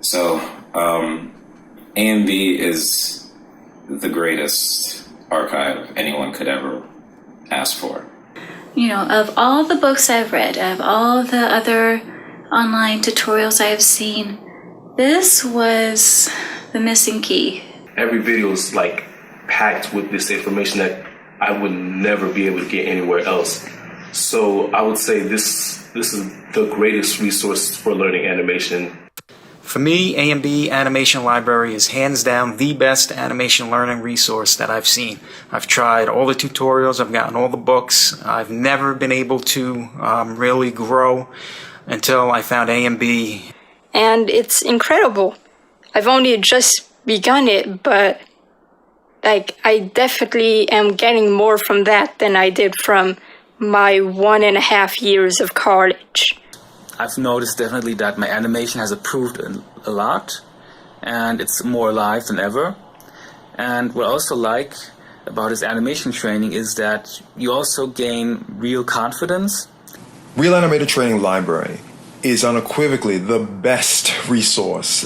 So, A&B is the greatest archive anyone could ever ask for. Of all the books I've read, of all the other online tutorials I've seen, this was the missing key. Every video is like packed with this information that I would never be able to get anywhere else. So I would say this is the greatest resource for learning animation. For me, A&B Animation Library is hands down the best animation learning resource that I've seen. I've tried all the tutorials, I've gotten all the books. I've never been able to really grow until I found A&B. And it's incredible. I've only just begun it, but I definitely am getting more from that than I did from my 1.5 years of college. I've noticed definitely that my animation has improved a lot, and it's more alive than ever. And what I also like about this animation training is that you also gain real confidence. Real Animator Training Library is unequivocally the best resource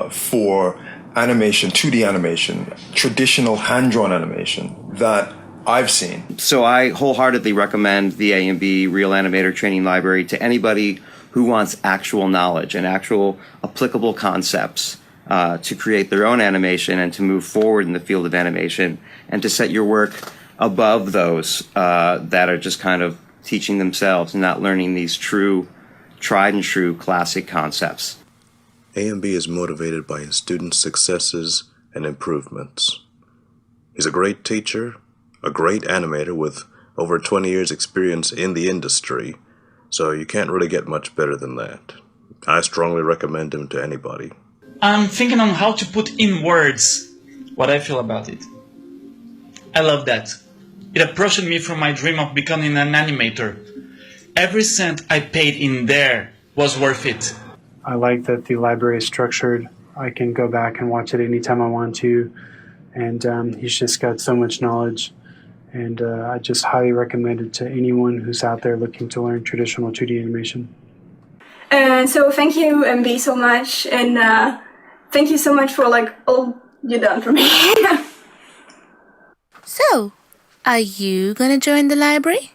for animation, 2D animation, traditional hand-drawn animation that I've seen. So I wholeheartedly recommend the A&B Real Animator Training Library to anybody who wants actual knowledge and actual applicable concepts to create their own animation and to move forward in the field of animation and to set your work above those that are just kind of teaching themselves and not learning these tried and true classic concepts. A&B is motivated by his students' successes and improvements. He's a great teacher, a great animator with over 20 years experience in the industry, so you can't really get much better than that. I strongly recommend him to anybody. I'm thinking on how to put in words what I feel about it. I love that. It approached me from my dream of becoming an animator. Every cent I paid in there was worth it. I like that the library is structured. I can go back and watch it anytime I want to, and he's just got so much knowledge. And I just highly recommend it to anyone who's out there looking to learn traditional 2D animation. So thank you, MB, so much. And thank you so much for all you done for me. So, are you gonna join the library?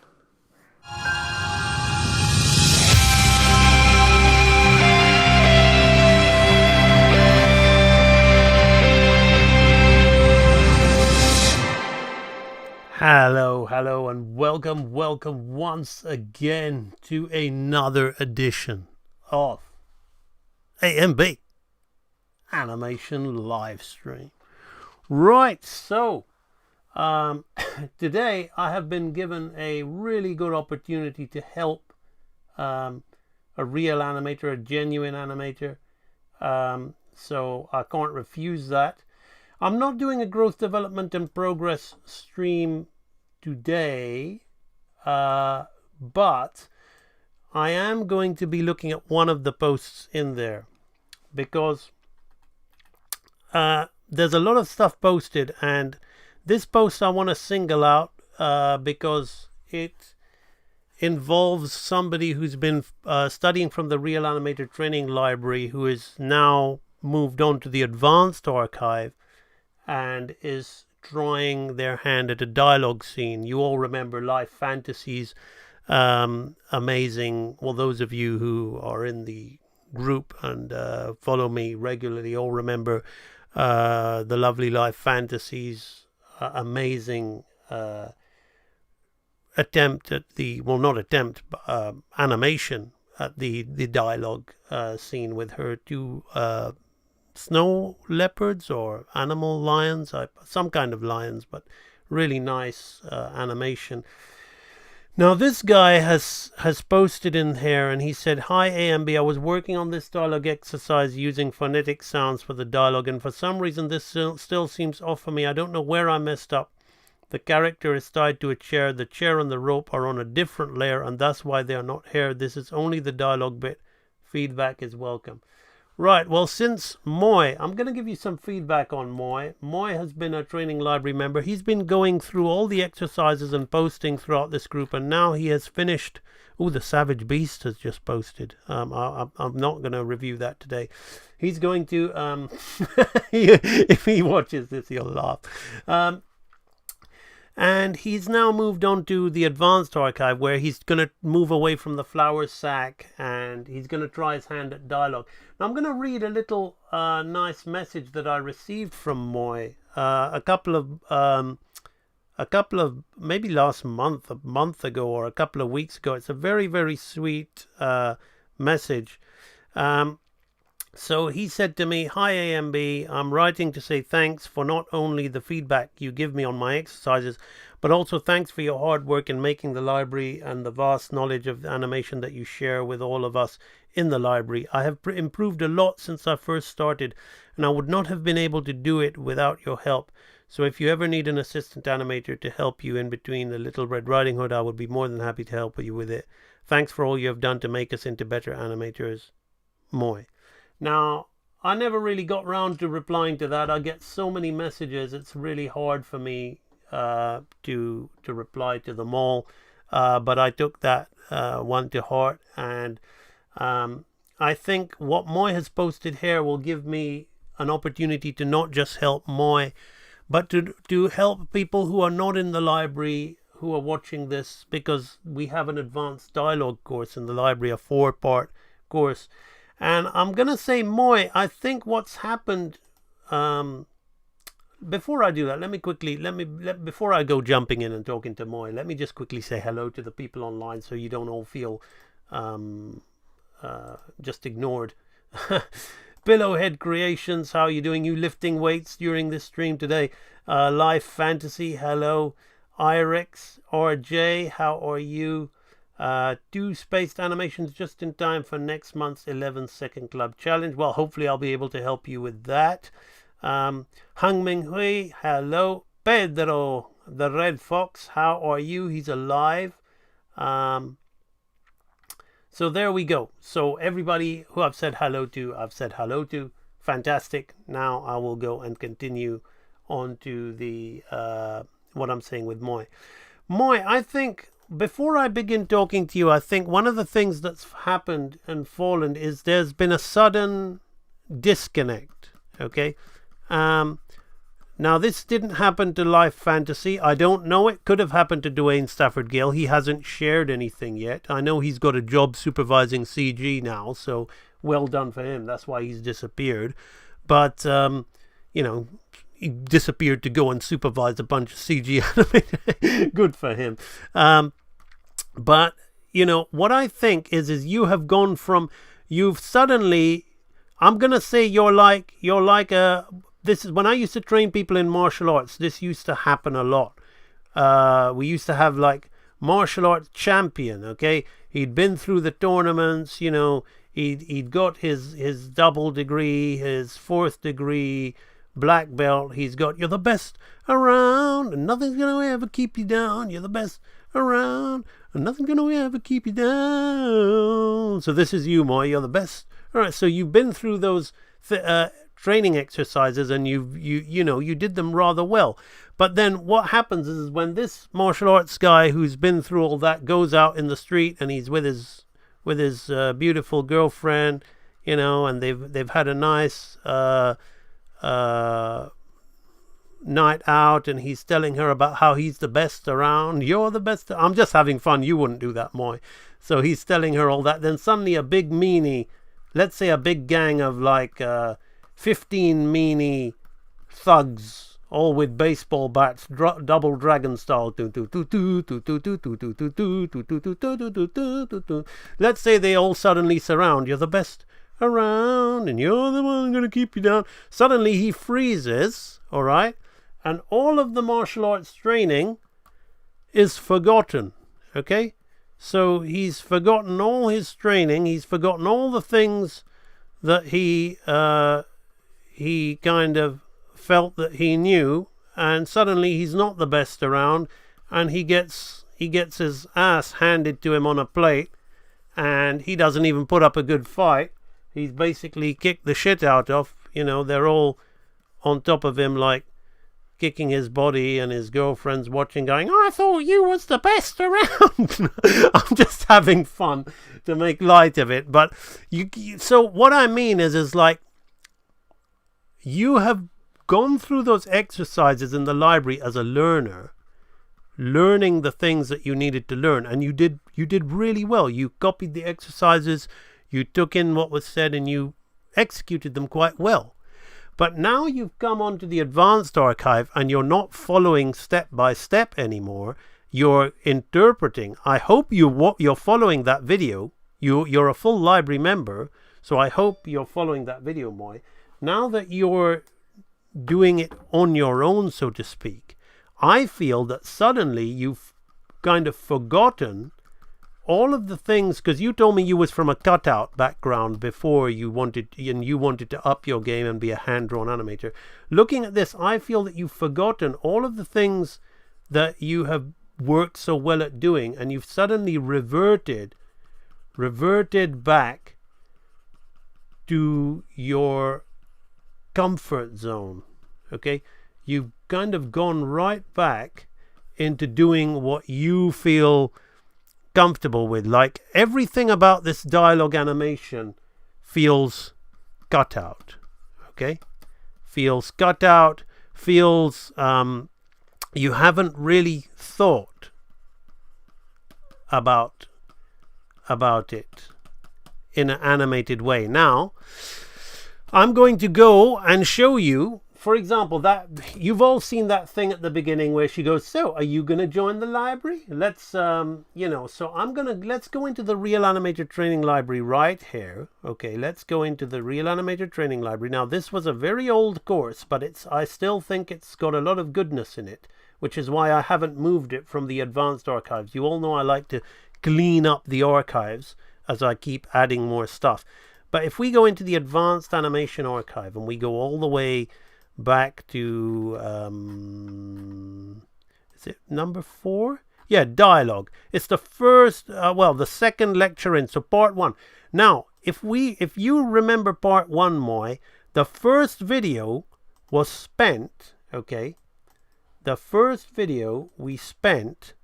Hello, and welcome once again to another edition of AMB Animation Livestream. Right, so today I have been given a really good opportunity to help a real animator, a genuine animator. So I can't refuse that. I'm not doing a growth, development, and progress stream today, but I am going to be looking at one of the posts in there because there's a lot of stuff posted, and this post I want to single out because it involves somebody who's been studying from the Real Animator Training Library, who is now moved on to the Advanced Archive and is trying their hand at a dialogue scene. You all remember Life Fantasies, amazing. Well, those of you who are in the group and follow me regularly all remember the lovely Life Fantasies, amazing attempt at the, well, not attempt, but animation at the dialogue scene with her two snow leopards or animal lions, some kind of lions, but really nice animation. Now this guy has posted in here, and he said, "Hi AMB, I was working on this dialogue exercise using phonetic sounds for the dialogue, and for some reason this still seems off for me. I don't know where I messed up. The character is tied to a chair. The chair and the rope are on a different layer, and that's why they are not here. This is only the dialogue bit. Feedback is welcome." Right, well, since Moy, I'm going to give you some feedback on Moy. Moy has been a training library member. He's been going through all the exercises and posting throughout this group, and now he has finished Oh, the Savage Beast has just posted. I'm not going to review that today. He's going to, if he watches this, he'll laugh. And he's now moved on to the advanced archive, where he's going to move away from the flower sack, and he's going to try his hand at dialogue. Now I'm going to read a little nice message that I received from Moy a couple of maybe last month, a month ago, or a couple of weeks ago. It's a very, very sweet message. So he said to me, "Hi AMB, I'm writing to say thanks for not only the feedback you give me on my exercises, but also thanks for your hard work in making the library and the vast knowledge of animation that you share with all of us in the library. I have improved a lot since I first started, and I would not have been able to do it without your help. So if you ever need an assistant animator to help you in between the Little Red Riding Hood, I would be more than happy to help you with it. Thanks for all you have done to make us into better animators, Moy." Now, I never really got round to replying to that. I get so many messages, it's really hard for me to reply to them all. But I took that one to heart, and I think what Moy has posted here will give me an opportunity to not just help Moy, but to help people who are not in the library, who are watching this, because we have an advanced dialogue course in the library, a 4-part course. And I'm going to say, Moy, I think what's happened, before I do that, before I go jumping in and talking to Moy, let me just quickly say hello to the people online, so you don't all feel just ignored. Pillowhead Creations, how are you doing? You lifting weights during this stream today? Life Fantasy, hello. Irex, RJ, how are you? 2 spaced animations just in time for next month's 11-second club challenge. Well, hopefully I'll be able to help you with that. Hung Ming Hui, hello. Pedro, the Red Fox, how are you? He's alive. So there we go. So everybody who I've said hello to, I've said hello to. Fantastic. Now I will go and continue on to the what I'm saying with Moy. Moy, I think, before I begin talking to you, I think one of the things that's happened and fallen is there's been a sudden disconnect. Okay. Now this didn't happen to Life Fantasy. I don't know. It could have happened to Dwayne Stafford Gale. He hasn't shared anything yet. I know he's got a job supervising CG now, so well done for him. That's why he's disappeared. But you know, he disappeared to go and supervise a bunch of CG animators. Good for him. But you know what I think is you have gone from, you've suddenly, I'm gonna say you're like a, this is when I used to train people in martial arts. This used to happen a lot. We used to have like martial arts champion. Okay, he'd been through the tournaments. You know, he'd got his double degree, his 4th degree, black belt. He's got, you're the best around, and nothing's gonna ever keep you down. You're the best around, and nothing's gonna ever keep you down. So this is you, Moy. You're the best. All right. So you've been through those training exercises, and you did them rather well. But then what happens is when this martial arts guy who's been through all that goes out in the street and he's with his beautiful girlfriend, you know, and they've had a nice night out, and he's telling her about how he's the best around. You're the best. I'm just having fun. You wouldn't do that, Moy. So he's telling her all that. Then suddenly a big meanie, let's say a big gang of like 15 meanie thugs, all with baseball bats, double dragon style. Let's say they all suddenly surround. You're the best around, and you're the one going to keep you down. Suddenly he freezes, all right, and all of the martial arts training is forgotten. Okay, so he's forgotten all his training. He's forgotten all the things that he kind of felt that he knew, and suddenly he's not the best around, and he gets his ass handed to him on a plate, and he doesn't even put up a good fight. He's basically kicked the shit out of, you know, they're all on top of him like kicking his body and his girlfriend's watching going, I thought you was the best around. I'm just having fun to make light of it. But so what I mean is like, you have gone through those exercises in the library as a learner, learning the things that you needed to learn, and you did really well. You copied the exercises, you took in what was said, and you executed them quite well. But now you've come onto the advanced archive and you're not following step by step anymore. You're interpreting. I hope you're following that video. You're a full library member, so I hope you're following that video, Moy. Now that you're doing it on your own, so to speak, I feel that suddenly you've kind of forgotten all of the things, because you told me you was from a cutout background before you wanted to up your game and be a hand-drawn animator. Looking at this, I feel that you've forgotten all of the things that you have worked so well at doing, and you've suddenly reverted back to your comfort zone. Okay, you've kind of gone right back into doing what you feel comfortable with. Like, everything about this dialogue animation feels cut out. Okay, feels cut out, feels you haven't really thought about it in an animated way. Now I'm going to go and show you, for example, that you've all seen that thing at the beginning where she goes, so are you going to join the library? Let's so let's go into the Real Animator Training Library right here. Okay, let's go into the Real Animator Training Library. Now, this was a very old course, but I still think it's got a lot of goodness in it, which is why I haven't moved it from the advanced archives. You all know I like to clean up the archives as I keep adding more stuff. But if we go into the advanced animation archive and we go all the way back to is it number 4? Yeah, dialogue. It's the first the second lecture in, so part 1. Now, if you remember part 1, Moy, the first video was spent, okay, the first video we spent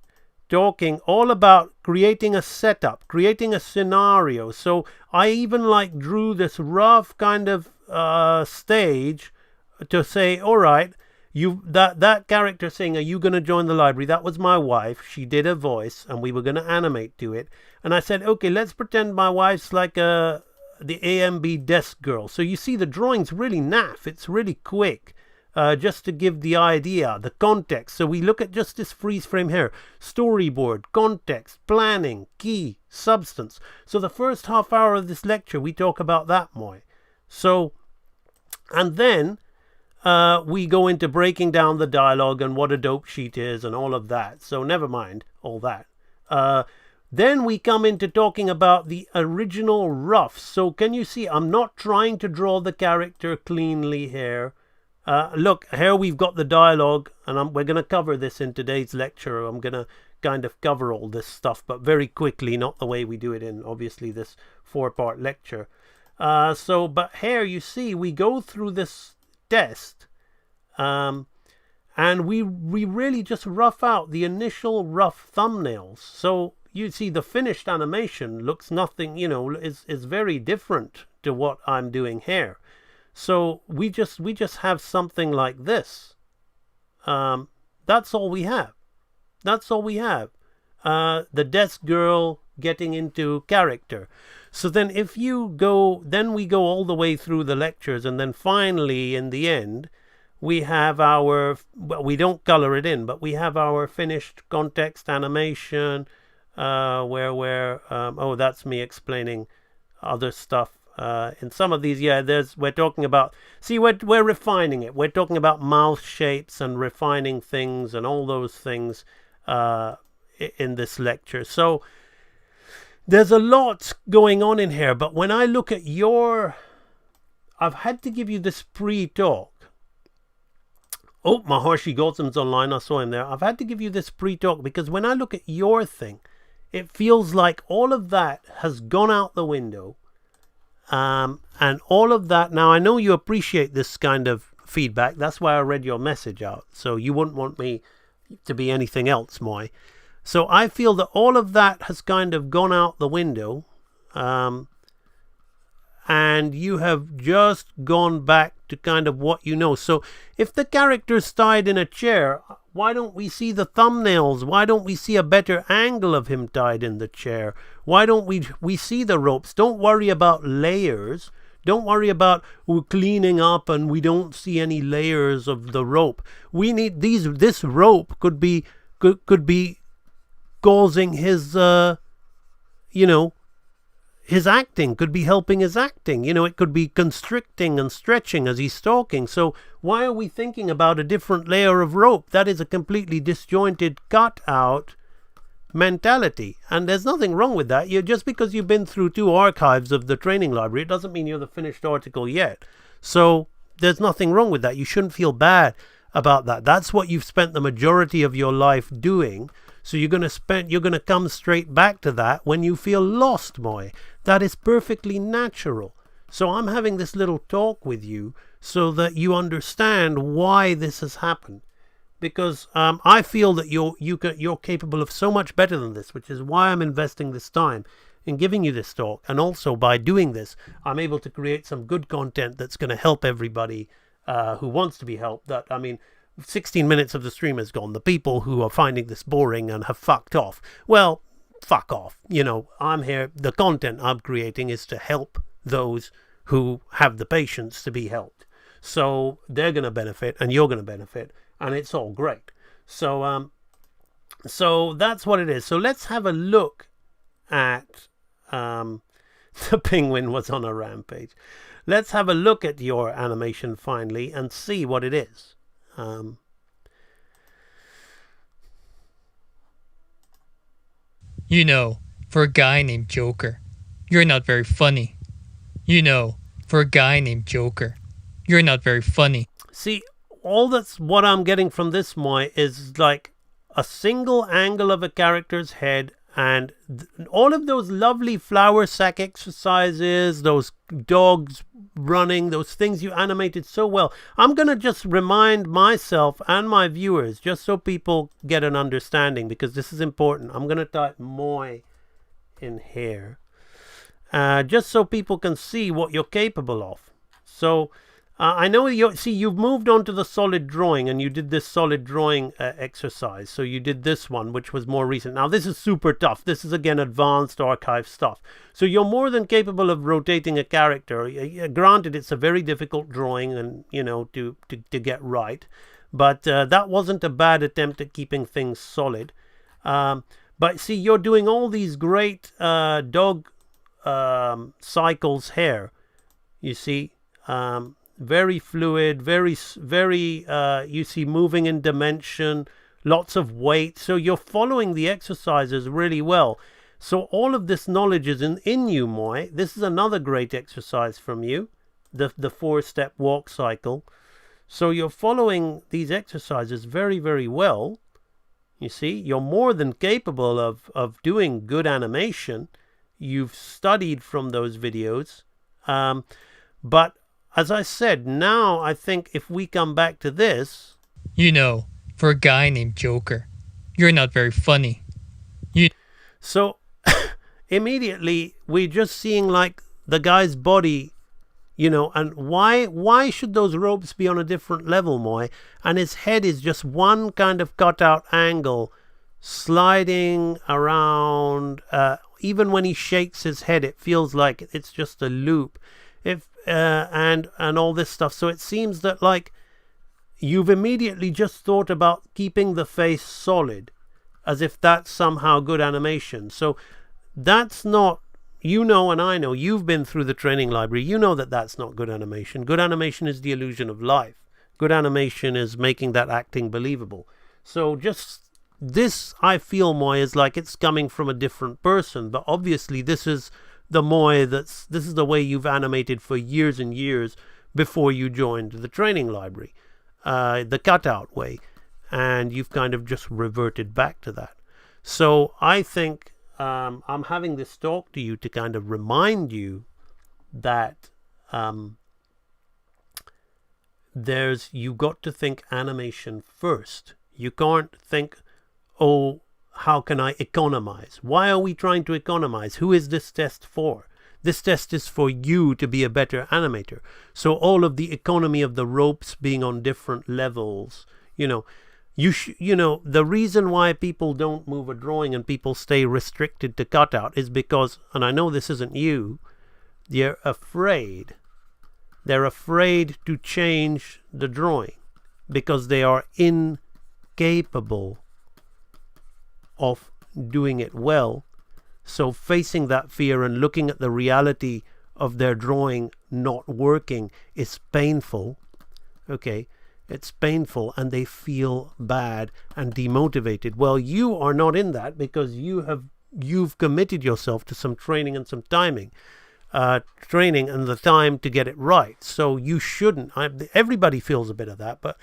talking all about creating a setup, creating a scenario. So I even drew this rough kind of stage to say, all right, that character saying, are you going to join the library? That was my wife. She did a voice and we were going to animate to it. And I said, okay, let's pretend my wife's like the AMB desk girl. So you see the drawing's really naff. It's really quick. Just to give the idea, the context. So we look at just this freeze frame here. Storyboard, context, planning, key, substance. So the first half hour of this lecture, we talk about that, Moy. So, and then we go into breaking down the dialogue and what a dope sheet is and all of that. So never mind all that. Then we come into talking about the original roughs. So can you see, I'm not trying to draw the character cleanly here. Look, here we've got the dialogue, and we're going to cover this in today's lecture. I'm going to kind of cover all this stuff, but very quickly, not the way we do it in, obviously, this 4-part lecture. But here you see, we go through this test, and we really just rough out the initial rough thumbnails. So you see the finished animation looks nothing, is very different to what I'm doing here. So we just have something like this. That's all we have. That's all we have. The desk girl getting into character. So then then we go all the way through the lectures, and then finally in the end we have we don't color it in, but we have our finished context animation where that's me explaining other stuff. In some of these, we're talking about, we're refining it. We're talking about mouth shapes and refining things and all those things in this lecture. So there's a lot going on in here, but when I look at I've had to give you this pre-talk. Oh, Maharshi Gautam's online. I saw him there. I've had to give you this pre-talk because when I look at your thing, it feels like all of that has gone out the window. And all of that, now I know you appreciate this kind of feedback. That's why I read your message out. So you wouldn't want me to be anything else, Moy. So I feel that all of that has kind of gone out the window. And you have just gone back to kind of what you know. So if the character's tied in a chair, why don't we see the thumbnails? Why don't we see a better angle of him tied in the chair? Why don't we see the ropes? Don't worry about layers. Don't worry about we're cleaning up and we don't see any layers of the rope. We need this rope could be causing his his acting, could be helping his acting. It could be constricting and stretching as he's talking. So why are we thinking about a different layer of rope? That is a completely disjointed, cut out mentality. And there's nothing wrong with that. Just because you've been through 2 archives of the training library, it doesn't mean you're the finished article yet. So there's nothing wrong with that. You shouldn't feel bad about that. That's what you've spent the majority of your life doing. So you're going to come straight back to that when you feel lost, Moy. That is perfectly natural. So I'm having this little talk with you so that you understand why this has happened. Because I feel that you're capable of so much better than this, which is why I'm investing this time in giving you this talk. And also by doing this, I'm able to create some good content that's going to help everybody who wants to be helped. 16 minutes of the stream is gone. The people who are finding this boring and have fucked off, well, fuck off. I'm here. The content I'm creating is to help those who have the patience to be helped. So they're going to benefit and you're going to benefit, and it's all great. So that's what it is. So let's have a look at the penguin was on a rampage. Let's have a look at your animation finally and see what it is. For a guy named Joker, you're not very funny. For a guy named Joker, you're not very funny. See, all that's what I'm getting from this, Moy, is like a single angle of a character's head, and all of those lovely flower sack exercises, those dogs running, those things you animated so well. I'm going to just remind myself and my viewers, just so people get an understanding, because this is important. I'm going to type Moy in here, just so people can see what you're capable of. So I know you've moved on to the solid drawing, and you did this solid drawing exercise. So you did this one, which was more recent. Now this is super tough. This is again advanced archive stuff. So you're more than capable of rotating a character. Granted, it's a very difficult drawing, and to get right. But that wasn't a bad attempt at keeping things solid. But see, you're doing all these great dog cycles here. You see. Very fluid, very, you see, moving in dimension, lots of weight. So you're following the exercises really well. So all of this knowledge is in you, Moy. This is another great exercise from you, the 4-step walk cycle. So you're following these exercises very, very well. You see, you're more than capable of doing good animation. You've studied from those videos. But as I said, now I think if we come back to this... For a guy named Joker, you're not very funny. So, immediately, we're just seeing, like, the guy's body, and why should those ropes be on a different level, Moy? And his head is just one kind of cutout angle, sliding around. Even when he shakes his head, it feels like it's just a loop. And all this stuff. So it seems that like you've immediately just thought about keeping the face solid, as if that's somehow good animation. So that's not, and I know, you've been through the training library. You know that that's not good animation. Good animation is the illusion of life. Good animation is making that acting believable. So just this, I feel, Moy, is like it's coming from a different person. But obviously this is the Moy this is the way you've animated for years and years before you joined the training library, the cutout way, and you've kind of just reverted back to that. So I think I'm having this talk to you to kind of remind you that you got to think animation first. You can't think, oh, how can I economize? Why are we trying to economize? Who is this test for? This test is for you to be a better animator. So all of the economy of the ropes being on different levels, the reason why people don't move a drawing and people stay restricted to cutout is because, and I know this isn't you, they're afraid. They're afraid to change the drawing because they are incapable of doing it well. So facing that fear and looking at the reality of their drawing not working is painful. Okay, it's painful, and they feel bad and demotivated. Well, you are not in that because you've committed yourself to some training and some training and the time to get it right. So you shouldn't. Everybody feels a bit of that, but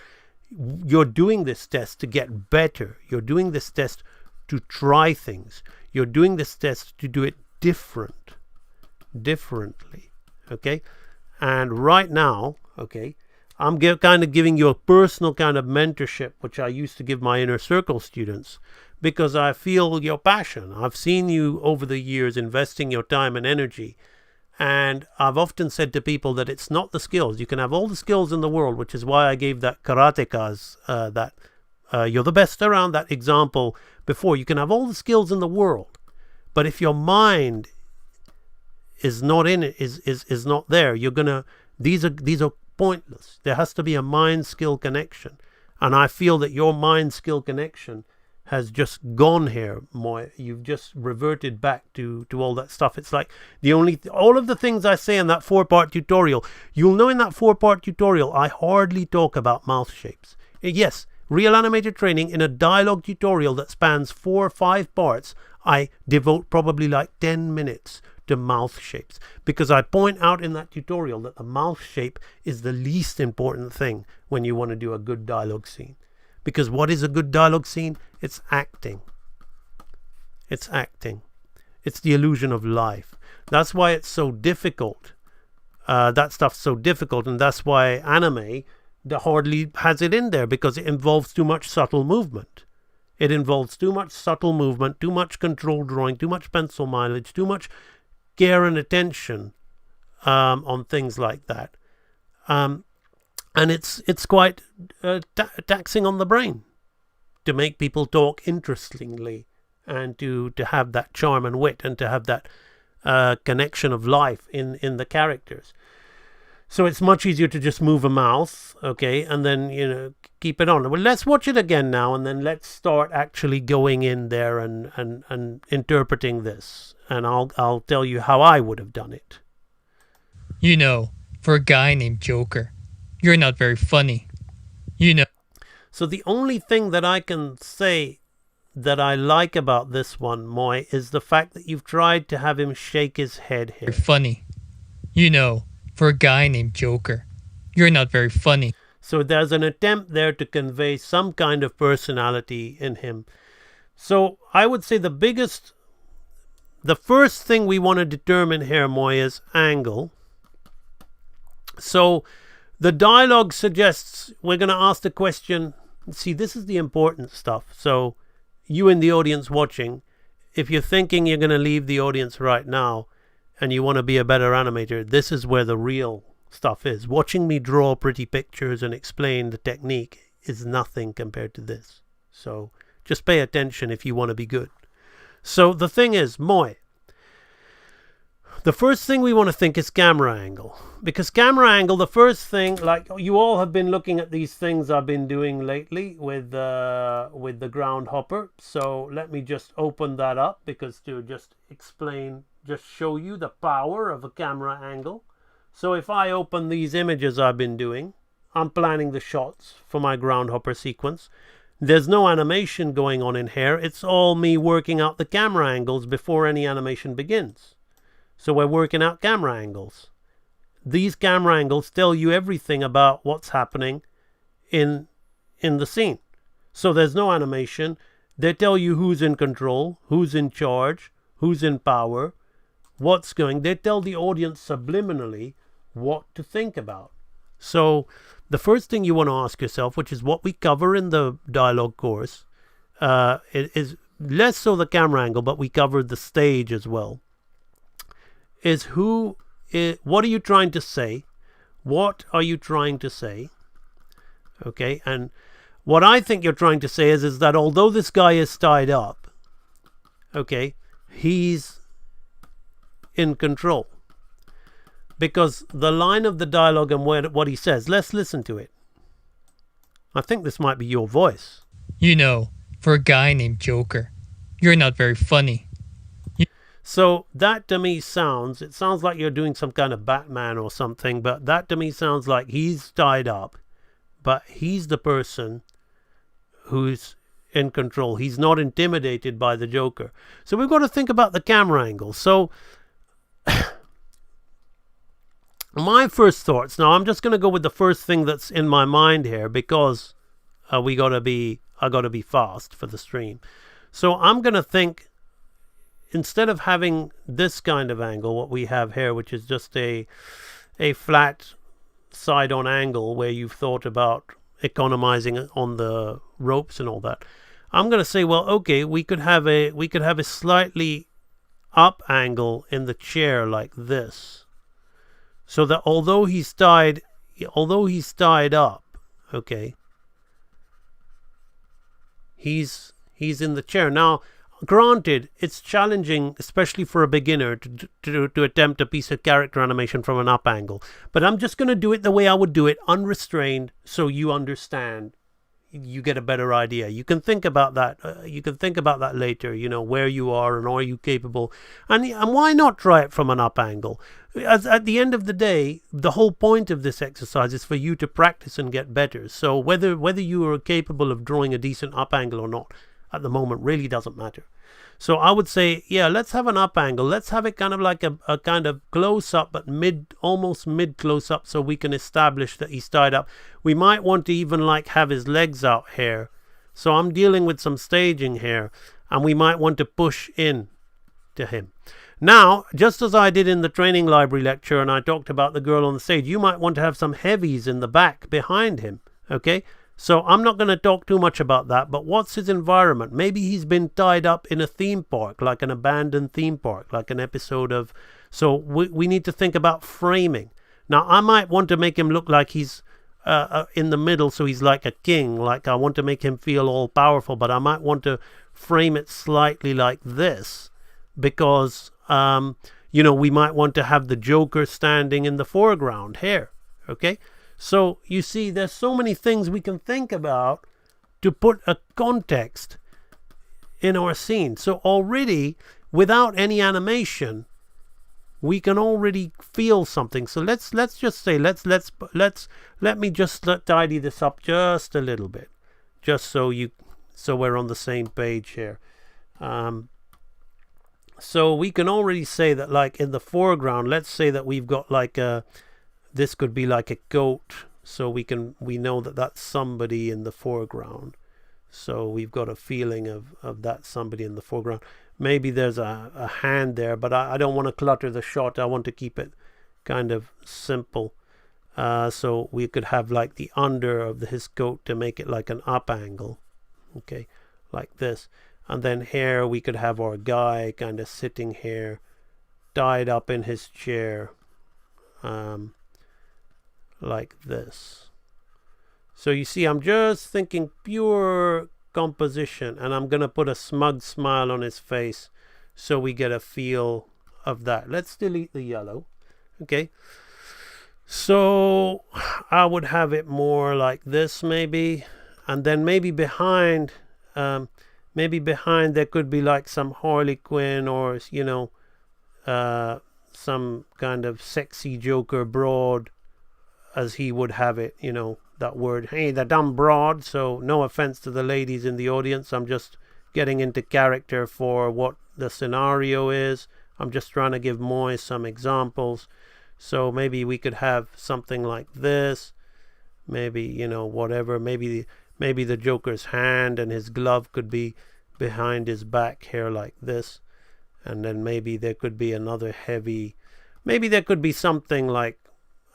you're doing this test to get better. You're doing this test to try things. You're doing this test to do it differently. Okay, and right now, okay, I'm kind of giving you a personal kind of mentorship, which I used to give my inner circle students, because I feel your passion. I've seen you over the years investing your time and energy. And I've often said to people that it's not the skills. You can have all the skills in the world, which is why I gave that karatekas, you're the best around, that example before. You can have all the skills in the world, but if your mind is not in it, is not there, these are pointless. There has to be a mind skill connection, and I feel that your mind skill connection has just gone here. You've just reverted back to all that stuff. It's like all of the things I say in that 4-part tutorial, you'll know in that 4-part tutorial I hardly talk about mouth shapes. Yes, real animator training in a dialogue tutorial that spans 4 or 5 parts, I devote probably like 10 minutes to mouth shapes, because I point out in that tutorial that the mouth shape is the least important thing when you want to do a good dialogue scene. Because what is a good dialogue scene? It's acting. It's acting. It's the illusion of life. That's why it's so difficult. That stuff's so difficult, and that's why anime hardly has it in there, because it involves too much subtle movement. It involves too much subtle movement, too much control drawing, too much pencil mileage, too much care and attention on things like that. And it's quite taxing on the brain to make people talk interestingly, and to have that charm and wit, and to have that connection of life in the characters. So it's much easier to just move a mouth, okay, and then keep it on. Well, let's watch it again now, and then let's start actually going in there and interpreting this, and I'll tell you how I would have done it. For a guy named Joker, you're not very funny. So the only thing that I can say that I like about this one, Moy, is the fact that you've tried to have him shake his head here. Funny. For a guy named Joker, you're not very funny. So there's an attempt there to convey some kind of personality in him. So I would say the first thing we want to determine here, Moy, is angle. So the dialogue suggests we're going to ask the question. See, this is the important stuff. So you in the audience watching, if you're thinking you're going to leave the audience right now and you want to be a better animator, this is where the real stuff is. Watching me draw pretty pictures and explain the technique is nothing compared to this. So just pay attention if you want to be good. So the thing is, Moy, the first thing we want to think is camera angle. Because camera angle, the first thing, like you all have been looking at these things I've been doing lately with the ground hopper. So let me just open that up, because to just show you the power of a camera angle. So if I open these images I've been doing, I'm planning the shots for my ground hopper sequence. There's no animation going on in here. It's all me working out the camera angles before any animation begins. So we're working out camera angles. These camera angles tell you everything about what's happening in the scene. So there's no animation. They tell you who's in control, who's in charge, who's in power, what's going. They tell the audience subliminally what to think about. So the first thing you want to ask yourself, which is what we cover in the dialogue course, it is less so the camera angle, but we covered the stage as well, is what are you trying to say? What are you trying to say? Okay, and what I think you're trying to say is that although this guy is tied up, okay, he's in control. Because the line of the dialogue and what he says, let's listen to it. I think this might be your voice. You know, for a guy named Joker, you're not very funny. So that to me sounds like you're doing some kind of Batman or something, but that to me sounds like he's tied up, but he's the person who's in control. He's not intimidated by the Joker. So we've got to think about the camera angle. So my first thoughts, now I'm just going to go with the first thing that's in my mind here because I got to be fast for the stream. So I'm going to think, instead of having this kind of angle, what we have here, which is just a flat side-on angle where you've thought about economizing on the ropes and all that, I'm going to say, well, okay, we could have a slightly up angle in the chair like this. So that although he's tied up, okay, he's in the chair. Now, granted, it's challenging, especially for a beginner, to attempt a piece of character animation from an up angle. But I'm just going to do it the way I would do it, unrestrained, so you understand. You get a better idea. You can think about that. You can think about that later. You know where you are and are you capable, and why not try it from an up angle? At the end of the day, the whole point of this exercise is for you to practice and get better. So whether you are capable of drawing a decent up angle or not at the moment really doesn't matter. So I would say, yeah, let's have an up angle. Let's have it kind of like a kind of close up, but almost mid close up, so we can establish that he's tied up. We might want to even like have his legs out here. So I'm dealing with some staging here, and we might want to push in to him. Now, just as I did in the training library lecture, and I talked about the girl on the stage, you might want to have some heavies in the back behind him. Okay. So I'm not going to talk too much about that, but what's his environment? Maybe he's been tied up in a theme park, like an abandoned theme park, like an episode of... So we need to think about framing. Now, I might want to make him look like he's in the middle, so he's like a king, like I want to make him feel all powerful, but I might want to frame it slightly like this, because, we might want to have the Joker standing in the foreground here, okay? So, you see, there's so many things we can think about to put a context in our scene. So already, without any animation, we can already feel something. So let's just say, let me just tidy this up just a little bit, just so we're on the same page here. So we can already say that, like in the foreground, let's say that we've got like this could be like a goat, so we know that that's somebody in the foreground. So we've got a feeling of that somebody in the foreground. Maybe there's a hand there, but I don't want to clutter the shot. I want to keep it kind of simple. So we could have like the under of his coat to make it like an up angle. Okay, like this. And then here we could have our guy kind of sitting here, tied up in his chair. Like this. So you see, I'm just thinking pure composition, and I'm gonna put a smug smile on his face so we get a feel of that. Let's delete the yellow. Okay, so I would have it more like this maybe, and then maybe behind there could be like some Harley Quinn, or some kind of sexy Joker broad, as he would have it, that word, hey, the dumb broad. So no offense to the ladies in the audience, I'm just getting into character for what the scenario is. I'm just trying to give Moy some examples. So maybe we could have something like this, maybe, whatever, maybe the Joker's hand and his glove could be behind his back here like this, and then maybe there could be another heavy, maybe there could be something like,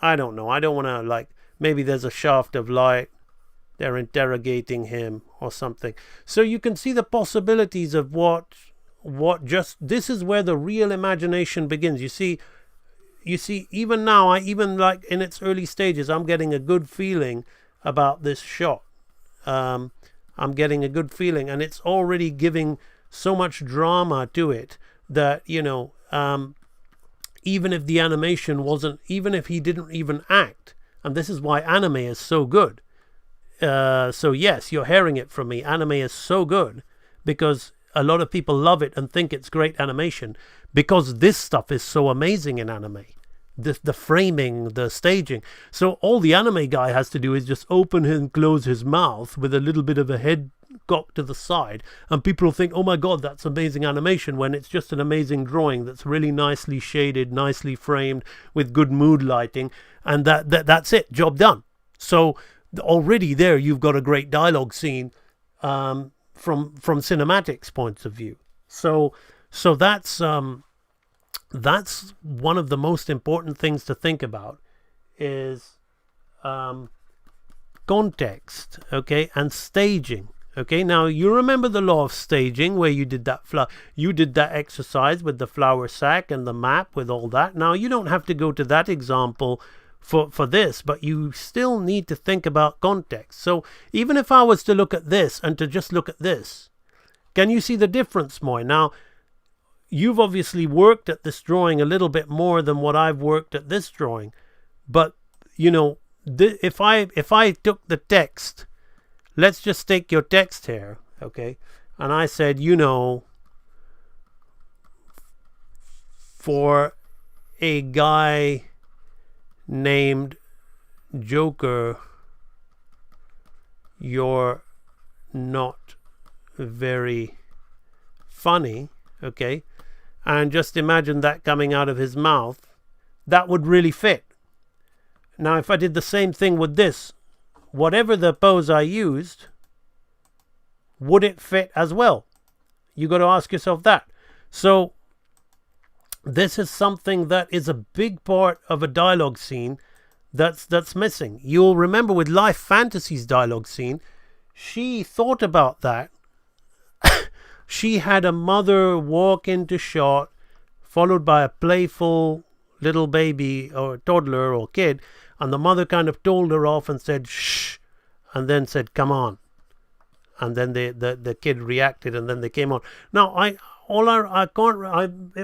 I don't know, I don't want to like maybe there's a shaft of light, they're interrogating him or something. So you can see the possibilities of what just, this is where the real imagination begins. You see, even now, I even like in its early stages, I'm getting a good feeling about this shot. I'm getting a good feeling, and it's already giving so much drama to it that, even if the animation wasn't, even if he didn't even act, and this is why anime is so good. So yes, you're hearing it from me. Anime is so good because a lot of people love it and think it's great animation because this stuff is so amazing in anime. The framing, the staging. So all the anime guy has to do is just open and close his mouth with a little bit of a head cocked to the side, and people will think, oh my god, that's amazing animation, when it's just an amazing drawing that's really nicely shaded, nicely framed, with good mood lighting, and that's it, job done. So already there you've got a great dialogue scene from cinematics points of view. So that's one of the most important things to think about is context, okay, and staging. Okay, now you remember the law of staging where you did that exercise with the flour sack and the map with all that. Now you don't have to go to that example for this, but you still need to think about context. So even if I was to look at this and to just look at this, can you see the difference more? Now, you've obviously worked at this drawing a little bit more than what I've worked at this drawing, but if I took the text, let's just take your text here, okay, and I said, for a guy named Joker, you're not very funny, okay, and just imagine that coming out of his mouth, that would really fit. Now if I did the same thing with this, whatever the pose I used, would it fit as well? You got to ask yourself that. So this is something that is a big part of a dialogue scene that's missing. You'll remember with Life Fantasy's dialogue scene, she thought about that. She had a mother walk into shot, followed by a playful little baby or toddler or kid, and the mother kind of told her off and said, shh, and then said, come on. And then the kid reacted, and then they came on. Now, it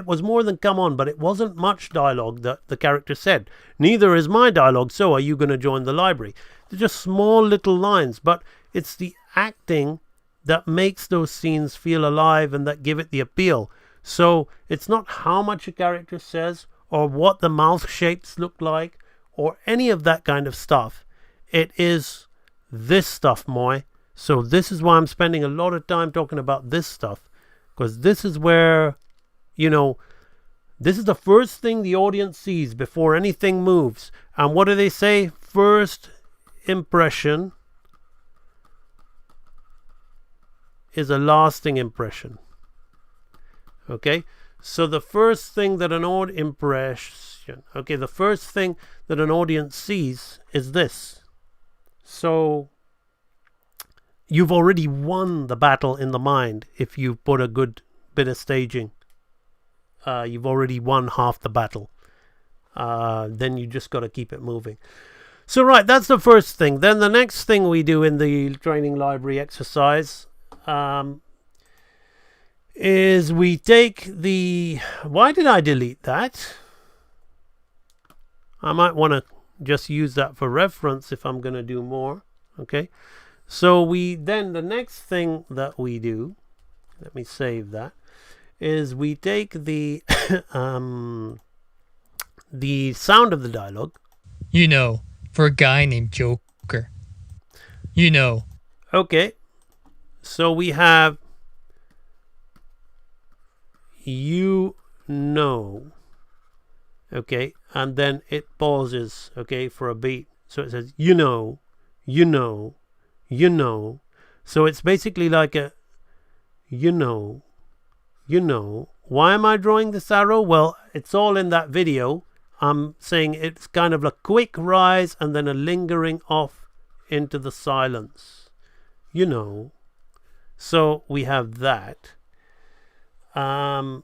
was more than come on, but it wasn't much dialogue that the character said. Neither is my dialogue, so are you going to join the library? They're just small little lines, but it's the acting that makes those scenes feel alive and that give it the appeal. So it's not how much a character says or what the mouth shapes look like or any of that kind of stuff. It is this stuff, Moy. So this is why I'm spending a lot of time talking about this stuff, because this is where, this is the first thing the audience sees before anything moves. And what do they say? First impression is a lasting impression. Okay? So the first thing that the first thing that an audience sees is this. So you've already won the battle in the mind if you put a good bit of staging. You've already won half the battle. Then you just got to keep it moving. So right, that's the first thing. Then the next thing we do in the training library exercise is we take the... Why did I delete that? I might want to just use that for reference if I'm going to do more. Okay. So the next thing that we do, let me save that, is we take the the sound of the dialogue. For a guy named Joker. Okay. So we have okay, and then it pauses, okay, for a beat. So it says, So it's basically like a, why am I drawing this arrow? Well, it's all in that video. I'm saying it's kind of a quick rise and then a lingering off into the silence. You know. So we have that. And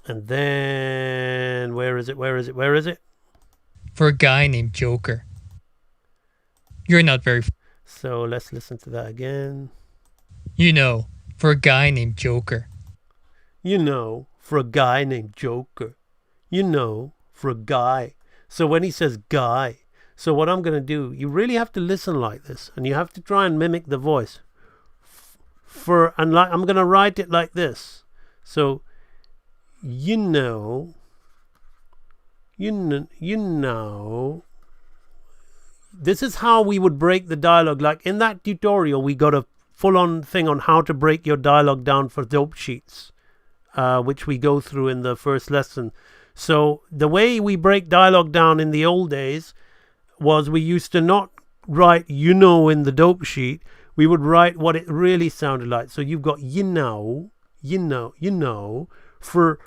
then where is it? For a guy named Joker. You're not very... So let's listen to that again. You know, for a guy named Joker. You know, for a guy named Joker. You know, for a guy. So when he says guy, so what I'm going to do, you really have to listen like this, and you have to try and mimic the voice. I'm going to write it like this. So, you know, this is how we would break the dialogue. Like in that tutorial, we got a full-on thing on how to break your dialogue down for dope sheets, which we go through in the first lesson. So the way we break dialogue down in the old days was we used to not write "you know" in the dope sheet. We would write what it really sounded like. So you've got you know, for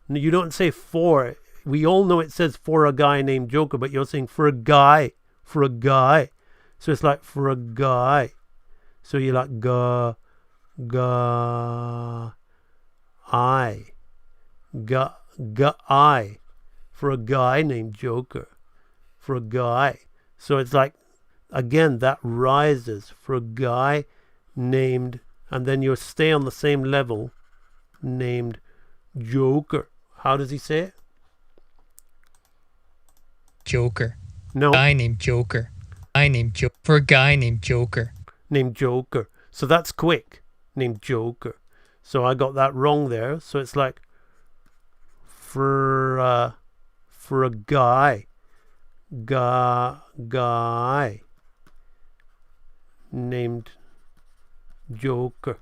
you don't say for. We all know it says for a guy named Joker, but you're saying for a guy. So it's like for a guy. So you're like I for a guy named Joker. For a guy. So it's like, again, that rises for a guy named, and then you stay on the same level, named Joker. How does he say it? Joker. No. Guy named Joker. For a guy named Joker. Named Joker. So that's quick. Named Joker. So I got that wrong there. So it's like for a guy. Guy named Joker.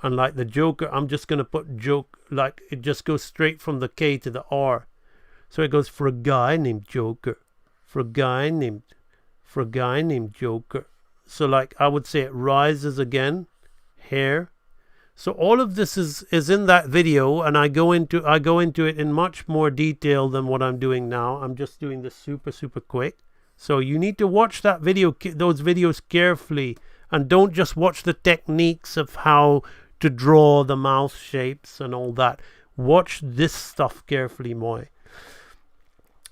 And like the Joker, I'm just going to put joke, like it just goes straight from the K to the R. So it goes for a guy named Joker. For a guy named Joker. So like I would say it rises again. Hair. So all of this is in that video, and I go into it in much more detail than what I'm doing now. I'm just doing this super quick. So you need to watch that video, those videos carefully, and don't just watch the techniques of how to draw the mouth shapes and all that. Watch this stuff carefully, Moy.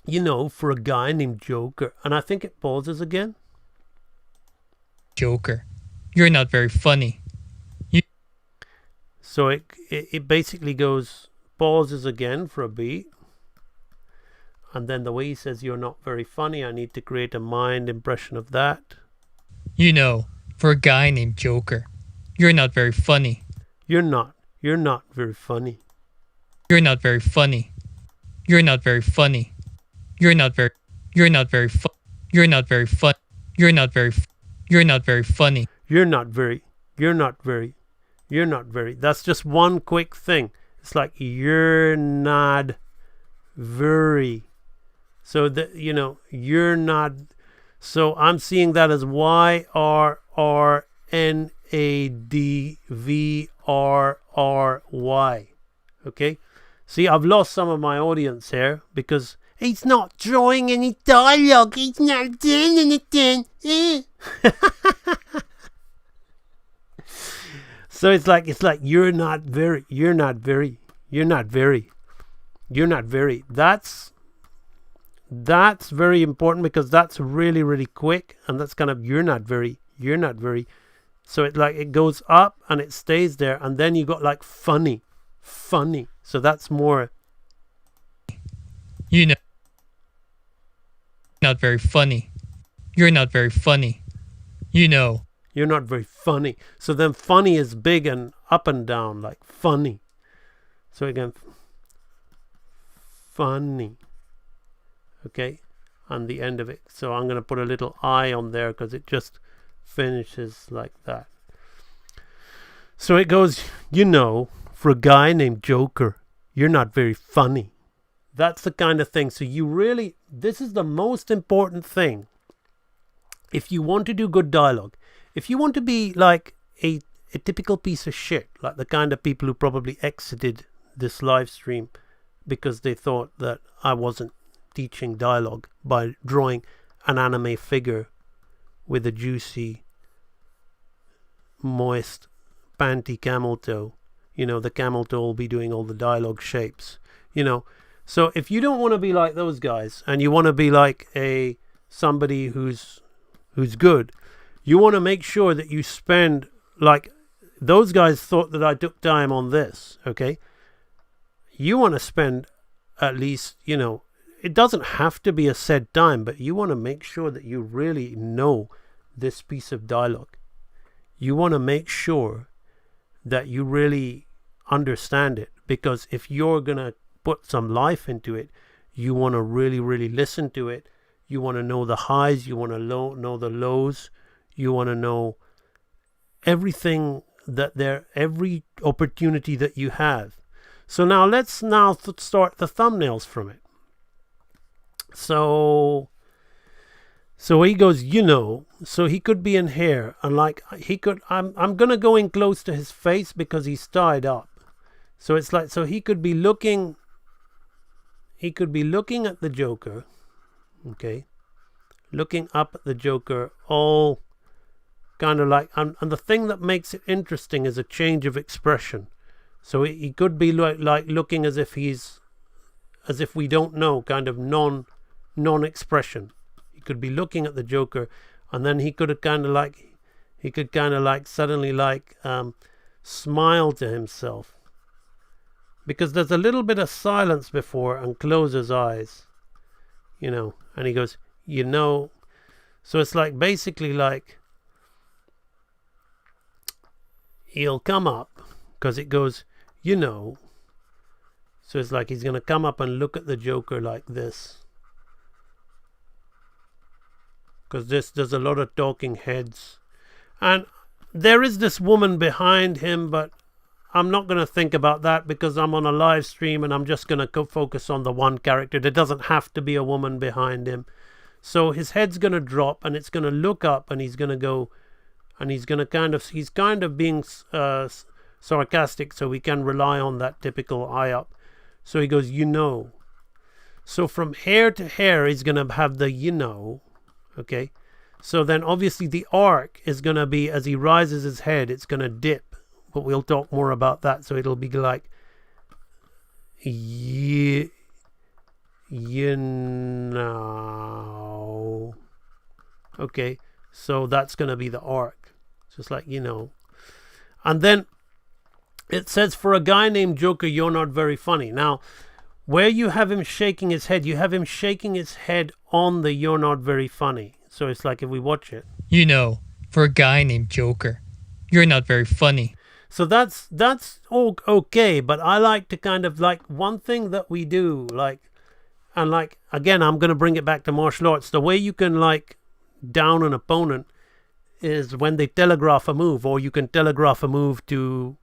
You know, for a guy named Joker. And I think it pauses again. Joker. You're not very funny. So it basically goes, pauses again for a beat. And then the way he says you're not very funny, I need to create a mind impression of that. You know, for a guy named Joker. You're not very funny. You're not very funny. You're not very funny. You're not very funny. You're not very funny. You're not very funny. That's just one quick thing. It's like you're not very. So that, you know, you're not. So I'm seeing that as YRRNADVRRY. Okay. See, I've lost some of my audience here because he's not drawing any dialogue. He's not doing anything. So it's like you're not very. That's very important because that's really quick, and that's kind of you're not very. So it goes up and it stays there, and then you got like funny. So that's more. You know, not very funny. You're not very funny. You know. You're not very funny. So then funny is big and up and down, like funny. So again, funny. Okay, on the end of it. So I'm going to put a little I on there because it just finishes like that. So it goes, you know, for a guy named Joker, you're not very funny. That's the kind of thing. So you really, this is the most important thing. If you want to do good dialogue, if you want to be like a typical piece of shit, like the kind of people who probably exited this live stream because they thought that I wasn't teaching dialogue by drawing an anime figure with a juicy, moist, panty camel toe. You know, the camel toe will be doing all the dialogue shapes. You know, so if you don't want to be like those guys and you want to be like somebody who's good, you want to make sure that you spend, like those guys thought that I took time on this, okay? You want to spend at least, you know, it doesn't have to be a set time, but you want to make sure that you really know this piece of dialogue. You want to make sure that you really understand it, because if you're going to put some life into it, you want to really, really listen to it. You want to know the highs, you want to know the lows, you want to know everything every opportunity that you have. So now let's start the thumbnails from it. So he goes, you know, so he could be in here, and like he could, I'm gonna go in close to his face because he's tied up. So it's like, so he could be looking at the Joker, okay, looking up at the Joker, all kind of like, and the thing that makes it interesting is a change of expression. So he could be like looking as if we don't know, kind of non-expression. He could be looking at the Joker, and then he could kind of like suddenly like smile to himself, because there's a little bit of silence before, and close his eyes, you know, and he goes, you know. So it's like basically like he'll come up, because it goes, you know. So it's like he's going to come up and look at the Joker like this, because there's a lot of talking heads, and there is this woman behind him, but I'm not going to think about that because I'm on a live stream and I'm just going to focus on the one character. There doesn't have to be a woman behind him. So his head's going to drop, and it's going to look up, and he's going to go, and he's going to he's kind of being sarcastic, so we can rely on that typical eye up. So he goes, you know. So from hair to hair, he's going to have the you know. Okay, so then obviously the arc is going to be, as he rises his head, it's going to dip, but we'll talk more about that. So it'll be like you know. Okay, so that's going to be the arc, just like, you know. And then it says, for a guy named Joker, you're not very funny. Now, where you have him shaking his head, you have him shaking his head on the you're not very funny. So it's like, if we watch it, you know, for a guy named Joker, you're not very funny. So that's all okay, but I like to kind of like, one thing that we do, like, and like, again, I'm going to bring it back to martial arts. The way you can like down an opponent is when they telegraph a move, or you can telegraph a move to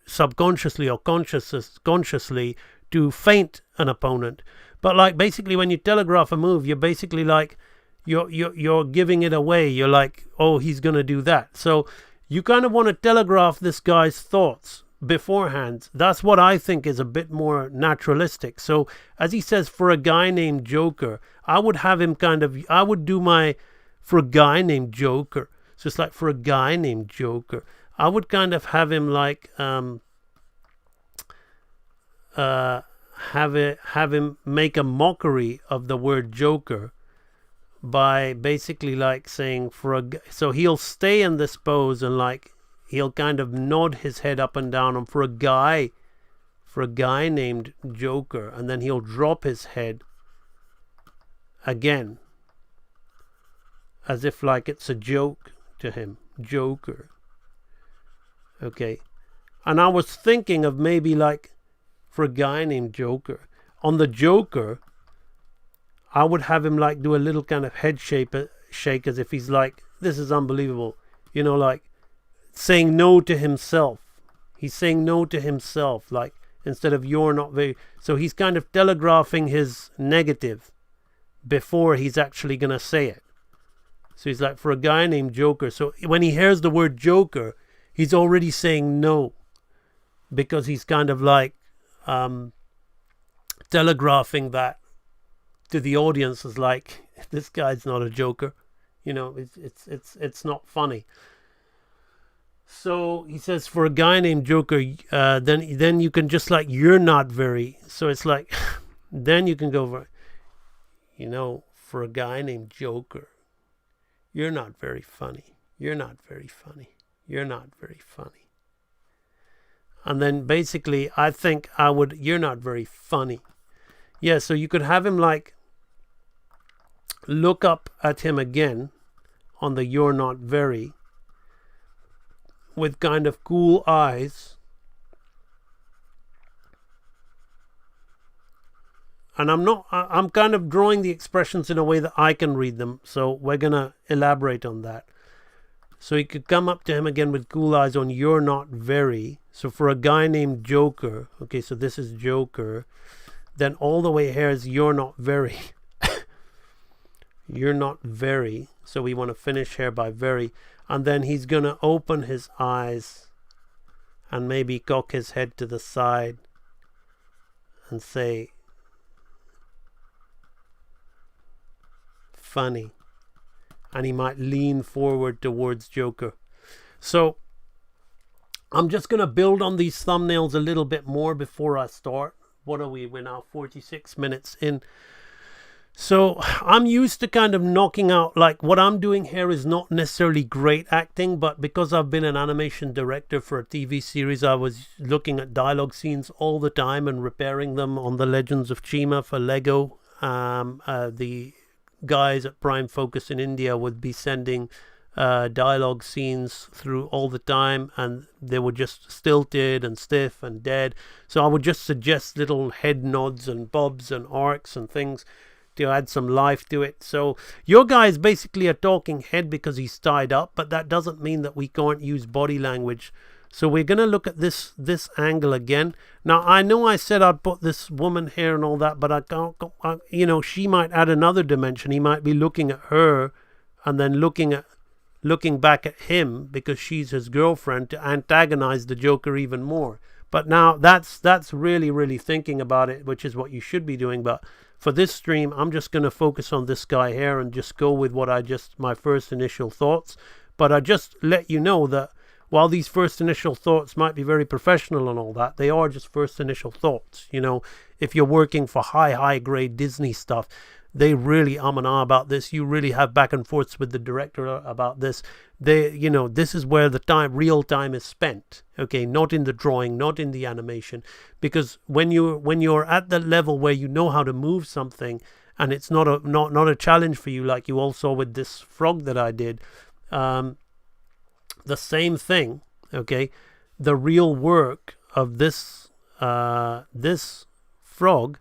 subconsciously or consciously to feint an opponent. But like, basically when you telegraph a move, you're basically like, you're giving it away. You're like, oh, he's going to do that. So you kind of want to telegraph this guy's thoughts beforehand. That's what I think is a bit more naturalistic. So as he says, for a guy named Joker, I would have him I would do my, for a guy named Joker. So it's like, for a guy named Joker, I would kind of have him like have him make a mockery of the word Joker by basically like saying, so he'll stay in this pose, and like he'll kind of nod his head up and down, and for a guy named Joker, and then he'll drop his head again as if like it's a joke to him, Joker. Okay, and I was thinking of maybe like, for a guy named Joker, on the Joker, I would have him like do a little kind of head shake as if he's like, this is unbelievable, you know, like saying no to himself. He's saying no to himself, like, instead of you're not very. So he's kind of telegraphing his negative before he's actually gonna say it. So he's like, for a guy named Joker. So when he hears the word Joker, he's already saying no, because he's kind of like telegraphing that to the audience as like, this guy's not a joker, you know, it's not funny. So he says, for a guy named Joker, then you can just like, you're not very. So it's like, then you can go for, you know, for a guy named Joker, you're not very funny. You're not very funny. You're not very funny. And then basically, I think I would, you're not very funny. Yeah, so you could have him like, look up at him again on the you're not very, with kind of cool eyes. And I'm kind of drawing the expressions in a way that I can read them. So we're going to elaborate on that. So you could come up to him again with cool eyes on you're not very. So for a guy named Joker, okay, so this is Joker. Then all the way here is you're not very. You're not very. So we want to finish here by very. And then he's going to open his eyes and maybe cock his head to the side and say, funny. And he might lean forward towards Joker. So I'm just going to build on these thumbnails a little bit more before I start. What are we? We're now 46 minutes in. So I'm used to kind of knocking out, like what I'm doing here is not necessarily great acting, but because I've been an animation director for a TV series, I was looking at dialogue scenes all the time and repairing them on the Legends of Chima for Lego. The guys at Prime Focus in India would be sending dialogue scenes through all the time, and they were just stilted and stiff and dead. So I would just suggest little head nods and bobs and arcs and things to add some life to it. So your guy is basically a talking head because he's tied up, but that doesn't mean that we can't use body language. So we're going to look at this angle again. Now, I know I said I'd put this woman here and all that, but I can't, you know, she might add another dimension. He might be looking at her and then looking back at him because she's his girlfriend to antagonize the Joker even more. But now that's really, really thinking about it, which is what you should be doing. But for this stream, I'm just going to focus on this guy here and just go with my first initial thoughts. But I just let you know that while these first initial thoughts might be very professional and all that, they are just first initial thoughts. You know, if you're working for high grade Disney stuff, they really and ah about this. You really have back and forths with the director about this. You know, this is where the real time is spent. Okay, not in the drawing, not in the animation, because when you're at the level where you know how to move something, and it's not a challenge for you, like you all saw with this frog that I did. The same thing. Okay, the real work of this frog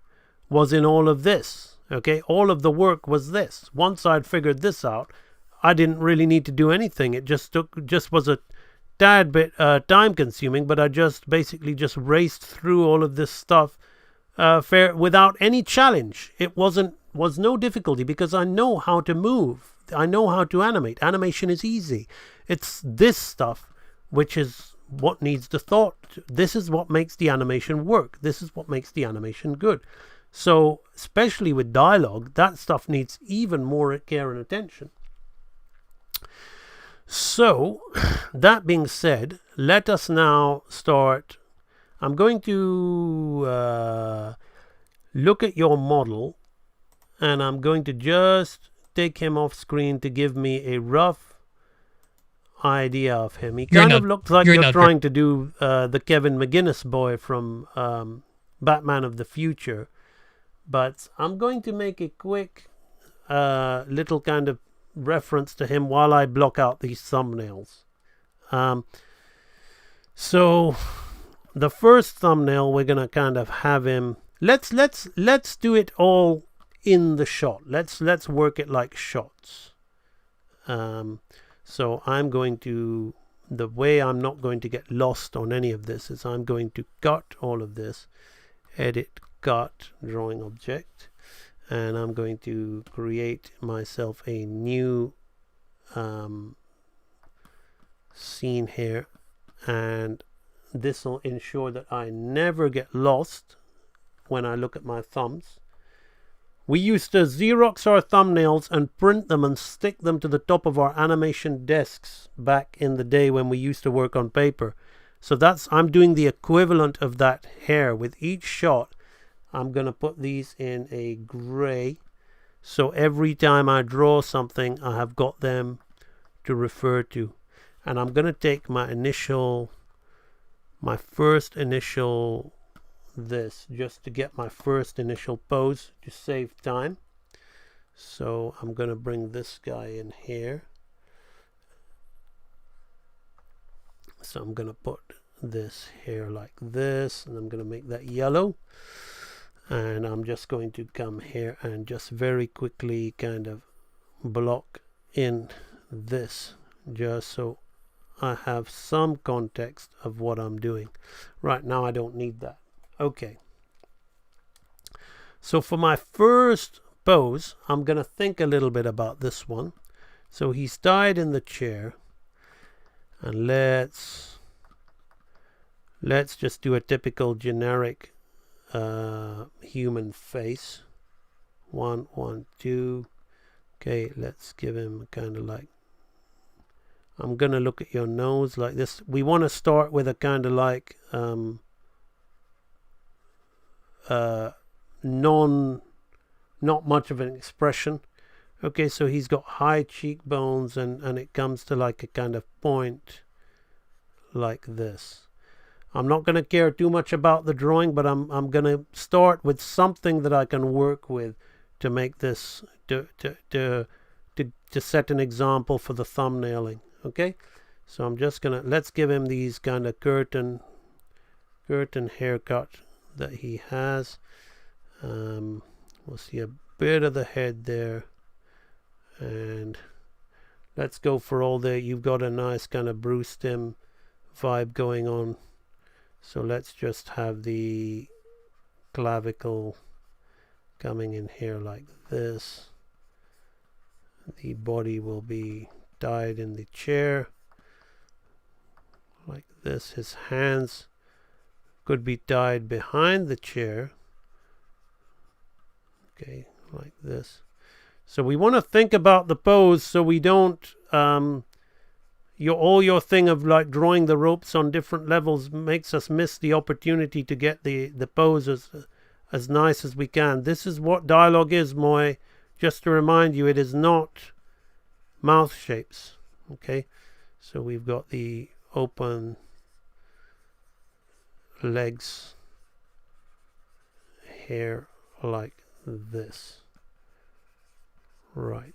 was in all of this. Okay, all of the work was this. Once I'd figured this out, I didn't really need to do anything. It just was a tad bit time consuming, but I just basically just raced through all of this stuff without any challenge. It was no difficulty because I know how to move. I know how to animate. Animation is easy. It's this stuff which is what needs the thought. This is what makes the animation work. This is what makes the animation good. So, especially with dialogue, that stuff needs even more care and attention. So, that being said, let us now start. I'm going to look at your model, and I'm going to just take him off screen to give me a rough idea of him. He kind of looks like you're trying to do the Kevin McGuinness boy from Batman of the Future. But I'm going to make a quick little kind of reference to him while I block out these thumbnails. So the first thumbnail, we're going to kind of have him. Let's do it all in the shot. Let's work it like shots. So I'm going to, the way I'm not going to get lost on any of this is I'm going to cut all of this, edit, cut, drawing object, and I'm going to create myself a new scene here, and this will ensure that I never get lost when I look at my thumbs. We used to Xerox our thumbnails and print them and stick them to the top of our animation desks back in the day when we used to work on paper. So I'm doing the equivalent of that here. With each shot, I'm going to put these in a gray. So every time I draw something, I have got them to refer to. And I'm going to take my first initial this, just to get my first initial pose to save time. So I'm going to bring this guy in here. So I'm going to put this here like this, and I'm going to make that yellow. And I'm just going to come here and just very quickly kind of block in this, just so I have some context of what I'm doing. Right now I don't need that. Okay. So for my first pose, I'm going to think a little bit about this one. So he's tied in the chair. And let's just do a typical generic human face. 1, 1, 2. Okay, let's give him kind of like, I'm gonna look at your nose like this. We want to start with a kind of like not much of an expression. Okay, so he's got high cheekbones, and it comes to like a kind of point like this. I'm not going to care too much about the drawing, but I'm going to start with something that I can work with to make this to set an example for the thumbnailing. Okay, so I'm just gonna, let's give him these kind of curtain haircut that he has. We'll see a bit of the head there, and let's go for all the, you've got a nice kind of Bruce Timm vibe going on. So let's just have the clavicle coming in here like this. The body will be tied in the chair like this. His hands could be tied behind the chair. Okay, like this. So we want to think about the pose so we don't all your thing of like drawing the ropes on different levels makes us miss the opportunity to get the pose as nice as we can. This is what dialogue is, Moy. Just to remind you, it is not mouth shapes. Okay, so we've got the open legs here like this. Right.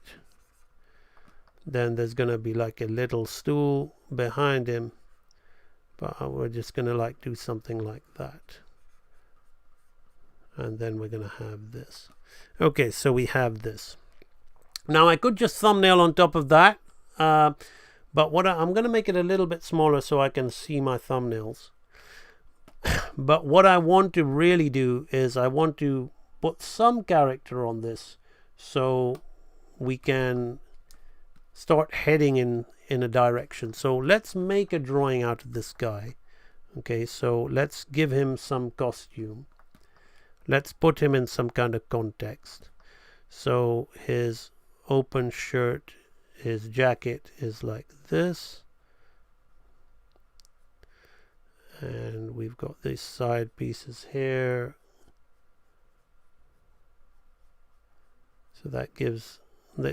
Then there's going to be like a little stool behind him, but we're just going to like do something like that. And then we're going to have this. Okay, so we have this. Now I could just thumbnail on top of that, but what I'm going to make it a little bit smaller so I can see my thumbnails. But what I want to really do is I want to put some character on this so we can start heading in a direction. So let's make a drawing out of this guy. Okay, so let's give him some costume. Let's put him in some kind of context. So his open shirt, his jacket is like this. And we've got these side pieces here. So that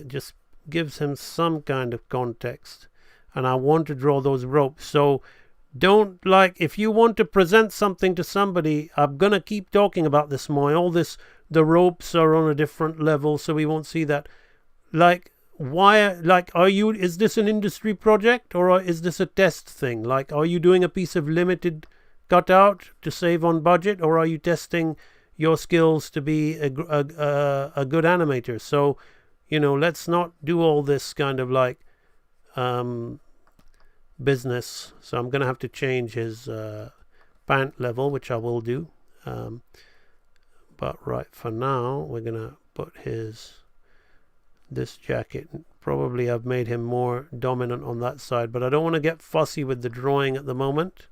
just gives him some kind of context. And I want to draw those ropes. So don't, like, if you want to present something to somebody, I'm going to keep talking about this more. All this, the ropes are on a different level, so we won't see that. Like, why, like, is this an industry project or is this a test thing? Like, are you doing a piece of limited cutout to save on budget, or are you testing your skills to be a good animator? So, you know, let's not do all this kind of like business. So I'm going to have to change his pant level, which I will do. But right, for now, we're going to put this jacket. Probably I've made him more dominant on that side, but I don't want to get fussy with the drawing at the moment.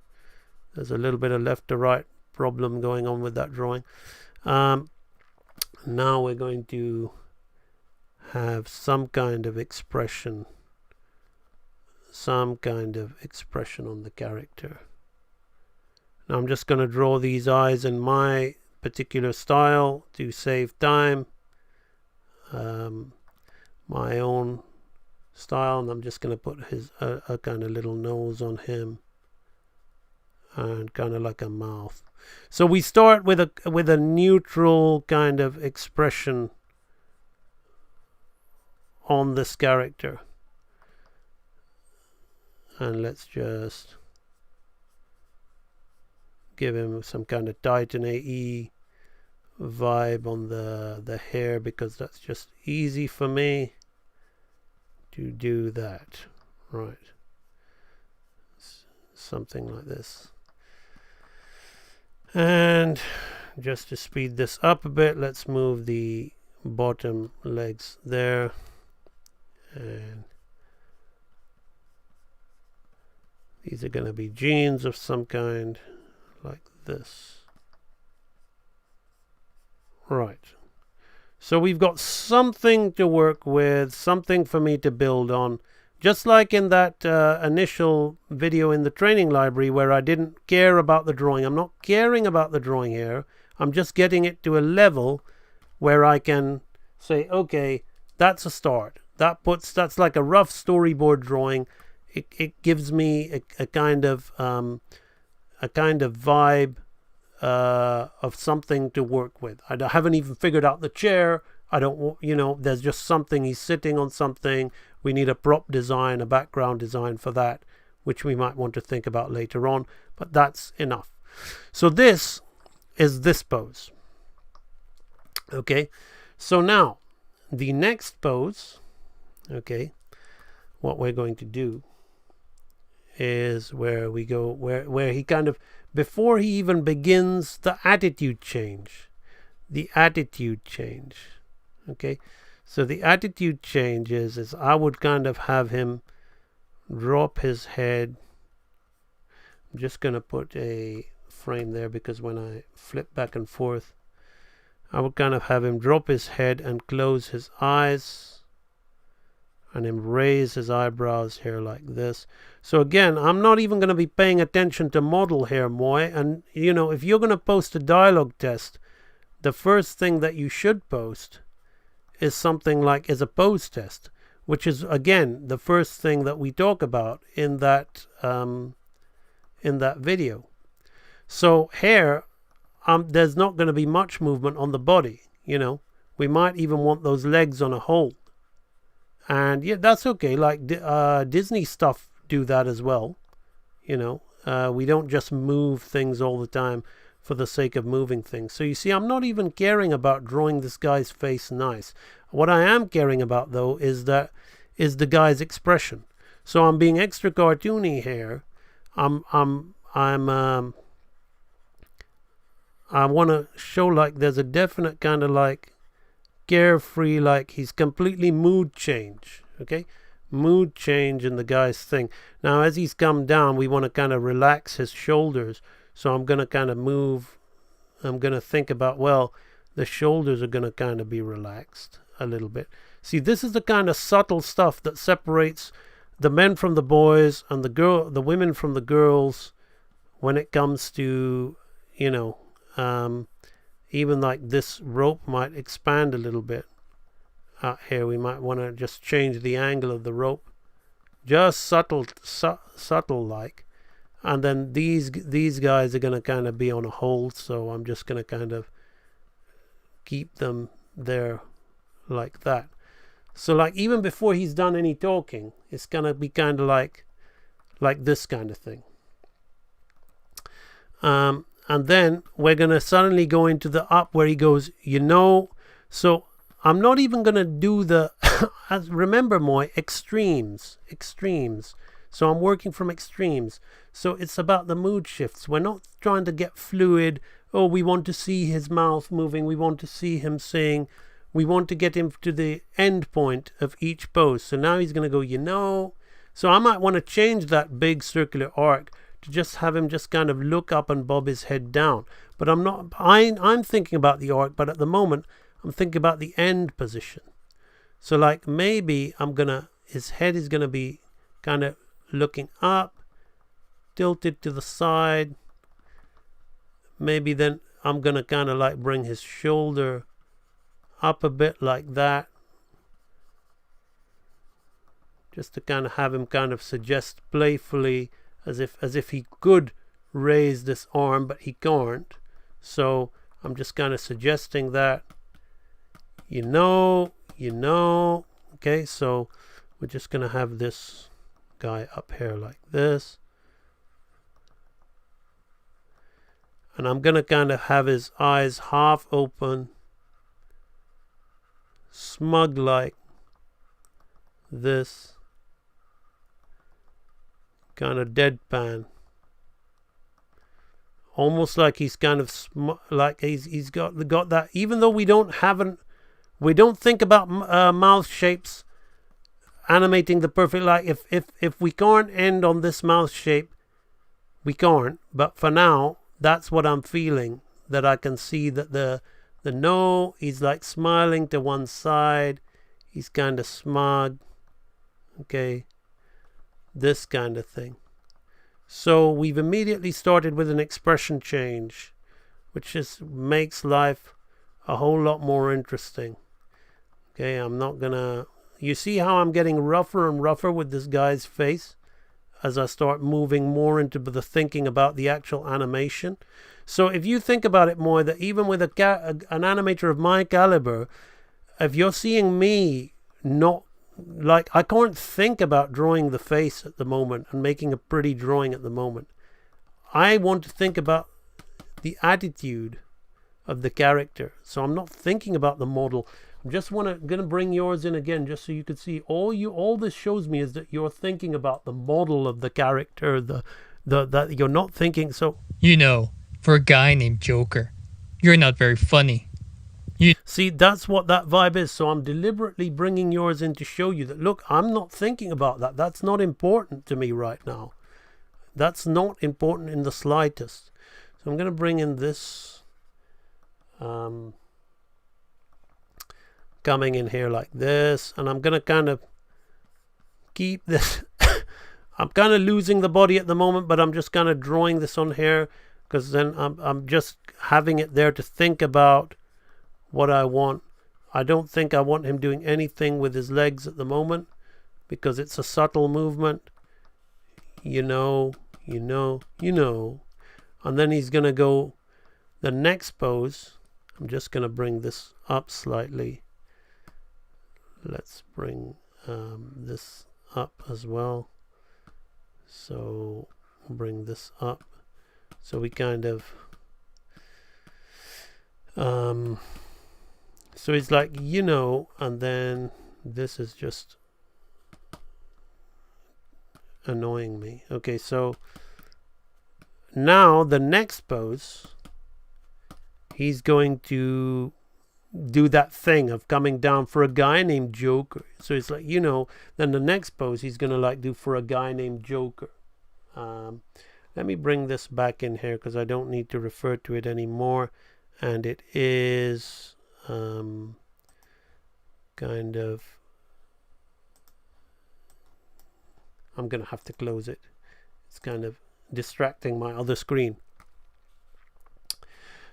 There's a little bit of left to right problem going on with that drawing. Now we're going to have some kind of expression on the character. Now I'm just going to draw these eyes in my particular style to save time, my own style, and I'm just going to put a kind of little nose on him and kind of like a mouth. So we start with a neutral kind of expression on this character, and let's just give him some kind of Titan AE vibe on the hair, because that's just easy for me to do that. Right, something like this. And just to speed this up a bit, let's move the bottom legs there, and these are going to be jeans of some kind, like this. Right, so we've got something to work with, something for me to build on. Just like in that initial video in the training library where I didn't care about the drawing. I'm not caring about the drawing here. I'm just getting it to a level where I can say, okay, that's a start. That's like a rough storyboard drawing. It gives me a kind of vibe of something to work with. I haven't even figured out the chair. I don't, there's just something. He's sitting on something. We need a prop design, a background design for that, which we might want to think about later on, but that's enough. So this is this pose. Okay, so now the next pose, okay, what we're going to do is where we go, where he kind of, before he even begins the attitude change, okay. So the attitude change is I would kind of have him drop his head. I'm just going to put a frame there because when I flip back and forth, I would kind of have him drop his head and close his eyes, and him raise his eyebrows here like this. So again, I'm not even going to be paying attention to model here, Moy. And if you're going to post a dialogue test, the first thing that you should post is something like a pose test, which is again the first thing that we talk about in that video. So here, there's not going to be much movement on the body. We might even want those legs on a hold, and yeah, that's okay. Like Disney stuff do that as well. We don't just move things all the time for the sake of moving things. So you see, I'm not even caring about drawing this guy's face nice. What I am caring about, though, is the guy's expression. So I'm being extra cartoony here. I want to show like there's a definite kind of like carefree, like he's completely mood change. Okay, mood change in the guy's thing. Now as he's come down, we want to kind of relax his shoulders. So I'm going to kind of move, I'm going to think about, well, the shoulders are going to kind of be relaxed a little bit. See, this is the kind of subtle stuff that separates the men from the boys and the women from the girls when it comes to, even like this rope might expand a little bit. Out here, we might want to just change the angle of the rope. Just subtle like. And then these guys are going to kind of be on a hold, so I'm just going to kind of keep them there like that. So like even before he's done any talking, it's going to be kind of like this kind of thing. And then we're going to suddenly go into the up where he goes, so I'm not even going to do the, remember Moy, extremes. So I'm working from extremes. So it's about the mood shifts. We're not trying to get fluid. Oh, we want to see his mouth moving. We want to see him saying. We want to get him to the end point of each pose. So now he's going to go, So I might want to change that big circular arc to just have him just kind of look up and bob his head down. But I'm thinking about the arc, but at the moment I'm thinking about the end position. So like maybe his head is gonna be kind of looking up, tilted to the side. Maybe then I'm gonna kind of like bring his shoulder up a bit like that, just to kind of have him kind of suggest playfully as if he could raise this arm, but he can't. So I'm just kind of suggesting that, okay, so we're just gonna have this guy up here like this, and I'm gonna kind of have his eyes half open, smug like this, kind of deadpan, almost like he's kind of like he's got that. Even though we don't think about mouth shapes animating the perfect, like if we can't end on this mouth shape, we can't. But for now, that's what I'm feeling. That I can see that the he's like smiling to one side. He's kind of smug. Okay. This kind of thing. So we've immediately started with an expression change, which just makes life a whole lot more interesting. Okay, I'm not gonna... You see how I'm getting rougher and rougher with this guy's face as I start moving more into the thinking about the actual animation. So if you think about it more, that even with an animator of my caliber, if you're seeing me not... Like, I can't think about drawing the face at the moment and making a pretty drawing at the moment. I want to think about the attitude of the character. So I'm not thinking about the model. I'm just gonna bring yours in again, just so you could see. All this shows me is that you're thinking about the model of the character. That you're not thinking. So for a guy named Joker, you're not very funny. See, that's what that vibe is. So I'm deliberately bringing yours in to show you that, look, I'm not thinking about that. That's not important to me right now. That's not important in the slightest. So I'm going to bring in this coming in here like this, and I'm going to kind of keep this. I'm kind of losing the body at the moment, but I'm just kind of drawing this on here, because then I'm just having it there to think about what I want. I don't think I want him doing anything with his legs at the moment, because it's a subtle movement. And then he's going to go the next pose. I'm just going to bring this up slightly. Let's bring this up as well. So bring this up. So we kind of so it's like, and then this is just annoying me. Okay, so now the next pose, he's going to do that thing of coming down for a guy named Joker. So it's like, then the next pose he's going to like do for a guy named Joker. Let me bring this back in here, because I don't need to refer to it anymore. And it is kind of... I'm going to have to close it. It's kind of distracting my other screen.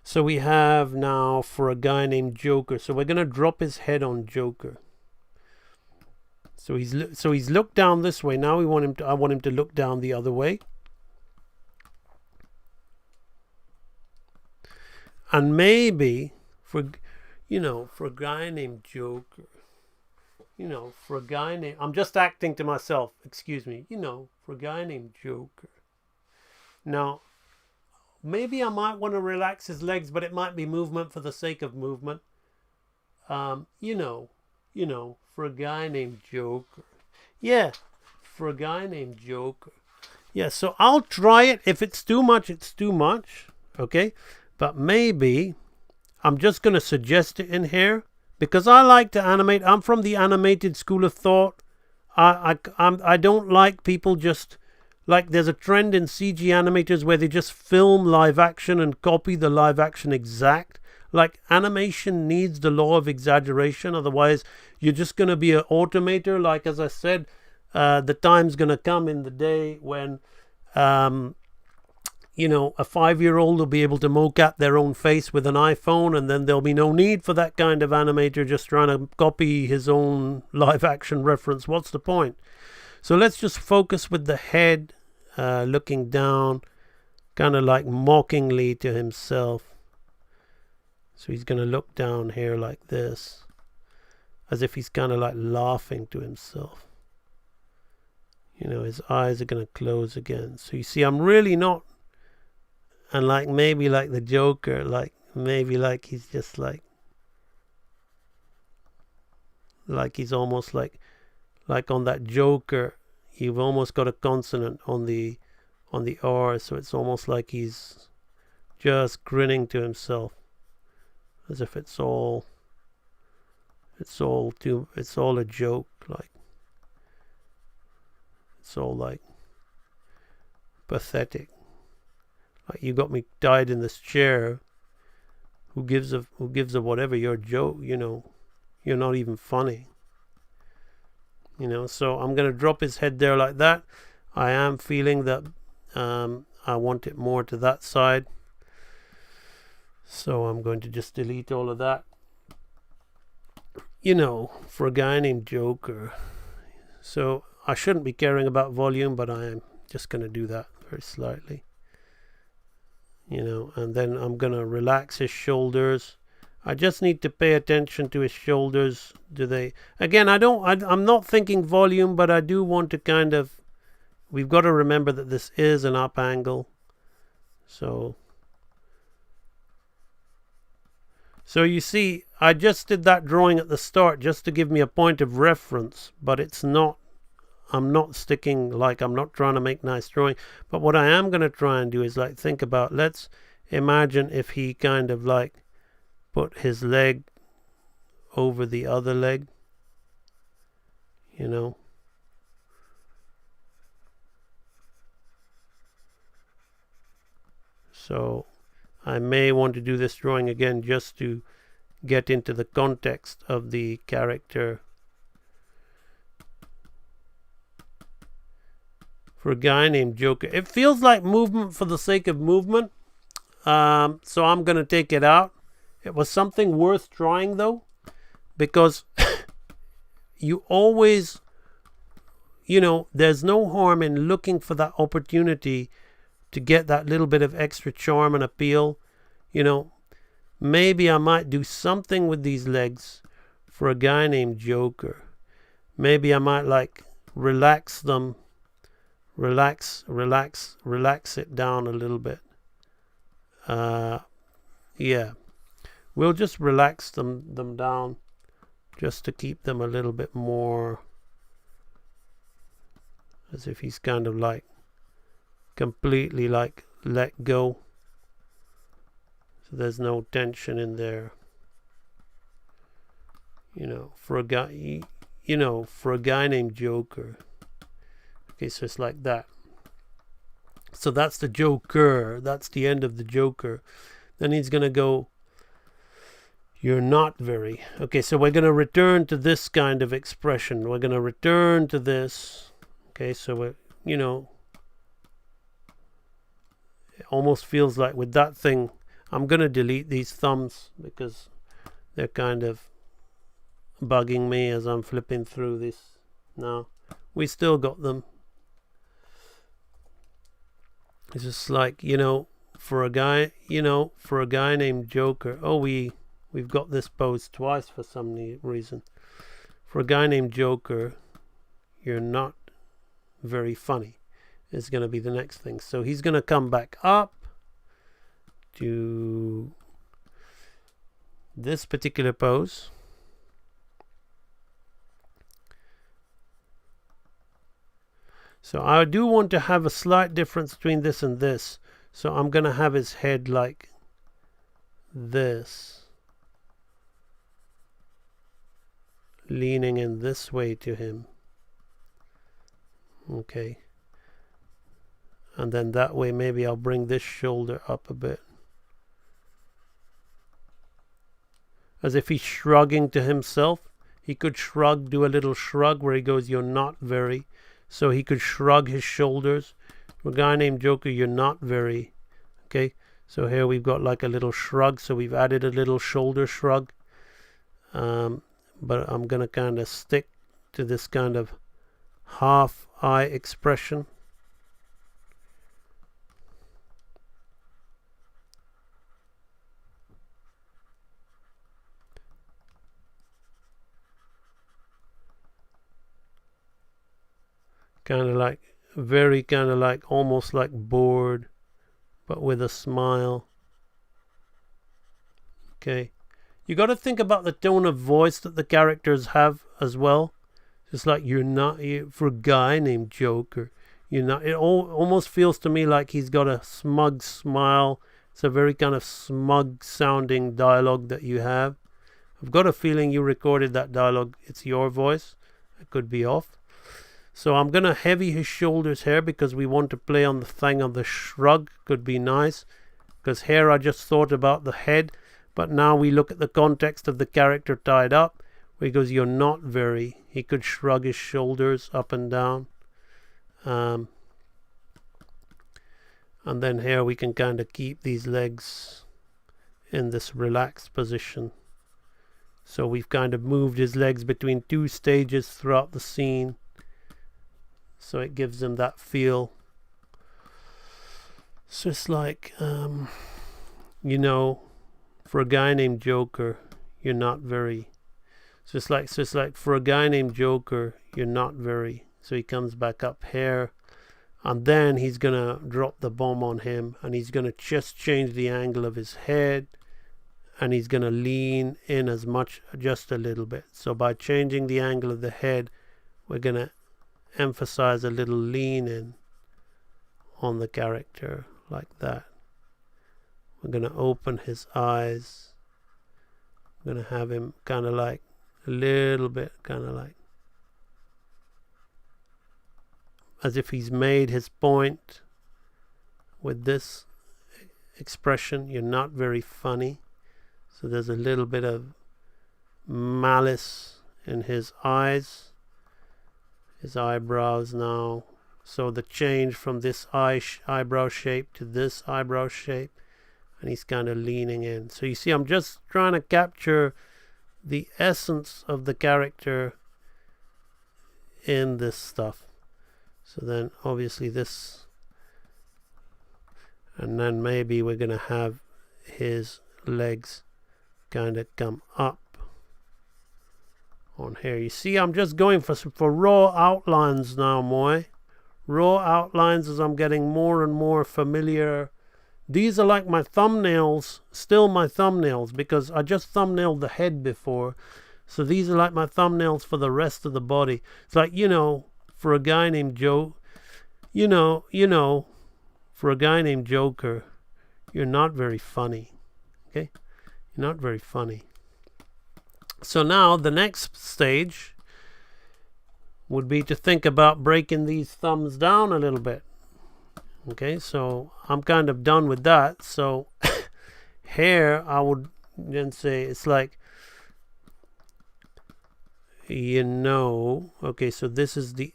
So we have now for a guy named Joker. So we're going to drop his head on Joker. So he's looked down this way. Now I want him to look down the other way. And maybe for a guy named Joker, for a guy named... I'm just acting to myself, excuse me. For a guy named Joker. Now, maybe I might want to relax his legs, but it might be movement for the sake of movement. For a guy named Joker. Yeah, for a guy named Joker. Yeah, so I'll try it. If it's too much, it's too much. Okay? But maybe I'm just going to suggest it in here, because I like to animate. I'm from the animated school of thought. I don't like people just Like there's a trend in CG animators where they just film live action and copy the live action exact. Like animation needs the law of exaggeration, otherwise you're just going to be an automator. Like as I said, the time's going to come in the day when you know, a 5-year-old will be able to mocap their own face with an iPhone, and then there'll be no need for that kind of animator just trying to copy his own live action reference. What's the point? So let's just focus with the head looking down, kind of like mockingly to himself. So he's going to look down here like this, as if he's kind of like laughing to himself. You know, his eyes are going to close again. So you see, I'm really not. And like maybe like the Joker, like maybe like he's just like he's almost like on that Joker, you've almost got a consonant on the R, so it's almost like he's just grinning to himself, as if it's all a joke, like it's all like pathetic. Like, you got me tied in this chair. Who gives a whatever? You're a joke, you know. You're not even funny. You know, so I'm going to drop his head there like that. I am feeling that I want it more to that side. So I'm going to just delete all of that. You know, for a guy named Joker. So I shouldn't be caring about volume, but I am just going to do that very slightly. You know, and then I'm going to relax his shoulders. I just need to pay attention to his shoulders. Again, I'm not thinking volume, but I do want to kind of, we've got to remember that this is an up angle. So you see, I just did that drawing at the start just to give me a point of reference, but it's not, I'm not sticking, like I'm not trying to make nice drawing. But what I am going to try and do is like think about, let's imagine if he kind of like put his leg over the other leg, you know. So I may want to do this drawing again just to get into the context of the character. For a guy named Joker. It feels like movement for the sake of movement. So I'm going to take it out. It was something worth trying though. Because you always, you know, there's no harm in looking for that opportunity to get that little bit of extra charm and appeal. You know, maybe I might do something with these legs for a guy named Joker. Maybe I might like relax them. Relax it down a little bit. Yeah, we'll just relax them down just to keep them a little bit more as if he's kind of like completely like let go, so there's no tension in there, you know, for a guy, you know, for a guy named Joker. Okay, so it's like that. So that's the Joker. That's the end of the Joker. Then he's going to go, you're not very. Okay, so we're going to return to this kind of expression. We're going to return to this. Okay, so we're, you know, it almost feels like with that thing, I'm going to delete these thumbs because they're kind of bugging me as I'm flipping through this. Now, we still got them. It's just like, you know, for a guy, you know, for a guy named Joker. Oh, we've got this pose twice for some reason. For a guy named Joker, you're not very funny. Is going to be the next thing. So he's going to come back up to this particular pose. So I do want to have a slight difference between this and this. So I'm going to have his head like this, leaning in this way to him. Okay. And then that way maybe I'll bring this shoulder up a bit. As if he's shrugging to himself. He could shrug, do a little shrug where he goes, "You're not very." So he could shrug his shoulders. For a guy named Joker, "You're not very." Okay, so here we've got like a little shrug. So we've added a little shoulder shrug. But I'm going to kind of stick to this kind of half eye expression. Kind of like, very kind of like, almost like bored, but with a smile. Okay. You got to think about the tone of voice that the characters have as well. Just like, "You're not," for a guy named Joker, "you're not." It almost feels to me like he's got a smug smile. It's a very kind of smug sounding dialogue that you have. I've got a feeling you recorded that dialogue. It's your voice. It could be off. So I'm going to heavy his shoulders here because we want to play on the thing of the shrug. Could be nice. Because here I just thought about the head. But now we look at the context of the character tied up. Where he goes, "You're not very." He could shrug his shoulders up and down. And then here we can kind of keep these legs in this relaxed position. So we've kind of moved his legs between two stages throughout the scene. So it gives him that feel. So it's like, you know, for a guy named Joker, "You're not very." So it's like for a guy named Joker, "You're not very." So he comes back up here. And then he's going to drop the bomb on him. And he's going to just change the angle of his head. And he's going to lean in just a little bit. So by changing the angle of the head, we're going to emphasize a little lean in on the character like that. We're going to open his eyes. We're going to have him kind of like a little bit kind of like as if he's made his point with this expression, "You're not very funny." So there's a little bit of malice in his eyes, his eyebrows now. So the change from this eyebrow shape to this eyebrow shape, and he's kind of leaning in. So you see, I'm just trying to capture the essence of the character in this stuff. So then obviously this, and then maybe we're going to have his legs kind of come up on here. You see, I'm just going for raw outlines now, Moy. Raw outlines as I'm getting more and more familiar. These are like my thumbnails, still my thumbnails, because I just thumbnailed the head before. So these are like my thumbnails for the rest of the body. It's like, you know, for a guy named Joe, you know, for a guy named Joker, "You're not very funny." Okay? You're not very funny. So now the next stage would be to think about breaking these thumbs down a little bit. Okay, so I'm kind of done with that. So here I would then say it's like, you know, okay, so this is the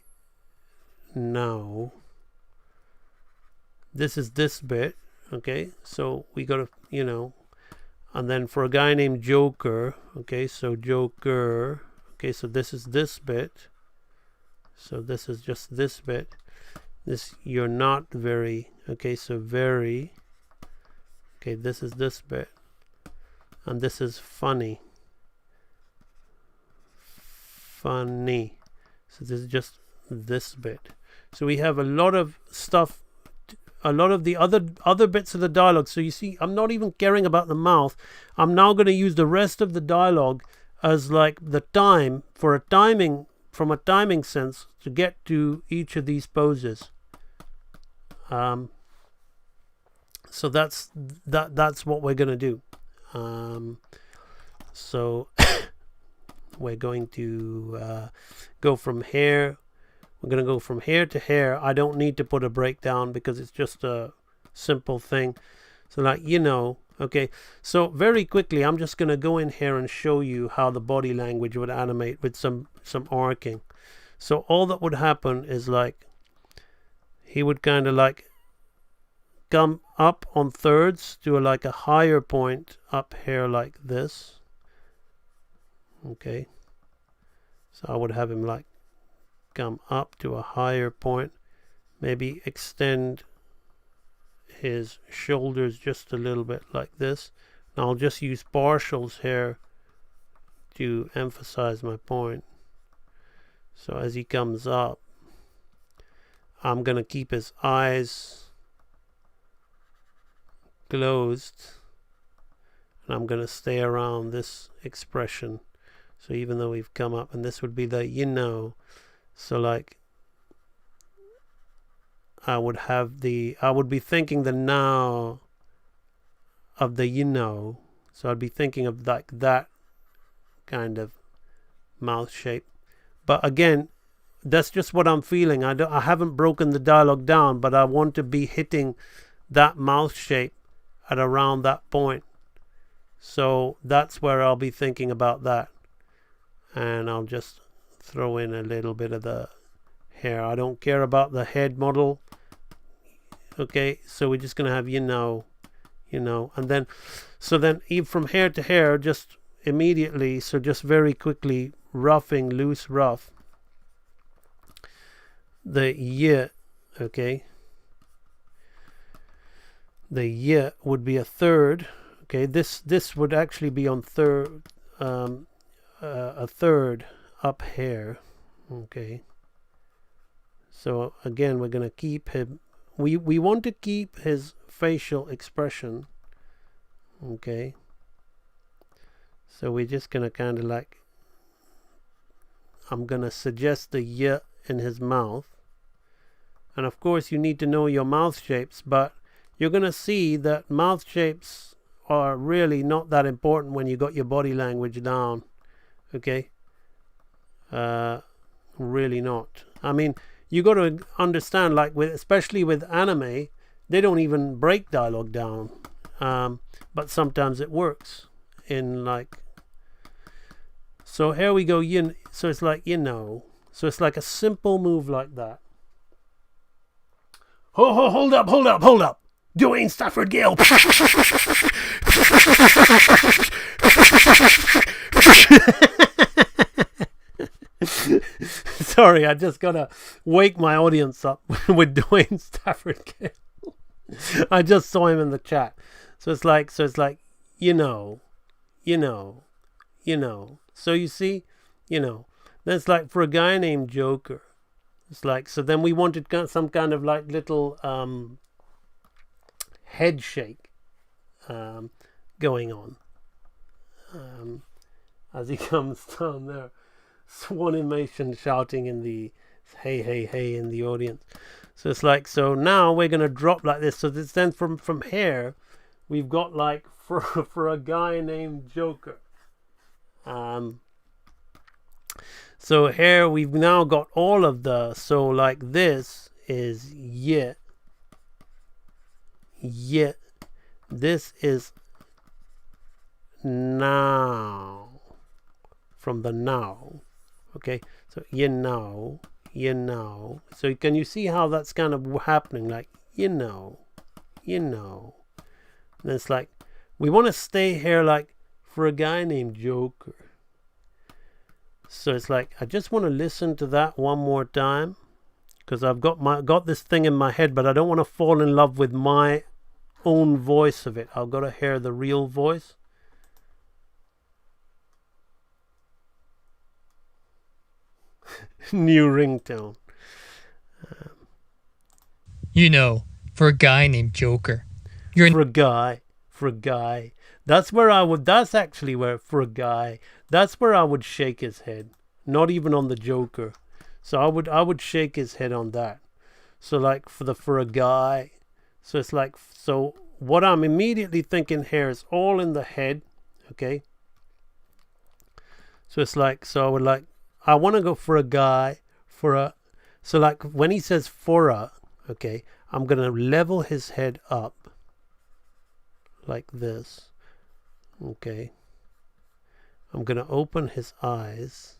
now. This is this bit, okay, so we gotta, you know, and then for a guy named Joker, okay, so Joker, okay, so this is this bit, so this is just this bit, this, "You're not very," okay, so very, okay, this is this bit, and this is funny, funny, so this is just this bit. So we have a lot of stuff, a lot of the other bits of the dialogue. So you see, I'm not even caring about the mouth. I'm now going to use the rest of the dialogue as like the time, for a timing, from a timing sense, to get to each of these poses. So that's what we're going to do. So we're going to go from here. We're going to go from hair to hair. I don't need to put a breakdown because it's just a simple thing. So like, okay. So very quickly, I'm just going to go in here and show you how the body language would animate with some arcing. So all that would happen is like, he would kind of like come up on thirds to like a higher point up here like this. Okay. So I would have him like come up to a higher point, maybe extend his shoulders just a little bit like this. And I'll just use partials here to emphasize my point. So as he comes up, I'm going to keep his eyes closed, and I'm going to stay around this expression. So even though we've come up, and this would be the so like I would be thinking the now of the so I'd be thinking of like that kind of mouth shape. But again, that's just what I'm feeling. I haven't broken the dialogue down, but I want to be hitting that mouth shape at around that point. So that's where I'll be thinking about that. And I'll just throw in a little bit of the hair. I don't care about the head model. Okay, so we're just going to have and then even from hair to hair, just immediately, so just very quickly, roughing, loose rough. The okay. The would be a third. Okay, this would actually be on third, a third up here. Okay. So again, we're gonna keep him. We want to keep his facial expression. Okay. So we're just gonna kind of like. I'm gonna suggest the in his mouth. And of course, you need to know your mouth shapes, but you're going to see that mouth shapes are really not that important when you got your body language down. Okay? Really not. I mean, you got to understand, like especially with anime, they don't even break dialogue down. But sometimes it works in like. So here we go. So it's like So it's like a simple move like that. Hold up. Dwayne Stafford Gale. Sorry, I just gotta wake my audience up with Dwayne Stafford Gale. I just saw him in the chat. So it's like, So you see, that's like for a guy named Joker. It's like, so then we wanted some kind of like little head shake going on as he comes down there. Swanimation shouting in the hey in the audience. So it's like, so now we're going to drop like this. So this, then from here, we've got like for a guy named Joker. So here we've now got all of the, so like this is yeah. This is now. From the now. Okay, so now. So can you see how that's kind of happening? Like, And it's like, we want to stay here like for a guy named Joker. So it's like, I just want to listen to that one more time, because I've got this thing in my head, but I don't want to fall in love with my own voice of it. I've got to hear the real voice. New ringtone. For a guy named Joker. For a guy. That's actually where, for a guy, that's where I would shake his head. Not even on the Joker. So I would shake his head on that. So like for a guy. So it's like, so what I'm immediately thinking here is all in the head. Okay. So it's like, so I would like, I want to go for a guy, So like when he says fura, okay, I'm going to level his head up like this. Okay. I'm going to open his eyes.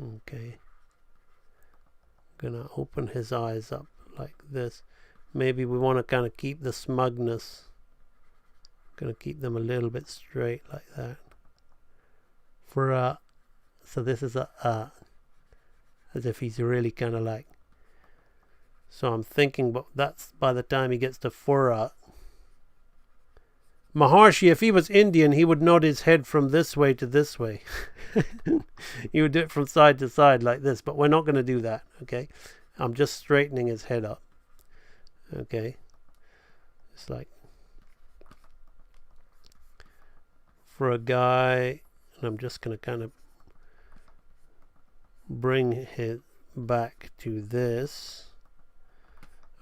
Okay. I'm going to open his eyes up like this. Maybe we want to kind of keep the smugness. Going to keep them a little bit straight like that. Fura. So this is a as if he's really kind of like. So I'm thinking, but that's by the time he gets to fura. Maharshi, if he was Indian, he would nod his head from this way to this way. He would do it from side to side like this, but we're not going to do that, okay? I'm just straightening his head up, okay? It's like, for a guy, and I'm just going to kind of bring it back to this.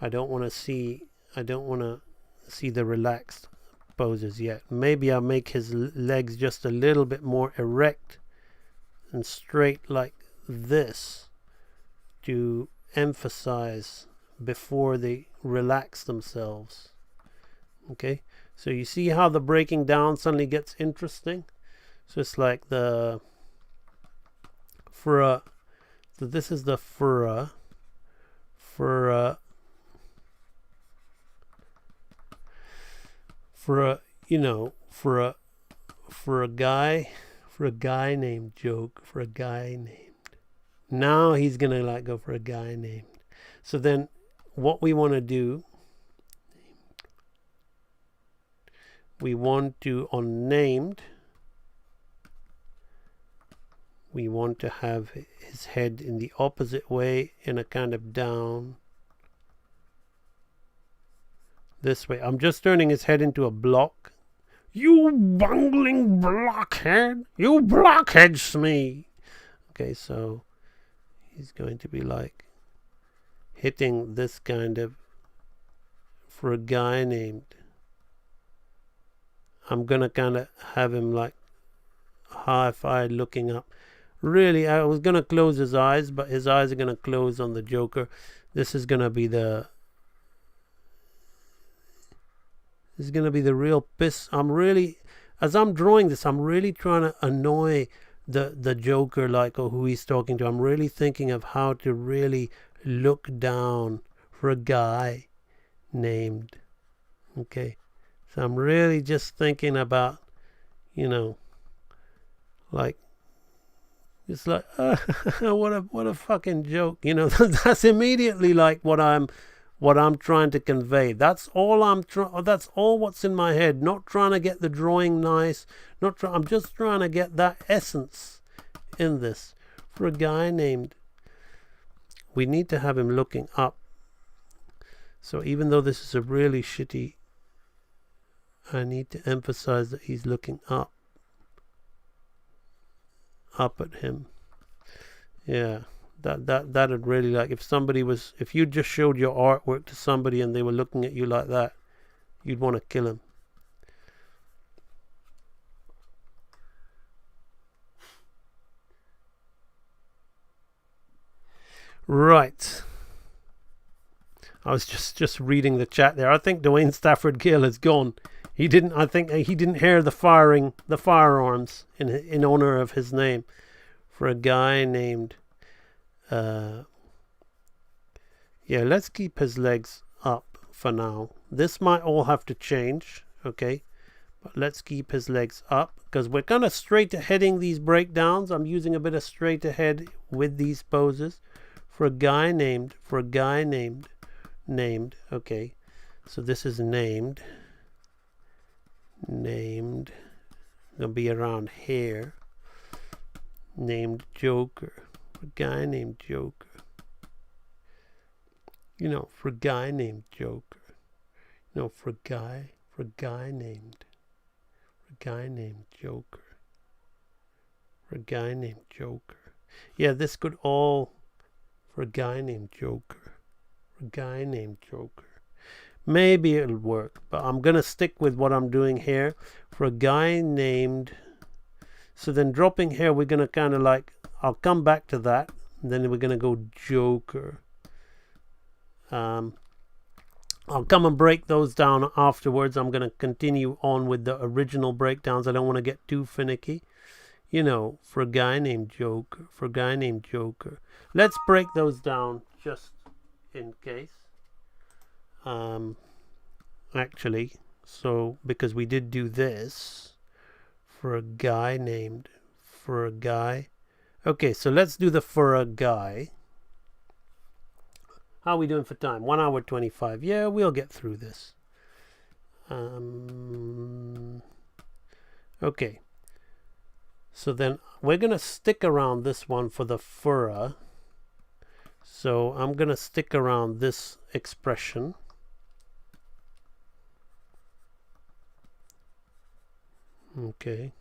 I don't want to see the relaxed poses yet. Maybe I'll make his legs just a little bit more erect and straight like this to emphasize before they relax themselves. Okay, so you see how the breaking down suddenly gets interesting. So it's like the fura. So this is the fura. For a guy named Joke, for a guy named, now he's gonna like go for a guy named. So then what we want to do, we want to, on named, we want to have his head in the opposite way, in a kind of down this way. I'm just turning his head into a block. You bungling blockhead! You blockheads me! Okay, so he's going to be like hitting this kind of, for a guy named. I'm gonna kind of have him like high-five looking up. Really, I was gonna close his eyes, but his eyes are gonna close on the Joker. This is gonna be the real piss. I'm really, as I'm drawing this, I'm really trying to annoy the Joker, like, or who he's talking to. I'm really thinking of how to really look down for a guy named. Okay, so I'm really just thinking about, like, it's like what a fucking joke, That's immediately like what I'm trying to convey. That's all that's all what's in my head. Not trying to get the drawing nice. I'm just trying to get that essence in this. For a guy named, we need to have him looking up. So even though this is a really shitty, I need to emphasize that he's looking up at him. Yeah. That'd really, like, if you just showed your artwork to somebody and they were looking at you like that, you'd want to kill him. Right. I was just reading the chat there. I think Dwayne Stafford Gill is gone. I think he didn't hear the firearms in honor of his name. For a guy named, yeah, let's keep his legs up for now. This might all have to change, okay? But let's keep his legs up, because we're kind of straight aheading these breakdowns. I'm using a bit of straight ahead with these poses. For a guy named, okay? So this is named, gonna be around here. Named Joker. For a guy named Joker. For a guy named Joker. For a guy named Joker. For a guy named Joker. Yeah, this could all, for a guy named Joker. For a guy named Joker. Maybe it'll work, but I'm gonna stick with what I'm doing here. For a guy named. So then dropping here, we're gonna kind of like I'll come back to that. Then we're going to go Joker. I'll come and break those down afterwards. I'm going to continue on with the original breakdowns. I don't want to get too finicky. You know, for a guy named Joker. For a guy named Joker. Let's break those down just in case. Actually, so because we did do this for a guy named for a guy. Okay, so let's do the for a guy. How are we doing for time? 1 hour 25. Yeah, we'll get through this. Okay. So then we're going to stick around this one for the furrow. So I'm going to stick around this expression. Okay.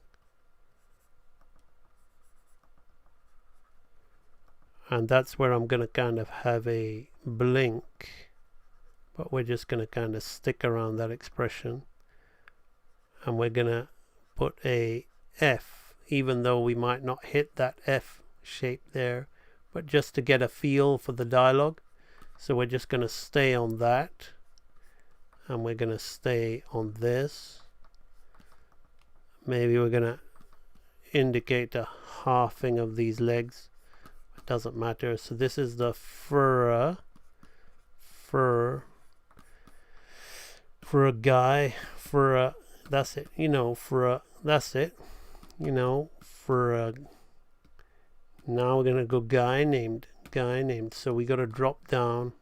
And that's where I'm going to kind of have a blink. But we're just going to kind of stick around that expression. And we're going to put a F, even though we might not hit that F shape there. But just to get a feel for the dialogue. So we're just going to stay on that. And we're going to stay on this. Maybe we're going to indicate a halving of these legs. It doesn't matter. So this is the fur for a guy, for a, that's it, you know, for a, that's it, you know, for a, now we're going to go guy named, so we got to drop down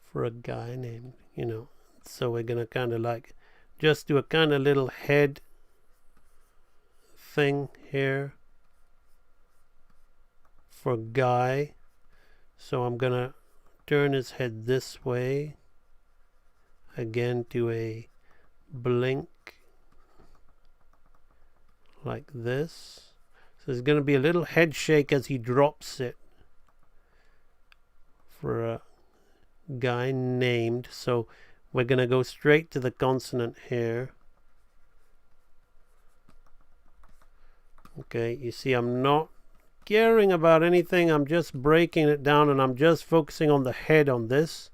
for a guy named, you know, so we're going to kind of like just do a kind of little head thing here for guy. So I'm going to turn his head this way. Again, do a blink like this. So there's going to be a little head shake as he drops it for a guy named. So we're going to go straight to the consonant here. Okay, you see I'm not caring about anything. I'm just breaking it down and I'm just focusing on the head on this.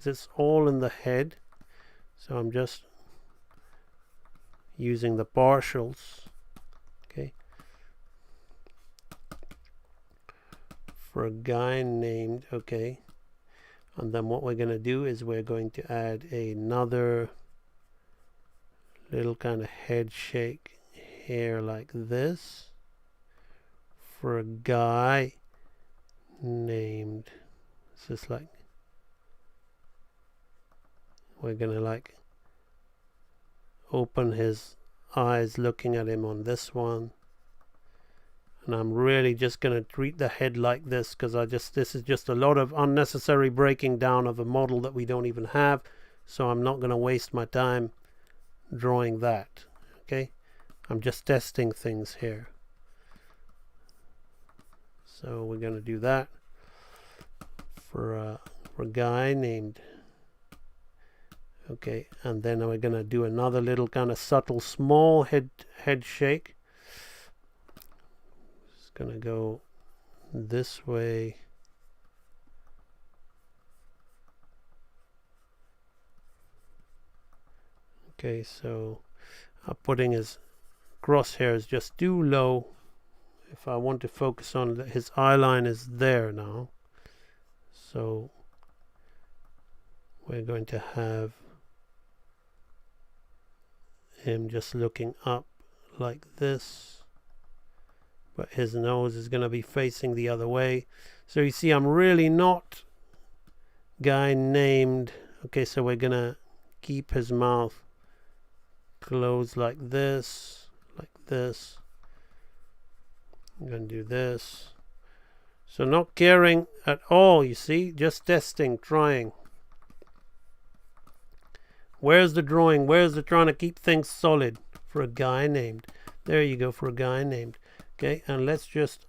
It's all in the head. So I'm just using the partials. Okay. For a guy named, okay. And then what we're going to do is we're going to add another little kind of head shake here like this. For a guy named, it's just like, we're going to like open his eyes looking at him on this one. And I'm really just going to treat the head like this because this is just a lot of unnecessary breaking down of a model that we don't even have. So I'm not going to waste my time drawing that. Okay, I'm just testing things here. So we're going to do that for a guy named. Okay, and then we're going to do another little kind of subtle small head shake. It's going to go this way. Okay, so I'm putting his crosshairs just too low. If I want to focus on his eye line is there now. So we're going to have him just looking up like this. But his nose is going to be facing the other way. So you see I'm really not guy named. Okay, so we're going to keep his mouth closed like this. Like this. I'm going to do this. So not caring at all, you see, just testing, trying. Where's the drawing? Where's the trying to keep things solid for a guy named? There you go, for a guy named. Okay, and let's just,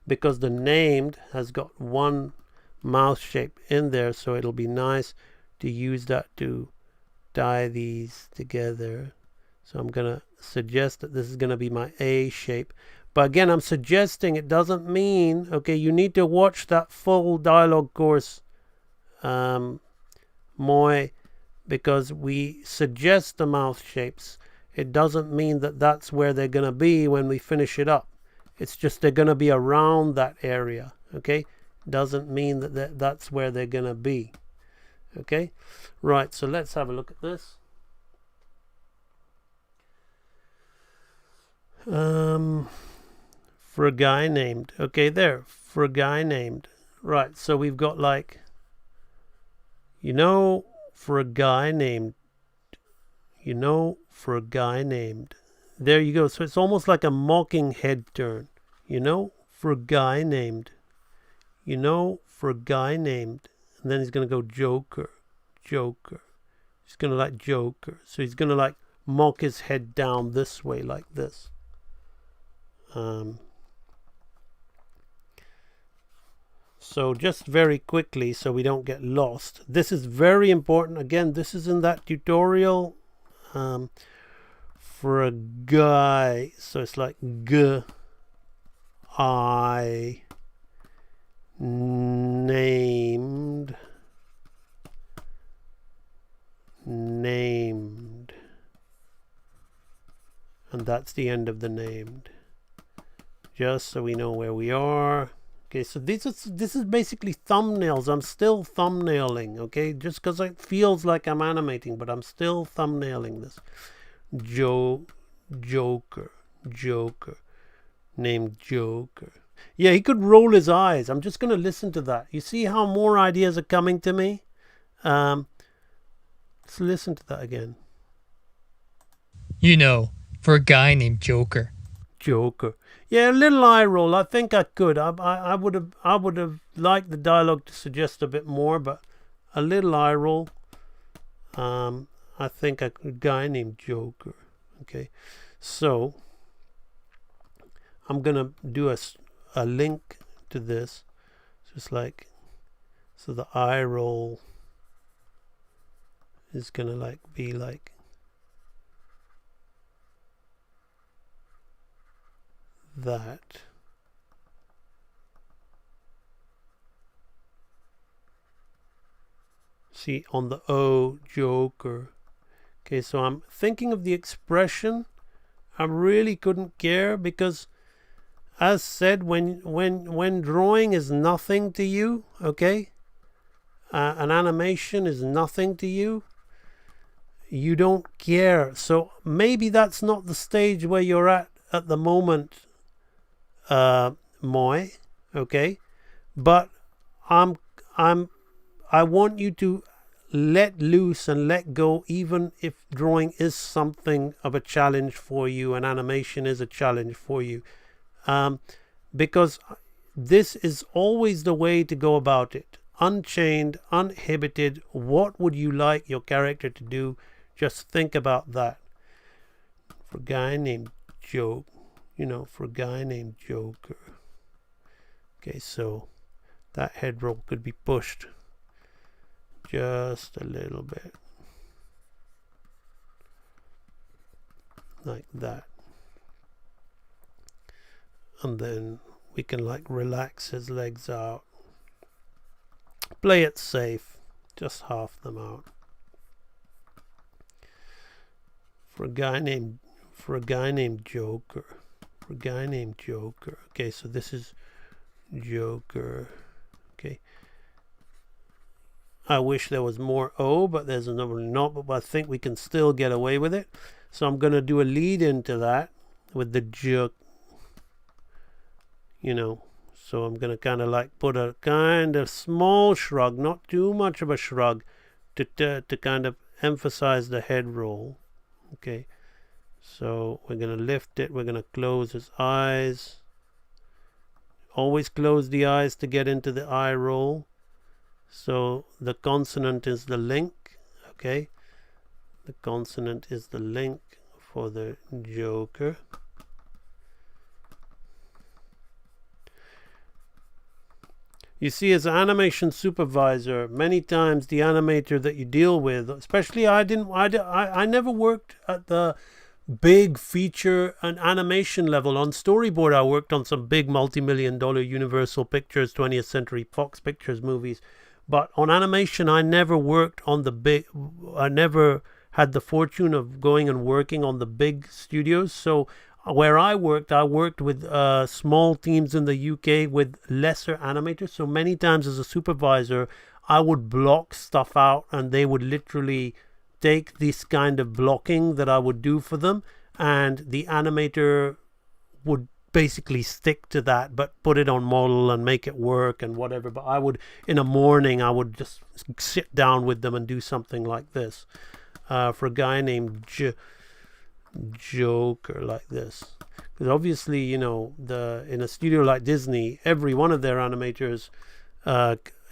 because the named has got one mouth shape in there, so it'll be nice to use that to tie these together. So I'm going to suggest that this is going to be my A shape. But again, I'm suggesting it doesn't mean, okay, you need to watch that full dialogue course, Moy, because we suggest the mouth shapes. It doesn't mean that that's where they're going to be when we finish it up. It's just they're going to be around that area, okay? Doesn't mean that that's where they're going to be, okay? Right, so let's have a look at this. For a guy named, okay, there, for a guy named, right, so we've got like, for a guy named, for a guy named, there you go. So it's almost like a mocking head turn, for a guy named, for a guy named, and then he's going to go Joker. He's going to like Joker. So he's going to like mock his head down this way like this. So just very quickly, so we don't get lost. This is very important. Again, this is in that tutorial. For a guy, so it's like I named, and that's the end of the named. Just so we know where we are. Okay, so this is basically thumbnails. I'm still thumbnailing, okay? Just because it feels like I'm animating, but I'm still thumbnailing this. Joker. Named Joker. Yeah, he could roll his eyes. I'm just going to listen to that. You see how more ideas are coming to me? Let's listen to that again. For a guy named Joker. Yeah, a little eye roll. I think I could. I would have liked the dialogue to suggest a bit more, but a little eye roll. I think a guy named Joker. Okay, so I'm gonna do a link to this, just like, so the eye roll is gonna like be like that. See, on the O, Joker. Okay, so I'm thinking of the expression. I really couldn't care because, as said, when drawing is nothing to you, okay, an animation is nothing to you, you don't care. So maybe that's not the stage where you're at the moment, Moy, okay, but I want you to let loose and let go, even if drawing is something of a challenge for you and animation is a challenge for you, because this is always the way to go about it. Unchained, uninhibited. What would you like your character to do? Just think about that. For a guy named Joe, for a guy named Joker. Okay, so that head roll could be pushed just a little bit, like that, and then we can like relax his legs out, play it safe, just half them out. For a guy named Joker. Okay, so this is Joker. Okay, I wish there was more O, but there's another not, but I think we can still get away with it. So I'm going to do a lead into that with the joke, so I'm going to kind of like put a kind of small shrug, not too much of a shrug, to kind of emphasize the head roll. Okay, so we're going to lift it, we're going to close his eyes. Always close the eyes to get into the eye roll. So the consonant is the link, okay? The consonant is the link for the Joker. You see, as an animation supervisor, many times the animator that you deal with, especially I never worked at the big feature and animation level. On storyboard, I worked on some big multi-million-dollar Universal Pictures, 20th Century Fox Pictures movies. But on animation, I never worked on the big... I never had the fortune of going and working on the big studios. So where I worked with small teams in the UK with lesser animators. So many times as a supervisor, I would block stuff out and they would literally take this kind of blocking that I would do for them, and the animator would basically stick to that but put it on model and make it work and whatever. But I would, in a morning, I would just sit down with them and do something like this for a guy named Joker, like this. Because obviously, you know, in a studio like Disney, every one of their animators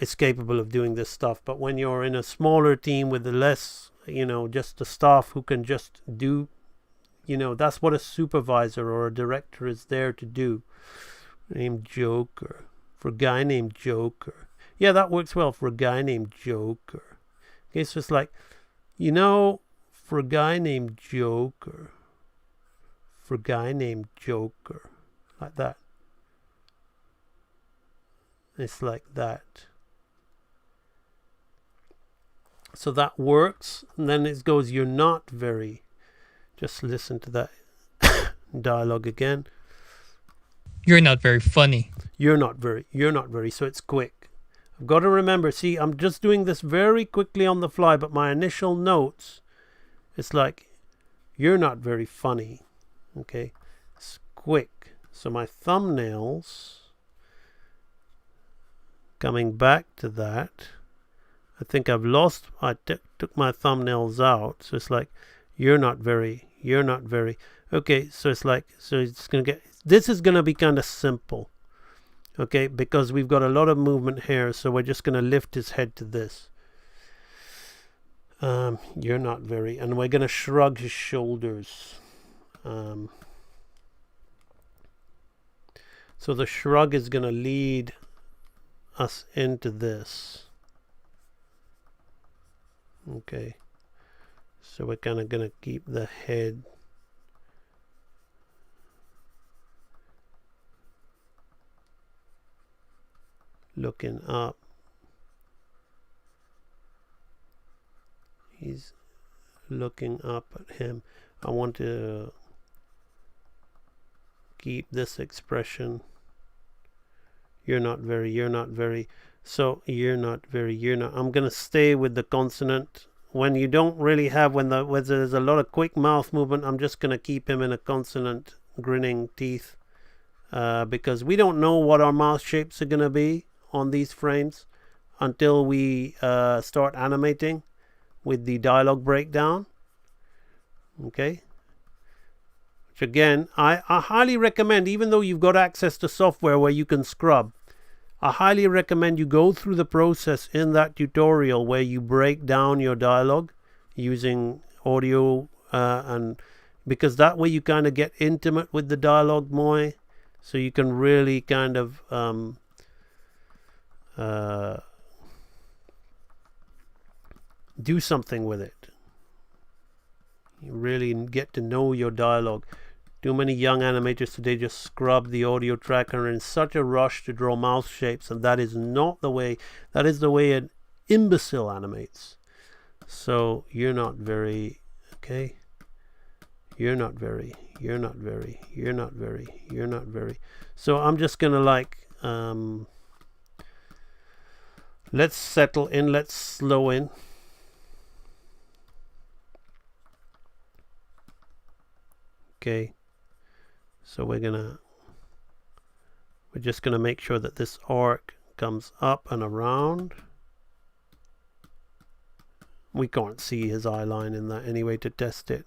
is capable of doing this stuff. But when you're in a smaller team with less, you know, just the staff who can just do, you know, that's what a supervisor or a director is there to do. Named Joker. For a guy named Joker. Yeah, that works well for a guy named Joker. Okay, so it's like, you know, for a guy named Joker. For a guy named Joker. Like that. It's like that. So that works. And then it goes, you're not very. Just listen to that dialogue again. You're not very funny. You're not very. So it's quick. I've got to remember, see, I'm just doing this very quickly on the fly, but my initial notes, it's like, you're not very funny. Okay. It's quick. So my thumbnails, coming back to that, I think I've lost, I took my thumbnails out. So it's like, you're not very. Okay, so it's like, so it's going to get, this is going to be kind of simple. Okay, because we've got a lot of movement here. So we're just going to lift his head to this. You're not very. And we're going to shrug his shoulders. So the shrug is going to lead us into this. Okay. So we're kind of going to keep the head looking up. He's looking up at him. I want to keep this expression. You're not very. So you're not. I'm going to stay with the consonant. When you don't really have, when there's a lot of quick mouth movement, I'm just going to keep him in a consonant, grinning teeth, because we don't know what our mouth shapes are going to be on these frames until we start animating with the dialogue breakdown. Okay. Which again, I highly recommend, even though you've got access to software where you can scrub, I highly recommend you go through the process in that tutorial where you break down your dialogue using audio, and because that way you kind of get intimate with the dialogue more, so you can really kind of do something with it. You really get to know your dialogue. Too many young animators today just scrub the audio track and are in such a rush to draw mouth shapes, and that is not the way. That is the way an imbecile animates. So you're not very. Okay. You're not very. So I'm just gonna like let's settle in, let's slow in. Okay. So we're just gonna make sure that this arc comes up and around. We can't see his eye line in that anyway to test it,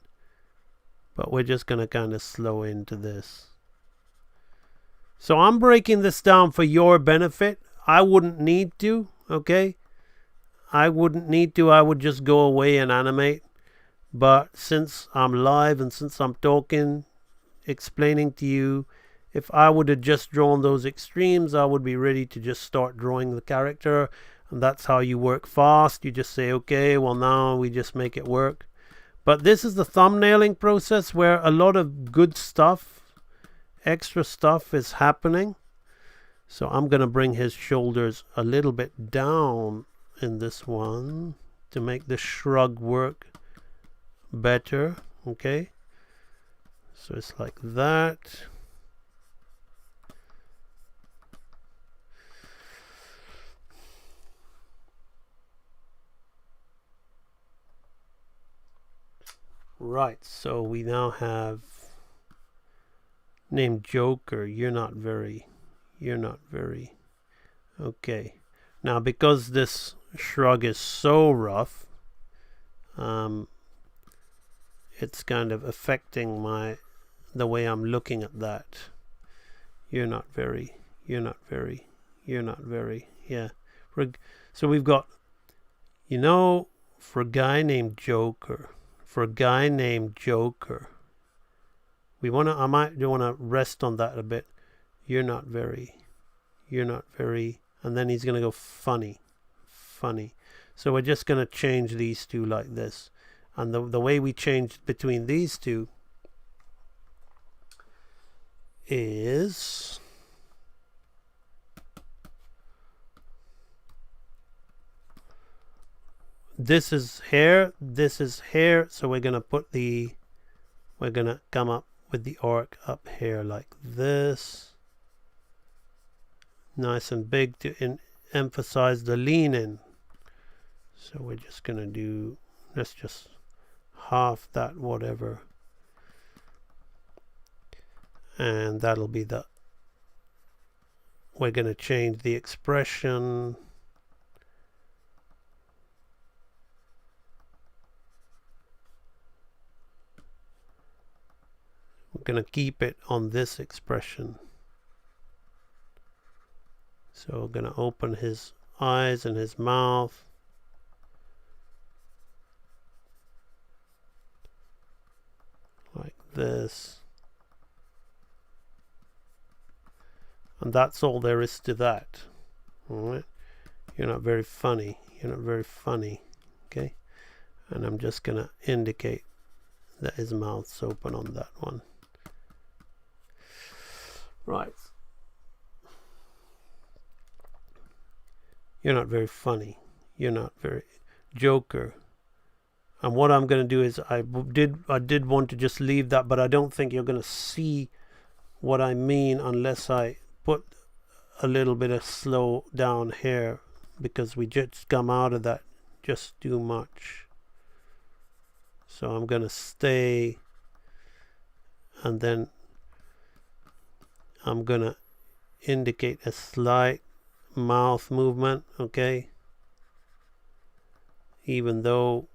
but we're just gonna kind of slow into this. So I'm breaking this down for your benefit. I wouldn't need to, okay? I wouldn't need to. I would just go away and animate. But since I'm live and since I'm talking, explaining to you, if I would have just drawn those extremes, I would be ready to just start drawing the character. And that's how you work fast. You just say, okay, well now we just make it work. But this is the thumbnailing process where a lot of good stuff, extra stuff is happening. So I'm going to bring his shoulders a little bit down in this one to make the shrug work better. Okay. So it's like that. Right, so we now have named Joker. You're not very. Okay. Now because this shrug is so rough, it's kind of affecting the way I'm looking at that. You're not very. Yeah. So we've got, for a guy named Joker. I might want to rest on that a bit. You're not very, and then he's going to go funny. So we're just going to change these two like this. And the way we change between these two is this is hair, so we're going to come up with the arc up here like this, nice and big to emphasize the lean in. So we're just going to do, let's just half that, whatever, and that'll be we're going to change the expression. We're going to keep it on this expression. So we're going to open his eyes and his mouth. Like this. And that's all there is to that. Alright? You're not very funny. Okay? And I'm just going to indicate that his mouth's open on that one. Right. You're not very funny. You're not very Joker. And what I'm going to do is I did want to just leave that, but I don't think you're going to see what I mean unless I put a little bit of slow down here, because we just come out of that just too much. So I'm going to stay, and then I'm going to indicate a slight mouth movement, okay? Even though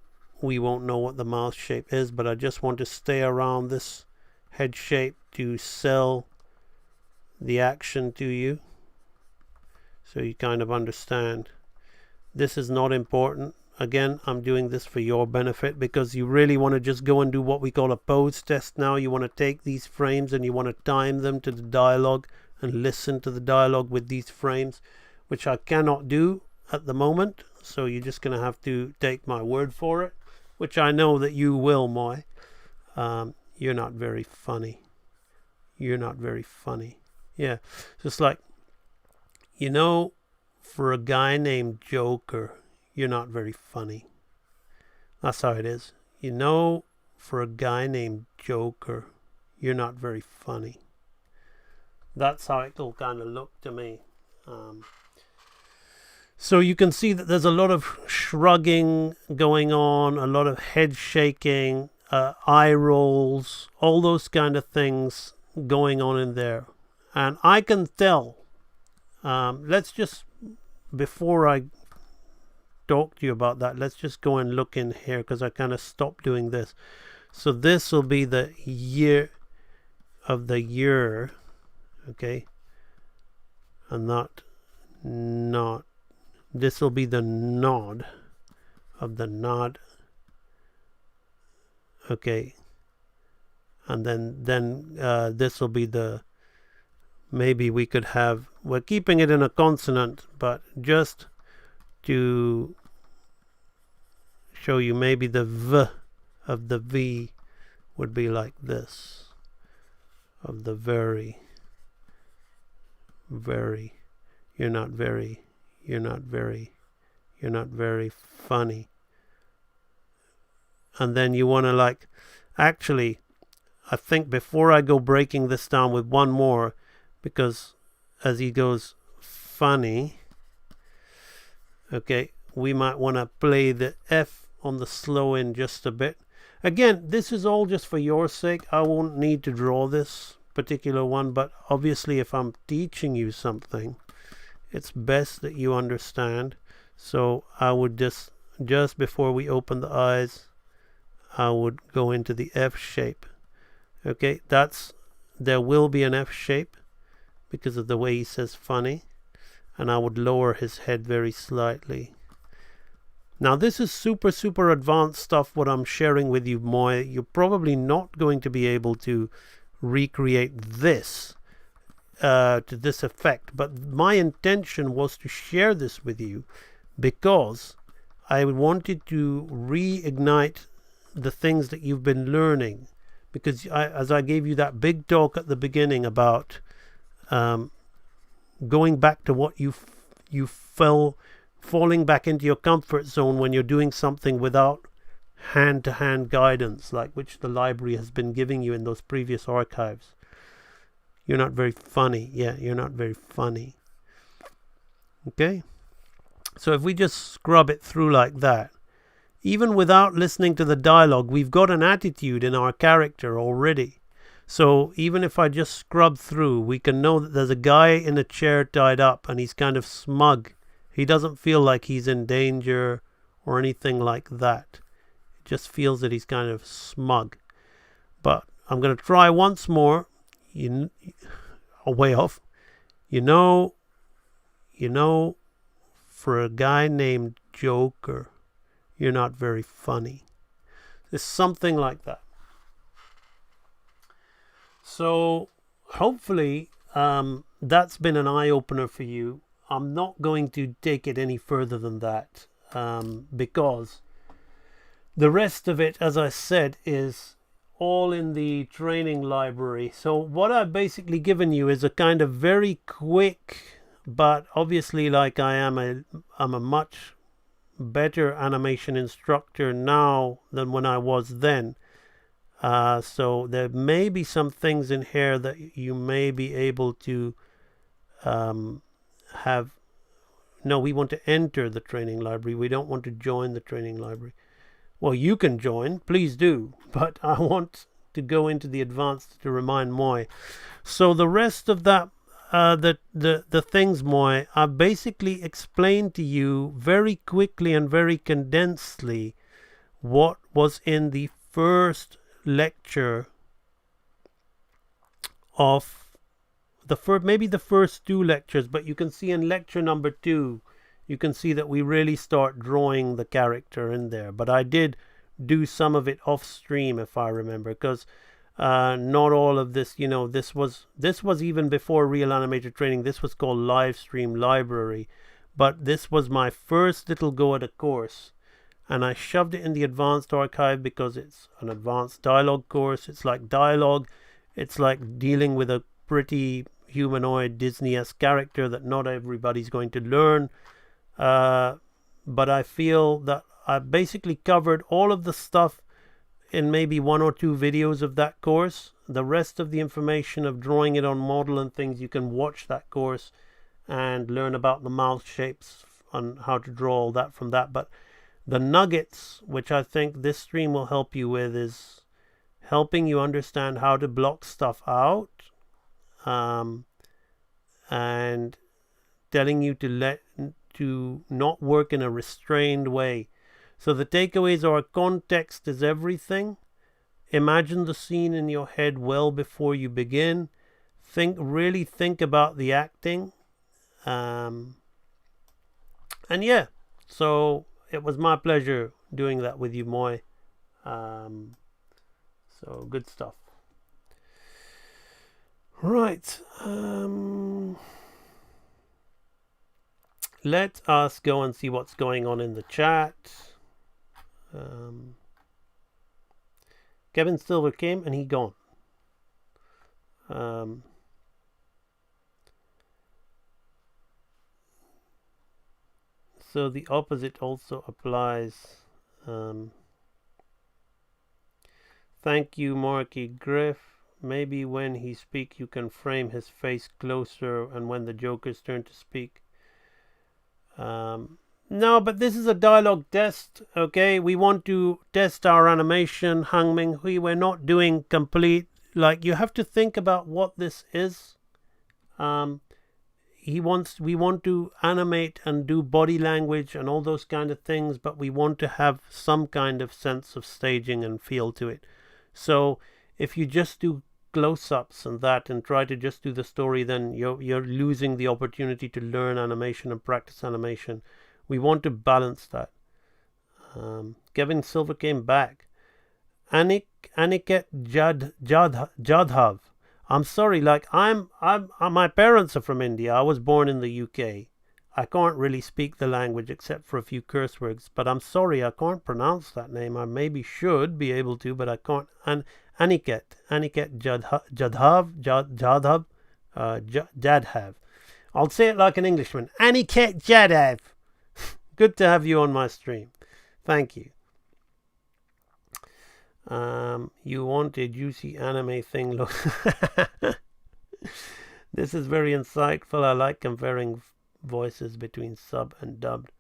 we won't know what the mouth shape is, but I just want to stay around this head shape to sell the action to you, so you kind of understand. This is not important. Again, I'm doing this for your benefit, because you really want to just go and do what we call a pose test now. You want to take these frames and you want to time them to the dialogue and listen to the dialogue with these frames, which I cannot do at the moment. So you're just going to have to take my word for it, which I know that you will, Moy. You're not very funny. Yeah, just like, for a guy named Joker, you're not very funny. That's how it is. For a guy named Joker, you're not very funny. That's how it'll kind of look to me. So you can see that there's a lot of shrugging going on, a lot of head shaking, eye rolls, all those kind of things going on in there. And I can tell, let's just, before I talk to you about that, let's just go and look in here, because I kind of stopped doing this. So this will be the year of the year, okay? And not, this will be the nod of the nod, okay? And then this will be the, maybe we could have, we're keeping it in a consonant, but just to show you maybe the V of the V would be like this. Of the very, you're not very funny. And then you want to like, actually, I think before I go breaking this down with one more, because as he goes funny, okay, we might want to play the F on the slow end just a bit. Again, this is all just for your sake. I won't need to draw this particular one, but obviously if I'm teaching you something, it's best that you understand. So I would just before we open the eyes, I would go into the F shape. Okay, there will be an F shape because of the way he says funny, and I would lower his head very slightly. Now this is super advanced stuff what I'm sharing with you, Moy. You're probably not going to be able to recreate this to this effect, but my intention was to share this with you because I wanted to reignite the things that you've been learning, because as I gave you that big talk at the beginning about going back to what you falling back into your comfort zone when you're doing something without hand-to-hand guidance, like which the library has been giving you in those previous archives. You're not very funny. Yeah, you're not very funny. Okay? So if we just scrub it through like that, even without listening to the dialogue, we've got an attitude in our character already. So even if I just scrub through, we can know that there's a guy in a chair tied up and he's kind of smug. He doesn't feel like he's in danger or anything like that. It just feels that he's kind of smug. But I'm going to try once more. Way off. You know, for a guy named Joker, you're not very funny. It's something like that. So hopefully that's been an eye-opener for you. I'm not going to take it any further than that because the rest of it, as I said, is all in the training library. So what I've basically given you is a kind of very quick, but obviously like I'm a much better animation instructor now than when I was then. So there may be some things in here that you may be able to have. No, we want to enter the training library. We don't want to join the training library. Well, you can join, please do, but I want to go into the advanced to remind Moy. So the rest of that, the things, Moy, I basically explained to you very quickly and very condensedly what was in the first lecture of maybe the first two lectures, but you can see in lecture number 2, you can see that we really start drawing the character in there. But I did do some of it off stream, if I remember, because not all of this, this was even before Real Animator Training. This was called Live Stream Library, but this was my first little go at a course, and I shoved it in the advanced archive because it's an advanced dialogue course. It's like dialogue. It's like dealing with a pretty humanoid Disney-esque character that not everybody's going to learn. But I feel that I basically covered all of the stuff in maybe 1 or 2 videos of that course. The rest of the information of drawing it on model and things, you can watch that course and learn about the mouth shapes and how to draw all that from that. But the nuggets, which I think this stream will help you with, is helping you understand how to block stuff out, and telling you to not work in a restrained way. So the takeaways are: context is everything. Imagine the scene in your head well before you begin. Really think about the acting. And yeah, so it was my pleasure doing that with you, Moy. So good stuff. Right. Let us go and see what's going on in the chat. Kevin Silver came and he gone. So the opposite also applies. Thank you, Marky Griff. Maybe when he speak, you can frame his face closer, and when the Joker's turn to speak. No, but this is a dialogue test, okay? We want to test our animation, Hang Ming Hui. We're not doing complete. Like, you have to think about what this is. We want to animate and do body language and all those kind of things, but we want to have some kind of sense of staging and feel to it. So if you just do close-ups and that and try to just do the story, then you're losing the opportunity to learn animation and practice animation. We want to balance that. Kevin Silver came back. Aniket Jadhav. I'm sorry, like my parents are from India. I was born in the UK. I can't really speak the language except for a few curse words, but I'm sorry, I can't pronounce that name. I maybe should be able to, but I can't. And Aniket Jadhav. I'll say it like an Englishman. Aniket Jadhav. Good to have you on my stream. Thank you. You want a juicy anime thing, look. This is very insightful. I like comparing voices between sub and dubbed.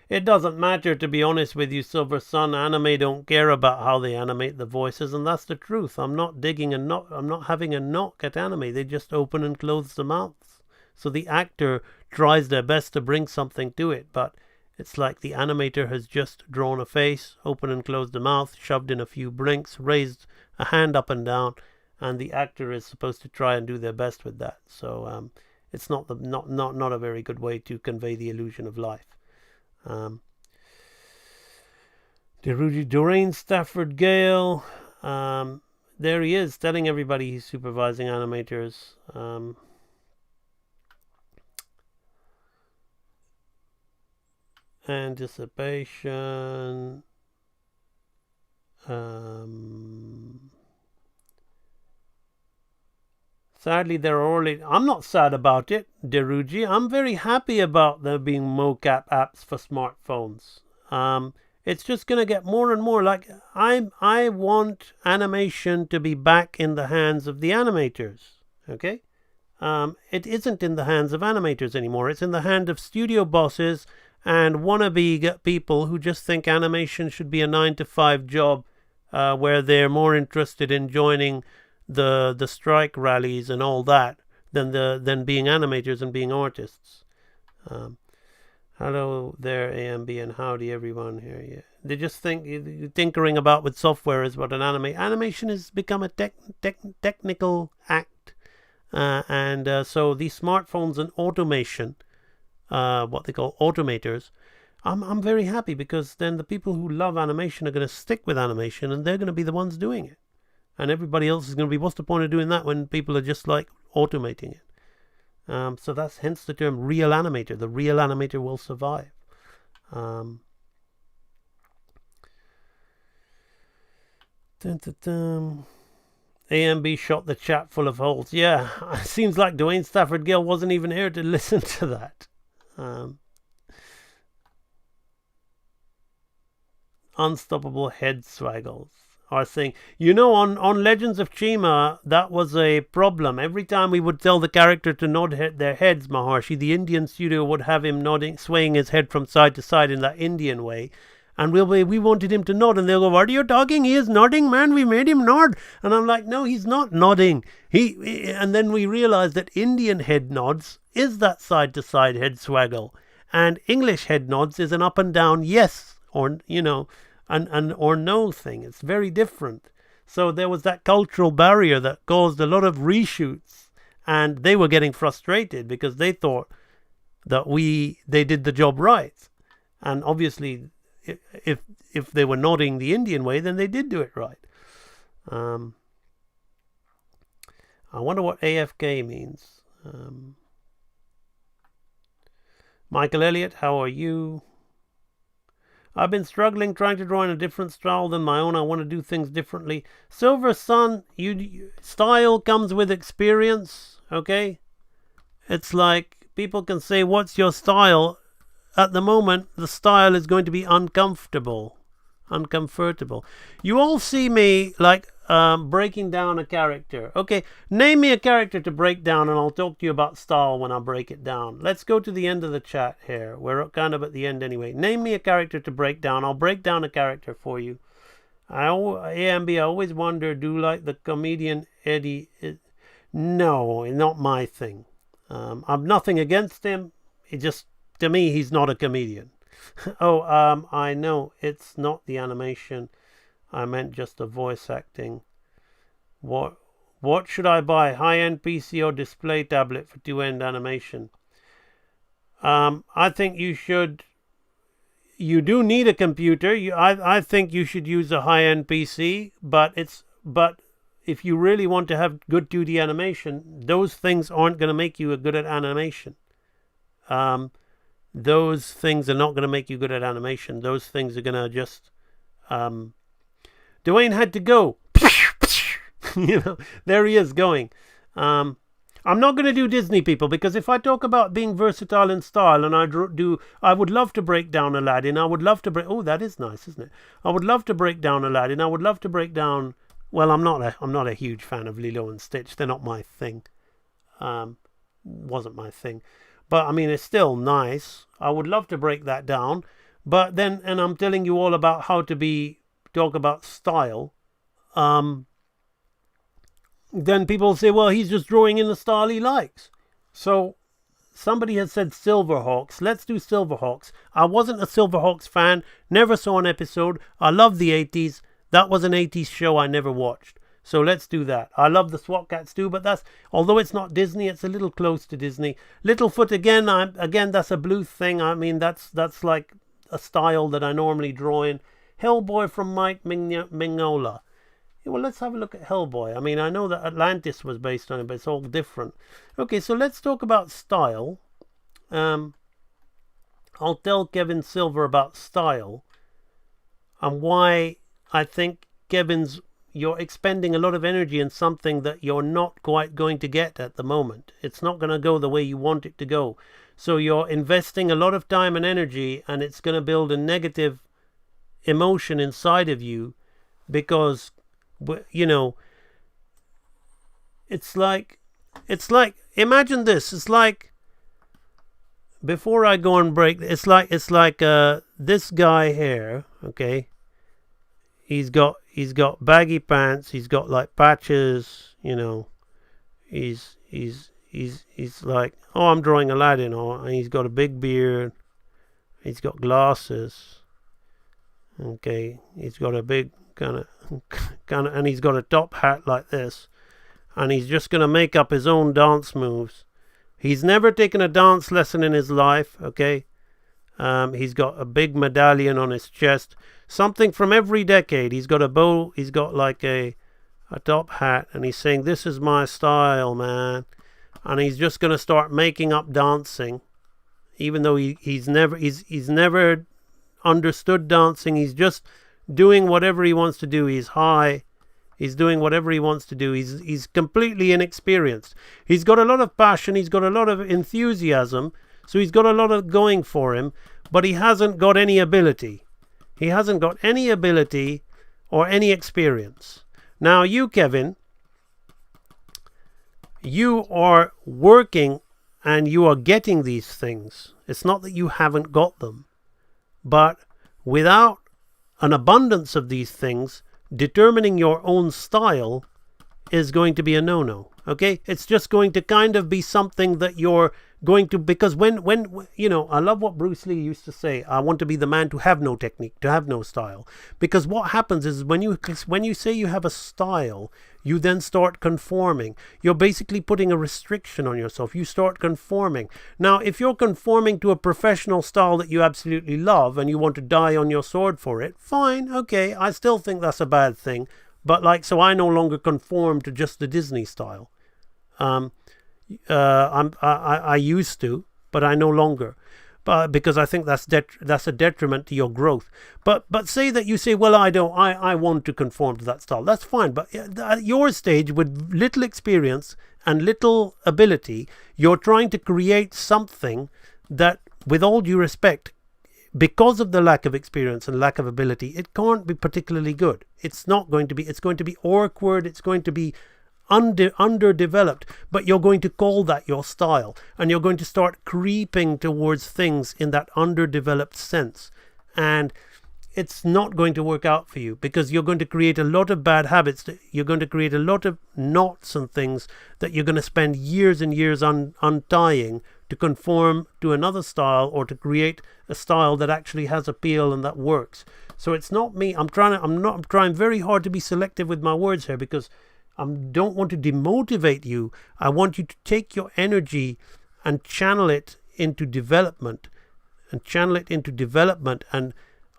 It doesn't matter, to be honest with you, Silver Sun. Anime don't care about how they animate the voices, and that's the truth. I'm not digging I'm not having a knock at anime. They just open and close the mouths. So the actor tries their best to bring something to it, but it's like the animator has just drawn a face, opened and closed the mouth, shoved in a few blinks, raised a hand up and down, and the actor is supposed to try and do their best with that. So it's not a very good way to convey the illusion of life. Doreen Stafford Gale, there he is, telling everybody he's supervising animators. Anticipation. Sadly, there are only. I'm not sad about it, Deruji. I'm very happy about there being mocap apps for smartphones. It's just gonna get more and more. Like I want animation to be back in the hands of the animators. Okay. It isn't in the hands of animators anymore. It's in the hand of studio bosses and wannabe people who just think animation should be a 9-to-5 job, where they're more interested in joining the strike rallies and all that than being animators and being artists. Hello there, AMB, and howdy everyone here. Yeah. They just think tinkering about with software is what animation has become a technical act, and so these smartphones and automation, what they call automators, I'm very happy, because then the people who love animation are going to stick with animation, and they're going to be the ones doing it. And everybody else is going to be, what's the point of doing that when people are just like automating it? So that's hence the term real animator. The real animator will survive. AMB shot the chat full of holes. Yeah, it seems like Dwayne Stafford Gill wasn't even here to listen to that. Unstoppable head swaggles are saying, on Legends of Chima, that was a problem. Every time we would tell the character to nod their heads, Maharshi, the Indian studio would have him swaying his head from side to side in that Indian way. And we wanted him to nod, and they'll go, "What are you talking? He is nodding, man. We made him nod." And I'm like, "No, he's not nodding." And then we realized that Indian head nods is that side to side head swaggle, and English head nods is an up and down yes or or no thing. It's very different. So there was that cultural barrier that caused a lot of reshoots, and they were getting frustrated because they thought that they did the job right, and obviously, if they were nodding the Indian way, then they did do it right. I wonder what AFK means. Michael Elliott, how are you? I've been struggling trying to draw in a different style than my own. I want to do things differently. Silver Sun, style comes with experience, okay? It's like people can say, what's your style? At the moment, the style is going to be uncomfortable. You all see me like breaking down a character. Okay, name me a character to break down and I'll talk to you about style when I break it down. Let's go to the end of the chat here. We're kind of at the end anyway. Name me a character to break down. I'll break down a character for you. AMB, I always wonder, do like the comedian Eddie? No, not my thing. I'm nothing against him. It just, to me, he's not a comedian. I know it's not the animation. I meant just the voice acting. What should I buy? High-end PC or display tablet for two-end animation? I think you should. You do need a computer. I think you should use a high-end PC. But if you really want to have good 2D animation, those things aren't going to make you good at animation. Those things are not going to make you good at animation. Those things are going to just... Dwayne had to go. There he is going. I'm not going to do Disney, people, because if I talk about being versatile in style, and I would love to break down Aladdin. I would love to break... Oh, that is nice, isn't it? I would love to break down Aladdin. I would love to break down... Well, I'm not a huge fan of Lilo and Stitch. They're not my thing. Wasn't my thing. But, I mean, it's still nice. I would love to break that down. But then, and I'm telling you all about how to talk about style. Then people say, well, he's just drawing in the style he likes. So, somebody has said Silverhawks. Let's do Silverhawks. I wasn't a Silverhawks fan. Never saw an episode. I love the 80s. That was an 80s show I never watched. So let's do that. I love the SWAT Cats too, but although it's not Disney, it's a little close to Disney. Littlefoot again, that's a blue thing. I mean, that's like a style that I normally draw in. Hellboy from Mike Mignola. Well, let's have a look at Hellboy. I mean, I know that Atlantis was based on it, but it's all different. Okay, so let's talk about style. I'll tell Kevin Silver about style and why I think you're expending a lot of energy in something that you're not quite going to get at the moment. It's not going to go the way you want it to go. So you're investing a lot of time and energy, and it's going to build a negative emotion inside of you because, it's like, imagine this. It's like, before I go and break, it's like this guy here, okay? He's got baggy pants. He's got like patches. He's like, oh, I'm drawing Aladdin. And he's got a big beard. He's got glasses. Okay, he's got a big kind of, and he's got a top hat like this. And he's just gonna make up his own dance moves. He's never taken a dance lesson in his life. Okay. He's got a big medallion on his chest. Something from every decade. He's got a bow. He's got like a top hat. And he's saying, this is my style, man. And he's just going to start making up dancing. Even though he's never understood dancing. He's just doing whatever he wants to do. He's high. He's doing whatever he wants to do. He's completely inexperienced. He's got a lot of passion. He's got a lot of enthusiasm. So he's got a lot of going for him, but he hasn't got any ability. He hasn't got any ability or any experience. Now you, Kevin, you are working and you are getting these things. It's not that you haven't got them, but without an abundance of these things, determining your own style is going to be a no-no. Okay? It's just going to kind of be something that you're going to, because when I love what Bruce Lee used to say, I want to be the man to have no technique, to have no style. Because what happens is when you say you have a style, you then start conforming. You're basically putting a restriction on yourself. You start conforming. Now, if you're conforming to a professional style that you absolutely love and you want to die on your sword for it, fine, okay, I still think that's a bad thing. But so I no longer conform to just the Disney style. I used to, but I no longer. but because I think that's a detriment to your growth. But say that you say, well, I want to conform to that style. That's fine. But at your stage, with little experience and little ability, you're trying to create something that, with all due respect, because of the lack of experience and lack of ability, it can't be particularly good. It's not going to be. It's going to be awkward. It's going to be underdeveloped, but you're going to call that your style, and you're going to start creeping towards things in that underdeveloped sense, and it's not going to work out for you, because you're going to create a lot of bad habits. You're going to create a lot of knots and things that you're going to spend years and years untying to conform to another style, or to create a style that actually has appeal and that works. So it's not me. I'm trying very hard to be selective with my words here, because I don't want to demotivate you. I want you to take your energy and channel it into development, and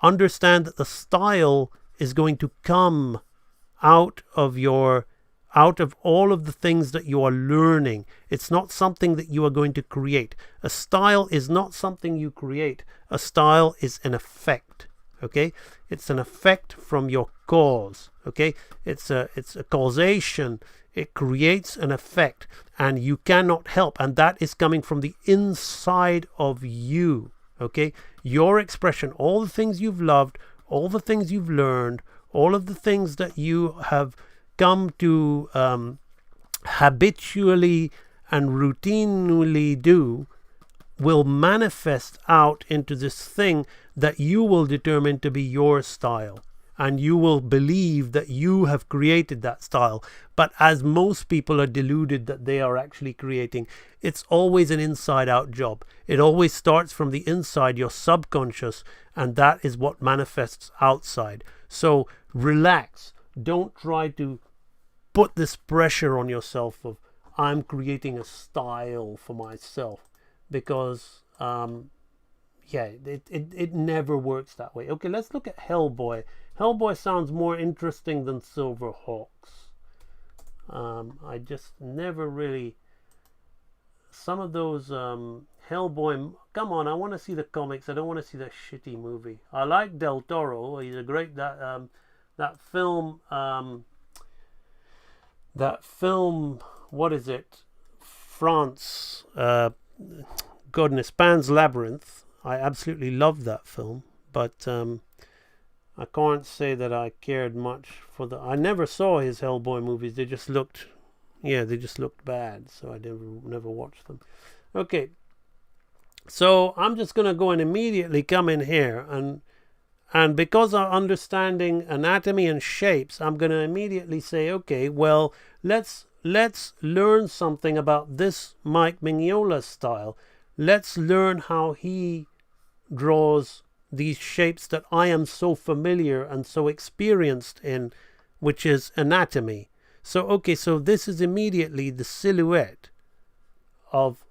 understand that the style is going to come out of all of the things that you are learning. It's not something that you are going to create. A style is not something you create. A style is an effect. Okay, it's an effect from your cause. Okay, it's a causation. It creates an effect, and you cannot help, and that is coming from the inside of you. Okay, your expression, all the things you've loved, all the things you've learned, all of the things that you have come to habitually and routinely do, will manifest out into this thing that you will determine to be your style, and you will believe that you have created that style. But as most people are deluded that they are actually creating, it's always an inside out job. It always starts from the inside, your subconscious, and that is what manifests outside. So relax. Don't try to put this pressure on yourself of, I'm creating a style for myself, because it never works that way. Okay, let's look at Hellboy. Hellboy sounds more interesting than Silverhawks. I just never really, some of those Hellboy, come on, I want to see the comics. I don't want to see that shitty movie. I like Del Toro. He's a great, that film, what is it? France, goodness, Pan's Labyrinth. I absolutely loved that film, but I can't say that I cared much for I never saw his Hellboy movies. They just looked bad, so I never watched them. Okay, so I'm just gonna go and immediately come in here, and because I'm understanding anatomy and shapes, I'm gonna immediately say, okay, well, let's learn something about this Mike Mignola style. Let's learn how he draws these shapes that I am so familiar and so experienced in, which is anatomy. So okay, so this is immediately the silhouette of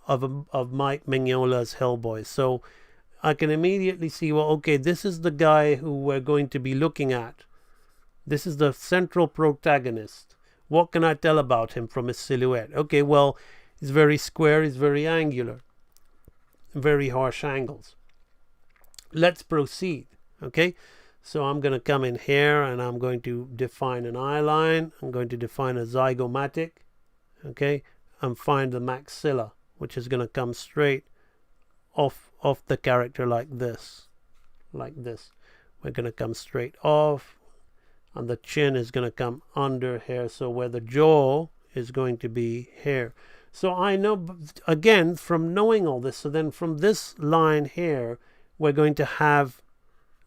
Mike Mignola's Hellboy. So I can immediately see, well, okay, this is the guy who we're going to be looking at. This is the central protagonist. What can I tell about him from his silhouette? Okay, well, he's very square, he's very angular, very harsh angles. Let's proceed. Okay, so I'm going to come in here and I'm going to define an eye line. I'm going to define a zygomatic. Okay, and find the maxilla, which is going to come straight off the character like this. We're going to come straight off, and the chin is going to come under here, so where the jaw is going to be here. So I know, again, from knowing all this, so then from this line here, we're going to have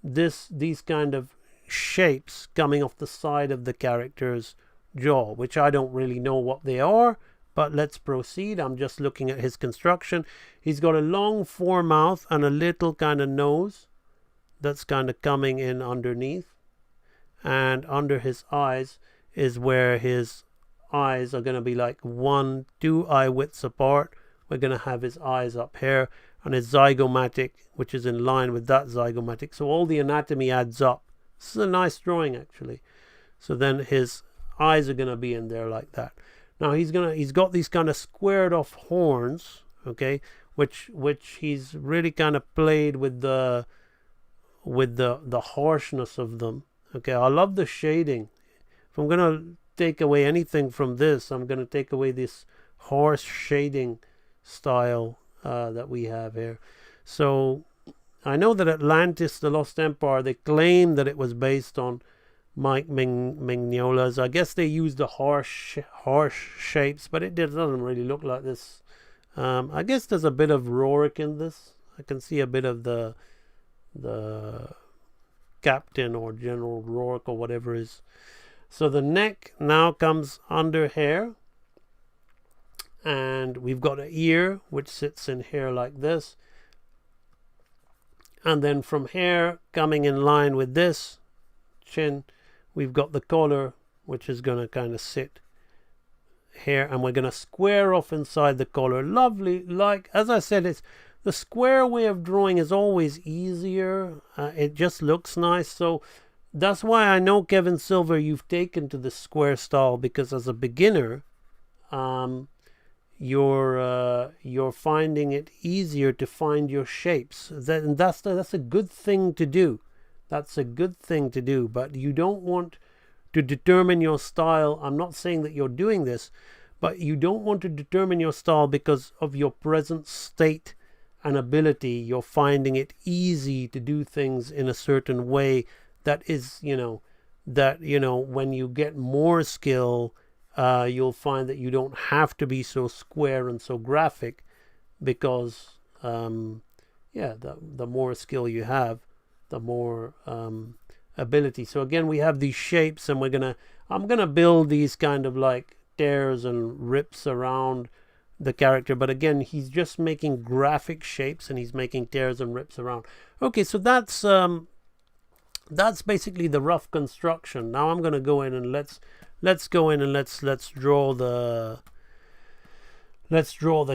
these kind of shapes coming off the side of the character's jaw, which I don't really know what they are, but let's proceed. I'm just looking at his construction. He's got a long foremouth and a little kind of nose that's kind of coming in underneath, and under his eyes is where his eyes are going to be like 1-2 eye widths apart. We're going to have his eyes up here, and his zygomatic, which is in line with that zygomatic. So all the anatomy adds up. This is a nice drawing, actually. So then his eyes are going to be in there like that. Now he's got these kind of squared off horns, okay, which he's really kind of played with the harshness of them. Okay, I love the shading. If I'm gonna take away anything from this, I'm gonna take away this harsh shading style that we have here. So I know that Atlantis, the Lost Empire, they claim that it was based on Mike Mignola's. I guess they used the harsh shapes, but it doesn't really look like this. I guess there's a bit of Rorik in this. I can see a bit of the Captain or General Rorik or whatever is. So the neck now comes under here, and we've got an ear which sits in here like this, and then from here coming in line with this chin, we've got the collar which is going to kind of sit here, and we're going to square off inside the collar. Lovely, like as I said, it's the square way of drawing is always easier. It just looks nice. So that's why I know, Kevin Silver, you've taken to the square style, because as a beginner, you're finding it easier to find your shapes. That's a good thing to do. That's a good thing to do. But you don't want to determine your style. I'm not saying that you're doing this, but you don't want to determine your style because of your present state and ability. You're finding it easy to do things in a certain way that is, when you get more skill, you'll find that you don't have to be so square and so graphic, because the more skill you have, the more ability. So again, we have these shapes, and I'm gonna build these kind of like tears and rips around the character, but again, he's just making graphic shapes and he's making tears and rips around. Okay, so that's basically the rough construction. Now I'm gonna go in and let's go in and let's draw the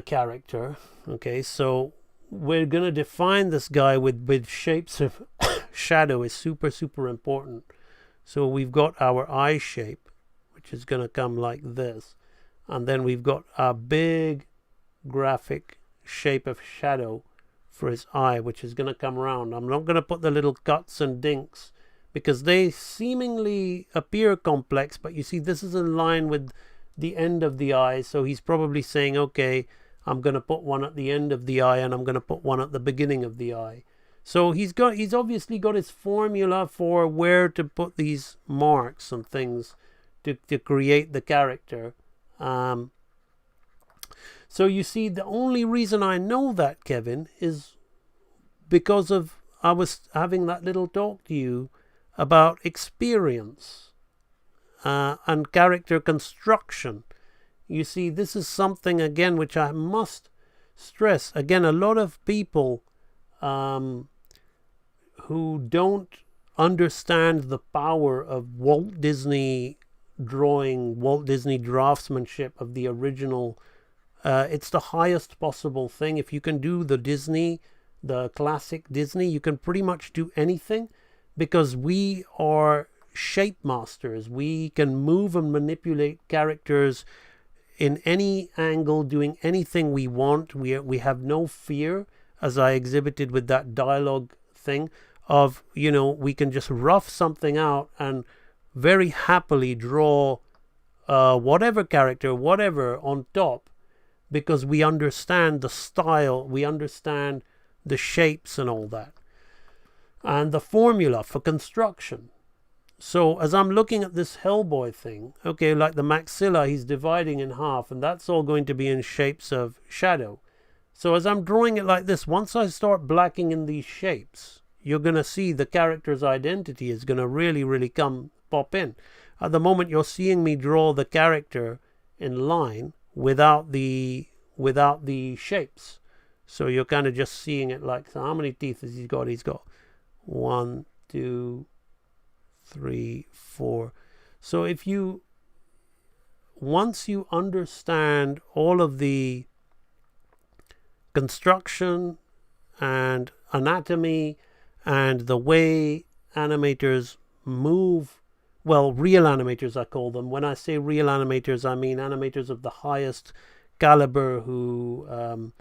character. Okay, so we're gonna define this guy with shapes of shadow is super important. So we've got our eye shape, which is gonna come like this, and then we've got a big graphic shape of shadow for his eye, which is gonna come around. I'm not gonna put the little cuts and dinks because they seemingly appear complex, but you see this is in line with the end of the eye, so he's probably saying, okay, I'm going to put one at the end of the eye and I'm going to put one at the beginning of the eye. So he's obviously got his formula for where to put these marks and things to create the character. So you see, the only reason I know that, Kevin, is because of I was having that little talk to you about experience and character construction. You see, this is something, again, which I must stress. Again, a lot of people who don't understand the power of Walt Disney drawing, Walt Disney draftsmanship of the original. It's the highest possible thing. If you can do the classic Disney, you can pretty much do anything, because we are shape masters. We can move and manipulate characters in any angle, doing anything we want. We have no fear, as I exhibited with that dialogue thing, of, we can just rough something out and very happily draw whatever character, whatever on top, because we understand the style, we understand the shapes and all that, and the formula for construction. So as I'm looking at this Hellboy thing, okay, like the maxilla, he's dividing in half, and that's all going to be in shapes of shadow. So as I'm drawing it like this, once I start blacking in these shapes, you're going to see the character's identity is going to really pop in. At the moment, you're seeing me draw the character in line without the shapes. So you're kind of just seeing it like, so how many teeth has he got? He's got 1, 2, 3, 4. So once you understand all of the construction and anatomy and the way animators move, well, real animators I call them. When I say real animators, I mean animators of the highest caliber who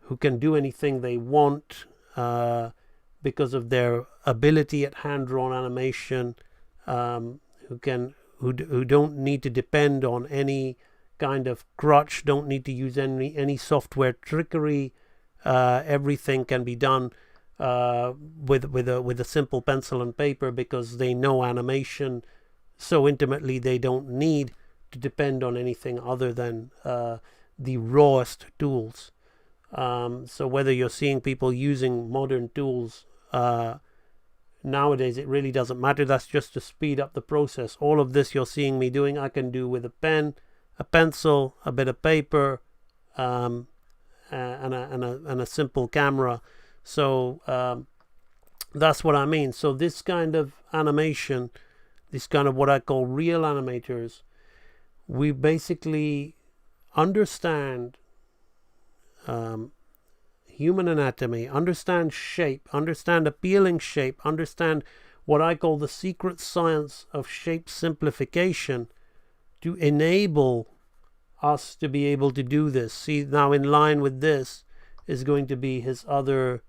who can do anything they want because of their ability at hand-drawn animation, who don't need to depend on any kind of crutch, don't need to use any software trickery. Everything can be done with a simple pencil and paper because they know animation so intimately they don't need to depend on anything other than the rawest tools. So whether you're seeing people using modern tools nowadays, it really doesn't matter. That's just to speed up the process. All of this you're seeing me doing, I can do with a pen, a pencil, a bit of paper, and a simple camera. So that's what I mean. So this kind of animation, this kind of what I call real animators, we basically understand human anatomy, understand shape, understand appealing shape, understand what I call the secret science of shape simplification to enable us to be able to do this. See, now in line with this is going to be his other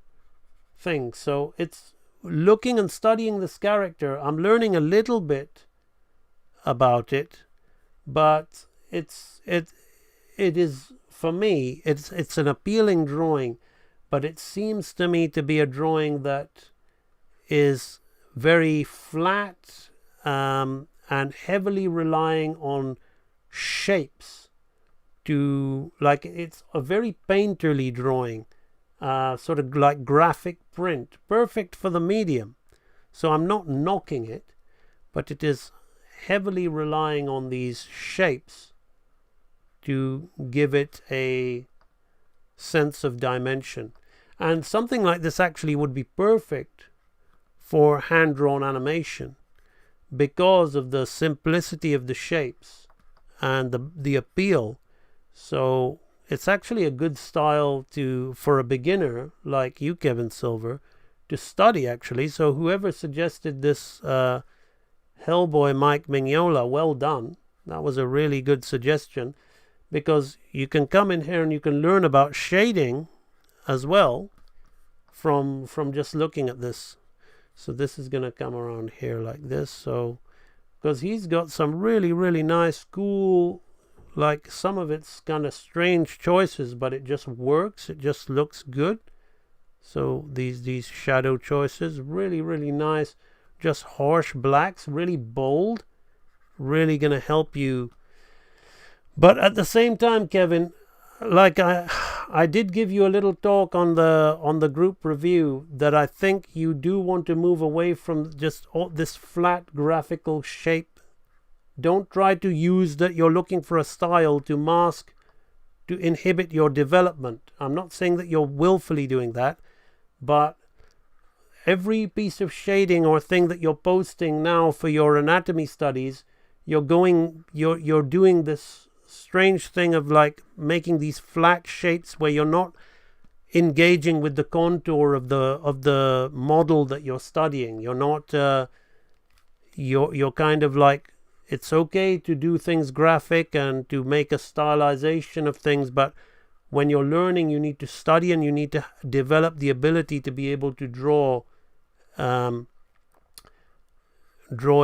thing. So it's looking and studying this character. I'm learning a little bit about it, but it is, for me, it's an appealing drawing, but it seems to me to be a drawing that is very flat and heavily relying on shapes to, like, it's a very painterly drawing, sort of like graphic print, perfect for the medium. So I'm not knocking it, but it is heavily relying on these shapes to give it a sense of dimension. And something like this actually would be perfect for hand-drawn animation because of the simplicity of the shapes and the appeal. So it's actually a good style for a beginner like you, Kevin Silver, to study, actually. So whoever suggested this Hellboy Mike Mignola, well done. That was a really good suggestion, because you can come in here and you can learn about shading as well from just looking at this. So this is going to come around here like this. So because he's got some really, really nice, cool, like some of it's kind of strange choices, but it just works. It just looks good. So these shadow choices, really, really nice. Just harsh blacks, really bold, really going to help you. But at the same time, Kevin, like I did give you a little talk on the group review that I think you do want to move away from just all this flat graphical shape. Don't try to use that you're looking for a style to mask, to inhibit your development. I'm not saying that you're willfully doing that, but every piece of shading or thing that you're posting now for your anatomy studies, you're doing this strange thing of like making these flat shapes where you're not engaging with the contour of the model that you're studying. You're not you're kind of like, it's okay to do things graphic and to make a stylization of things, but when you're learning, you need to study and you need to develop the ability to be able to draw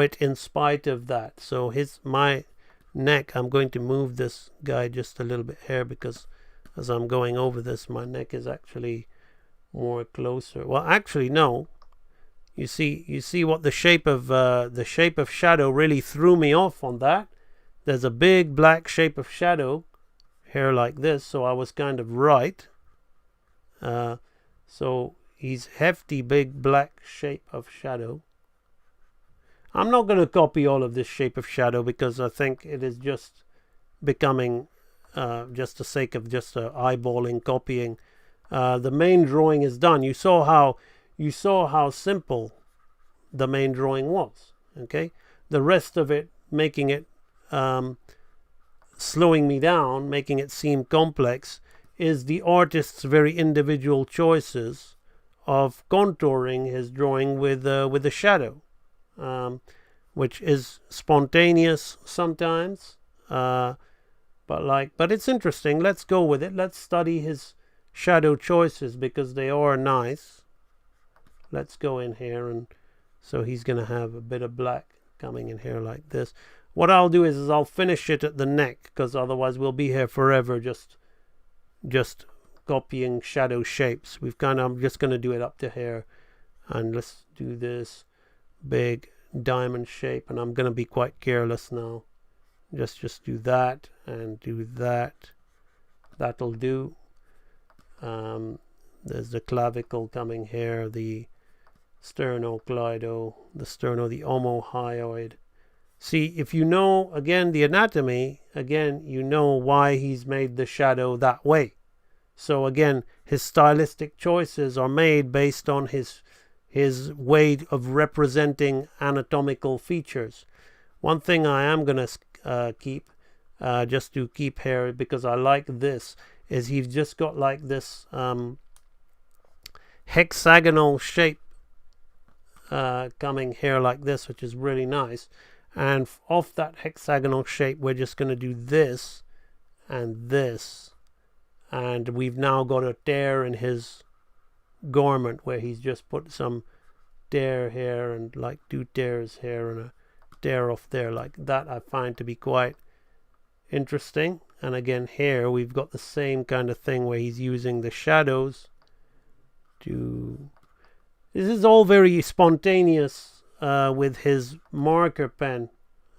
it in spite of that. So my neck, I'm going to move this guy just a little bit here, because as I'm going over this, my neck is actually more closer. Well, actually, no. You see what the shape of shadow really threw me off on that. There's a big black shape of shadow here like this, so I was kind of right. So he's hefty, big black shape of shadow. I'm not going to copy all of this shape of shadow because I think it is just becoming just the sake of just eyeballing, copying. The main drawing is done. You saw how simple the main drawing was. Okay, the rest of it, making it slowing me down, making it seem complex, is the artist's very individual choices of contouring his drawing with a shadow. Which is spontaneous sometimes, but it's interesting. Let's go with it. Let's study his shadow choices because they are nice. Let's go in here, and so he's going to have a bit of black coming in here like this. What I'll do is I'll finish it at the neck, because otherwise we'll be here forever just copying shadow shapes. I'm just going to do it up to here, and let's do this big diamond shape, and I'm going to be quite careless now. Just do that and do that. That'll do. There's the clavicle coming here, the sternocleido, the omohyoid. See, if you know, again, the anatomy, again, you know why he's made the shadow that way. So again, his stylistic choices are made based on his way of representing anatomical features. One thing I am going to keep, just to keep here, because I like this, is he's just got like this hexagonal shape coming here like this, which is really nice. And off that hexagonal shape, we're just going to do this and this. And we've now got a tear in his garment where he's just put some tear here and like 2 tears here and a tear off there. Like that I find to be quite interesting. And again, here we've got the same kind of thing where he's using the shadows to... This is all very spontaneous with his marker pen,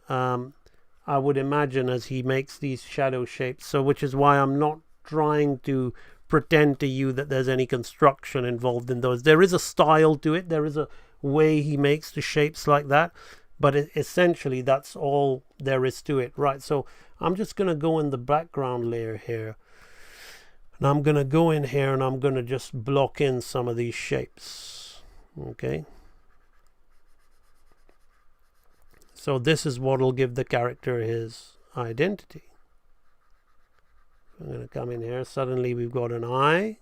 I would imagine, as he makes these shadow shapes. So which is why I'm not trying to pretend to you that there's any construction involved in those. There is a style to it. There is a way he makes the shapes like that. But essentially, that's all there is to it. Right, so I'm just going to go in the background layer here. And I'm going to go in here and I'm going to just block in some of these shapes. Okay. So this is what will give the character his identity. I'm going to come in here. Suddenly we've got an eye.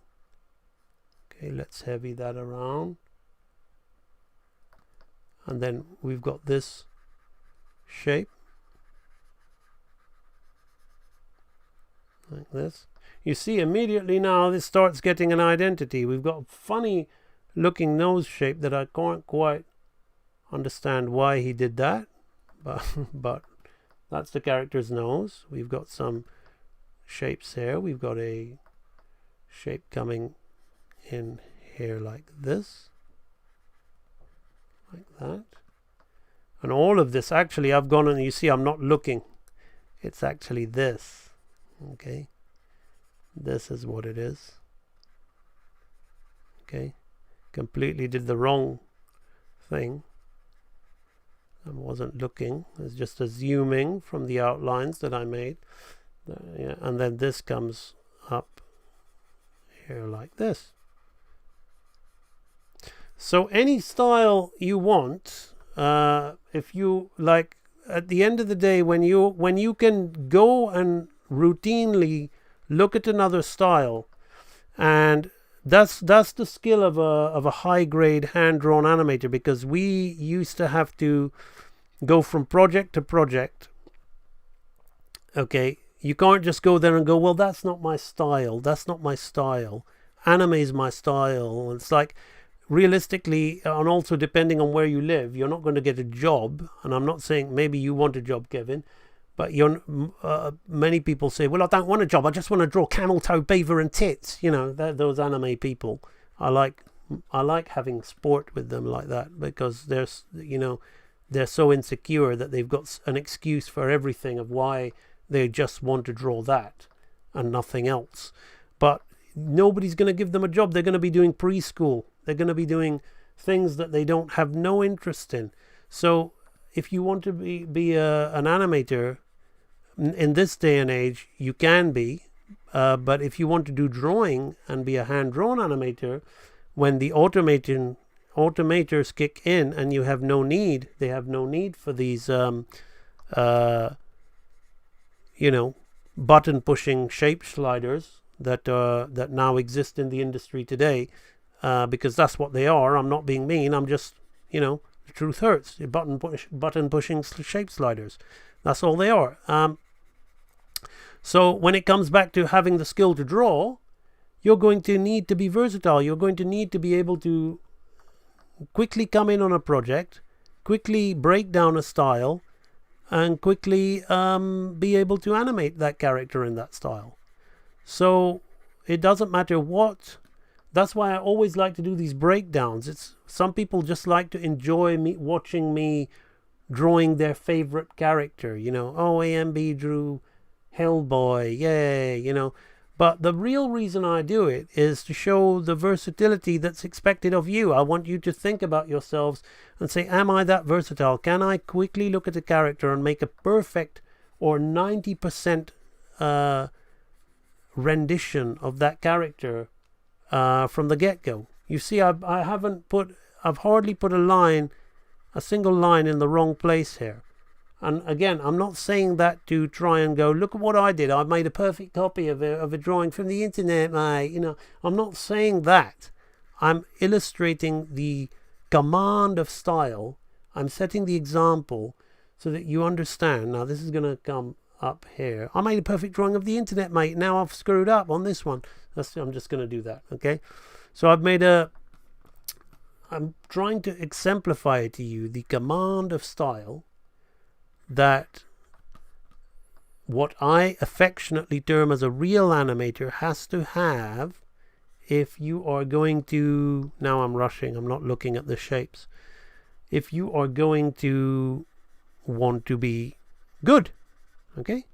Okay, let's heavy that around. And then we've got this shape. Like this. You see immediately now this starts getting an identity. We've got a funny looking nose shape that I can't quite understand why he did that. But that's the character's nose. We've got some shapes here. We've got a shape coming in here like this. Like that. And all of this, actually, I've gone and you see I'm not looking. It's actually this. Okay. This is what it is. Okay. Completely did the wrong thing. I wasn't looking. It's just a zooming from the outlines that I made. Yeah, and then this comes up here like this. So any style you want, if you like, at the end of the day, when you can go and routinely look at another style, and that's the skill of a high grade hand drawn animator, because we used to have to go from project to project. Okay, you can't just go there and go, well, that's not my style. That's not my style. Anime is my style. It's like, realistically, and also depending on where you live, you're not going to get a job. And I'm not saying maybe you want a job, Kevin, but many people say, well, I don't want a job. I just want to draw camel toe, beaver, and tits. You know, those anime people. I like having sport with them like that, because they're so insecure that they've got an excuse for everything of why they just want to draw that and nothing else. But nobody's going to give them a job. They're going to be doing preschool. They're going to be doing things that they don't have no interest in. So if you want to be an animator in this day and age, you can be. But if you want to do drawing and be a hand-drawn animator, when the automators kick in and you have no need, they have no need for these button pushing shape sliders that now exist in the industry today, because that's what they are. I'm not being mean. I'm just, the truth hurts. Button pushing shape sliders. That's all they are. So when it comes back to having the skill to draw, you're going to need to be versatile. You're going to need to be able to quickly come in on a project, quickly break down a style, and quickly be able to animate that character in that style. So it doesn't matter what. That's why I always like to do these breakdowns. Some people just like to enjoy watching me drawing their favorite character. Oh, AMB drew Hellboy, yay, But the real reason I do it is to show the versatility that's expected of you. I want you to think about yourselves and say, am I that versatile? Can I quickly look at a character and make a perfect or 90% rendition of that character from the get-go? You see, I've hardly put a single line in the wrong place here. And again, I'm not saying that to try and go, look at what I did. I made a perfect copy of a drawing from the internet, mate. I'm not saying that. I'm illustrating the command of style. I'm setting the example so that you understand. Now, this is going to come up here. I made a perfect drawing of the internet, mate. Now I've screwed up on this one. I'm just going to do that, okay? So I'm trying to exemplify to you the command of style that what I affectionately term as a real animator has to have if you are going to... Now I'm rushing, I'm not looking at the shapes. If you are going to want to be good, okay?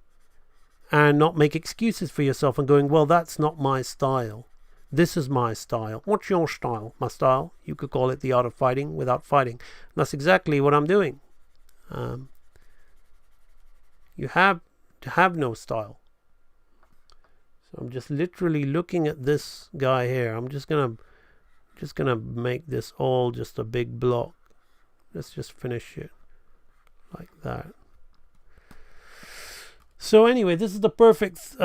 And not make excuses for yourself and going, well, that's not my style. This is my style. What's your style? My style? You could call it the art of fighting without fighting. And that's exactly what I'm doing. You have to have no style. So I'm just literally looking at this guy here. I'm just gonna make this all just a big block. Let's just finish it like that. So anyway, this is the perfect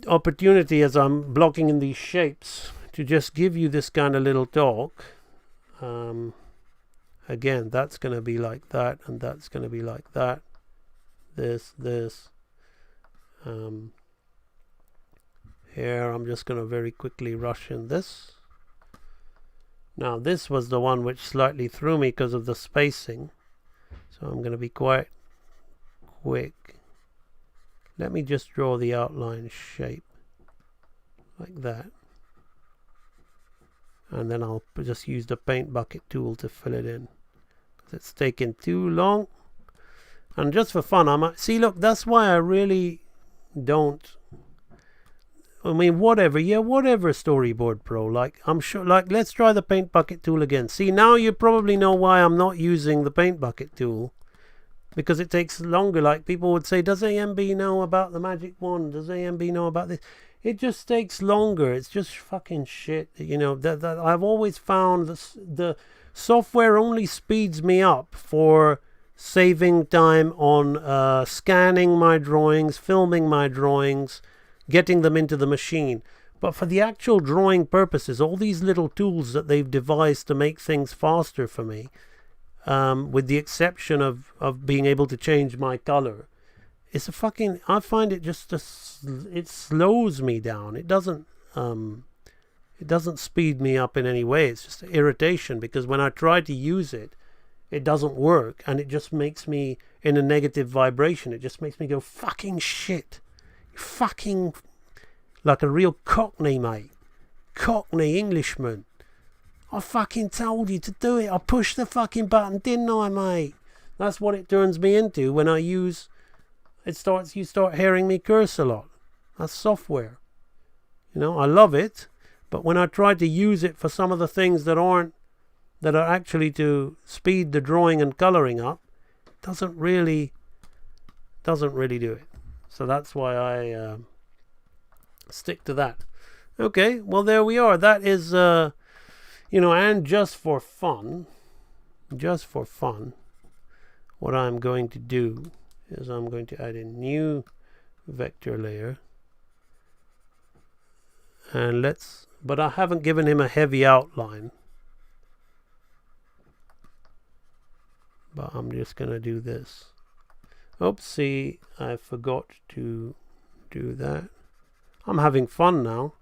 opportunity as I'm blocking in these shapes to just give you this kind of little talk. Again, that's going to be like that, and that's going to be like that. This. Here, I'm just going to very quickly rush in this. Now, this was the one which slightly threw me because of the spacing. So I'm going to be quite quick. Let me just draw the outline shape like that. And then I'll just use the paint bucket tool to fill it in. It's taking too long. And just for fun, I might... See, look, that's why I really don't... I mean, whatever Storyboard Pro. Like, I'm sure... Like, let's try the paint bucket tool again. See, now you probably know why I'm not using the paint bucket tool. Because it takes longer. Like, people would say, does AMB know about the magic wand? Does AMB know about this? It just takes longer. It's just fucking shit. That I've always found the software only speeds me up for saving time on scanning my drawings, filming my drawings, getting them into the machine. But for the actual drawing purposes, all these little tools that they've devised to make things faster for me, with the exception of being able to change my color, it's a fucking... I find it just... it slows me down. It doesn't speed me up in any way. It's just irritation, because when I try to use it, it doesn't work, and it just makes me in a negative vibration. It just makes me go, fucking shit. Fucking... Like a real Cockney, mate. Cockney Englishman. I fucking told you to do it. I pushed the fucking button, didn't I, mate? That's what it turns me into when I use... You start hearing me curse a lot. That's software. I love it, but when I try to use it for some of the things that are actually to speed the drawing and coloring up, it doesn't really do it. So that's why I stick to that. Okay, well, there we are. That is, and just for fun, what I'm going to do is I'm going to add a new vector layer. And but I haven't given him a heavy outline. But I'm just going to do this. Oopsie, I forgot to do that. I'm having fun now.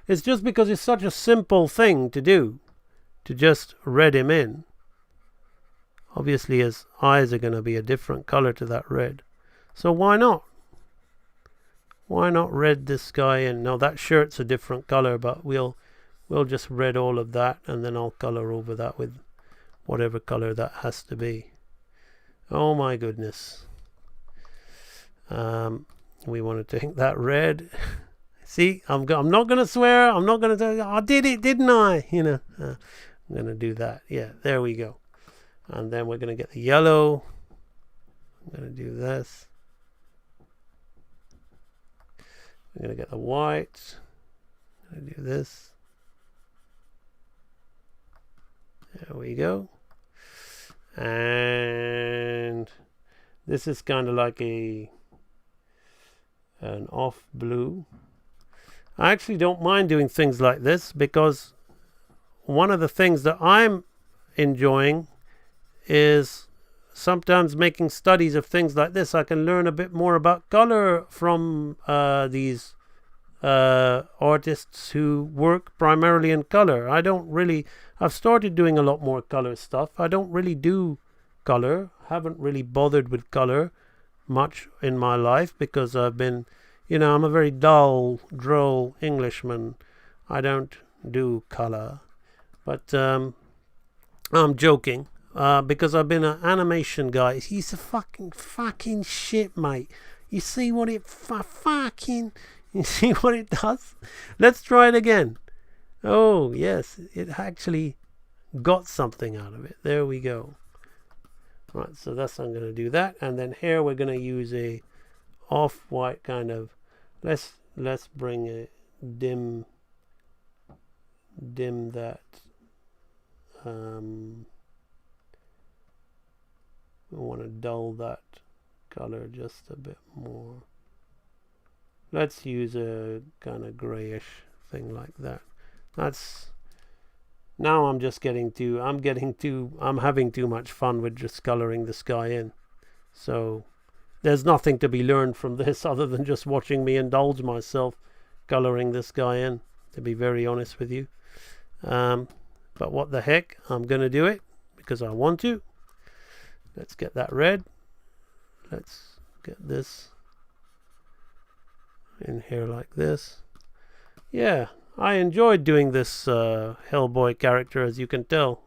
It's just because it's such a simple thing to do, to just red him in. Obviously his eyes are going to be a different color to that red. So why not? Why not red this guy in? Now that shirt's a different color, but we'll just red all of that, and then I'll color over that with whatever color that has to be. Oh my goodness. We want to take that red. See, I'm not going to swear. I'm not going to tell you, I did it, didn't I? You know, I'm going to do that. Yeah, there we go. And then we're going to get the yellow. I'm going to do this. I'm going to get the white. I'm going to do this. There we go. And this is kind of like an off blue. I actually don't mind doing things like this, because one of the things that I'm enjoying is sometimes making studies of things like this. I can learn a bit more about color from these artists who work primarily in color. I've started doing a lot more color stuff. I don't really do color. Haven't really bothered with color much in my life, because I've been, I'm a very dull, droll Englishman. I don't do color. But I'm joking, because I've been an animation guy. He's a fucking shit, mate. You see what it you see what it does? Let's try it again. Oh, yes, it actually got something out of it. There we go. Right, so I'm going to do that. And then here we're going to use a off-white kind of, let's bring a dim that. I want to dull that color just a bit more. Let's use a kind of grayish thing like that. Now I'm having too much fun with just coloring this guy in. So there's nothing to be learned from this other than just watching me indulge myself coloring this guy in, to be very honest with you. But what the heck, I'm going to do it because I want to. Let's get that red. Let's get this in here like this. Yeah, I enjoyed doing this Hellboy character, as you can tell.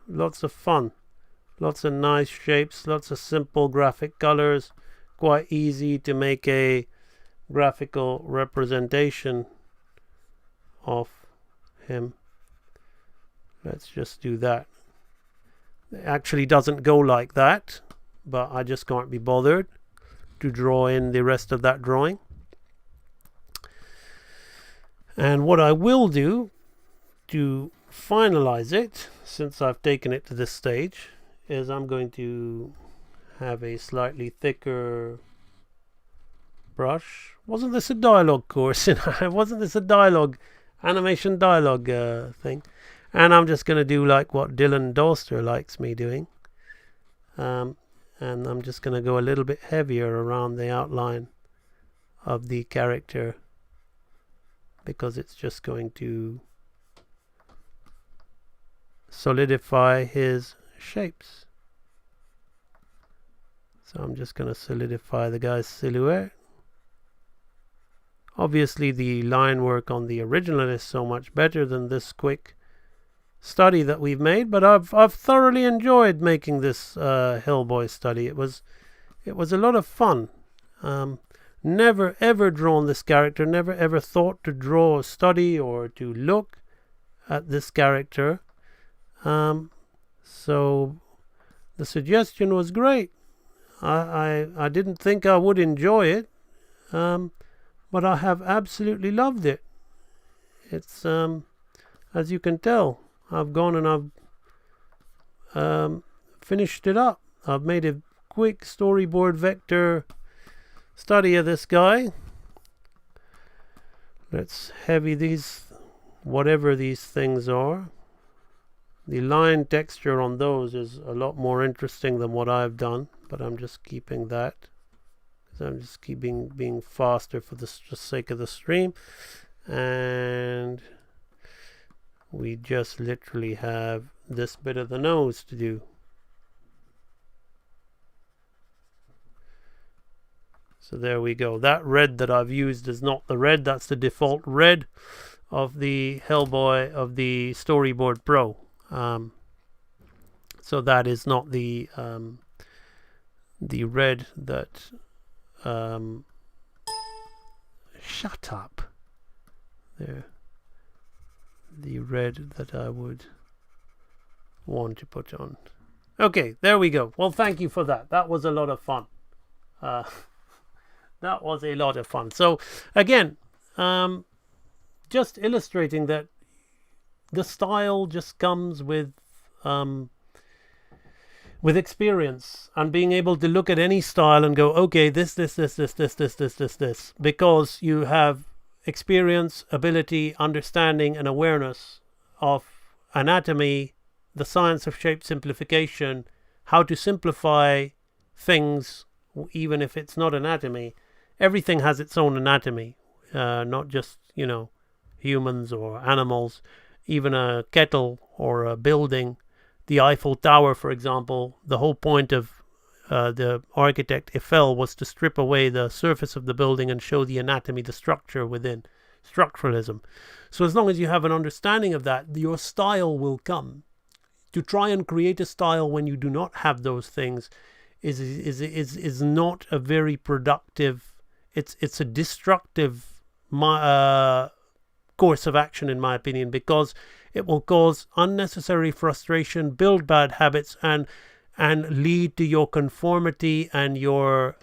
Lots of fun. Lots of nice shapes, lots of simple graphic colors. Quite easy to make a graphical representation of him. Let's just do that. It actually doesn't go like that, but I just can't be bothered to draw in the rest of that drawing. And what I will do to finalize it, since I've taken it to this stage, is I'm going to have a slightly thicker brush. Wasn't this a dialogue course? Wasn't this a animation dialogue thing? And I'm just going to do like what Dylan Doster likes me doing. And I'm just going to go a little bit heavier around the outline of the character, because it's just going to solidify his shapes. So I'm just going to solidify the guy's silhouette. Obviously the line work on the original is so much better than this quick study that we've made, but I've thoroughly enjoyed making this Hellboy study. It was a lot of fun. Never ever drawn this character, never ever thought to draw a study or to look at this character. So the suggestion was great. I didn't think I would enjoy it, but I have absolutely loved it. It's as you can tell, I've gone and I've finished it up. I've made a quick storyboard vector study of this guy. Let's heavy these, whatever these things are. The line texture on those is a lot more interesting than what I've done, but I'm just keeping that. I'm just keeping being faster for the sake of the stream. And we just literally have this bit of the nose to do. So there we go. That red that I've used is not the red. That's the default red of the Hellboy of the Storyboard Pro. So that is not the red that... shut up. There. The red that I would want to put on. Okay, there we go. Well, thank you for that. That was a lot of fun. That was a lot of fun. So, again, just illustrating that the style just comes with experience and being able to look at any style and go, okay, this, because you have experience, ability, understanding, and awareness of anatomy, the science of shape simplification, how to simplify things, even if it's not anatomy. Everything has its own anatomy, not just, humans or animals. Even a kettle or a building, the Eiffel Tower, for example, the whole point of the architect Eiffel was to strip away the surface of the building and show the anatomy, the structure within, structuralism. So as long as you have an understanding of that, your style will come. To try and create a style when you do not have those things is not a very productive. It's a destructive course of action, in my opinion, because it will cause unnecessary frustration, build bad habits, and lead to your conformity and your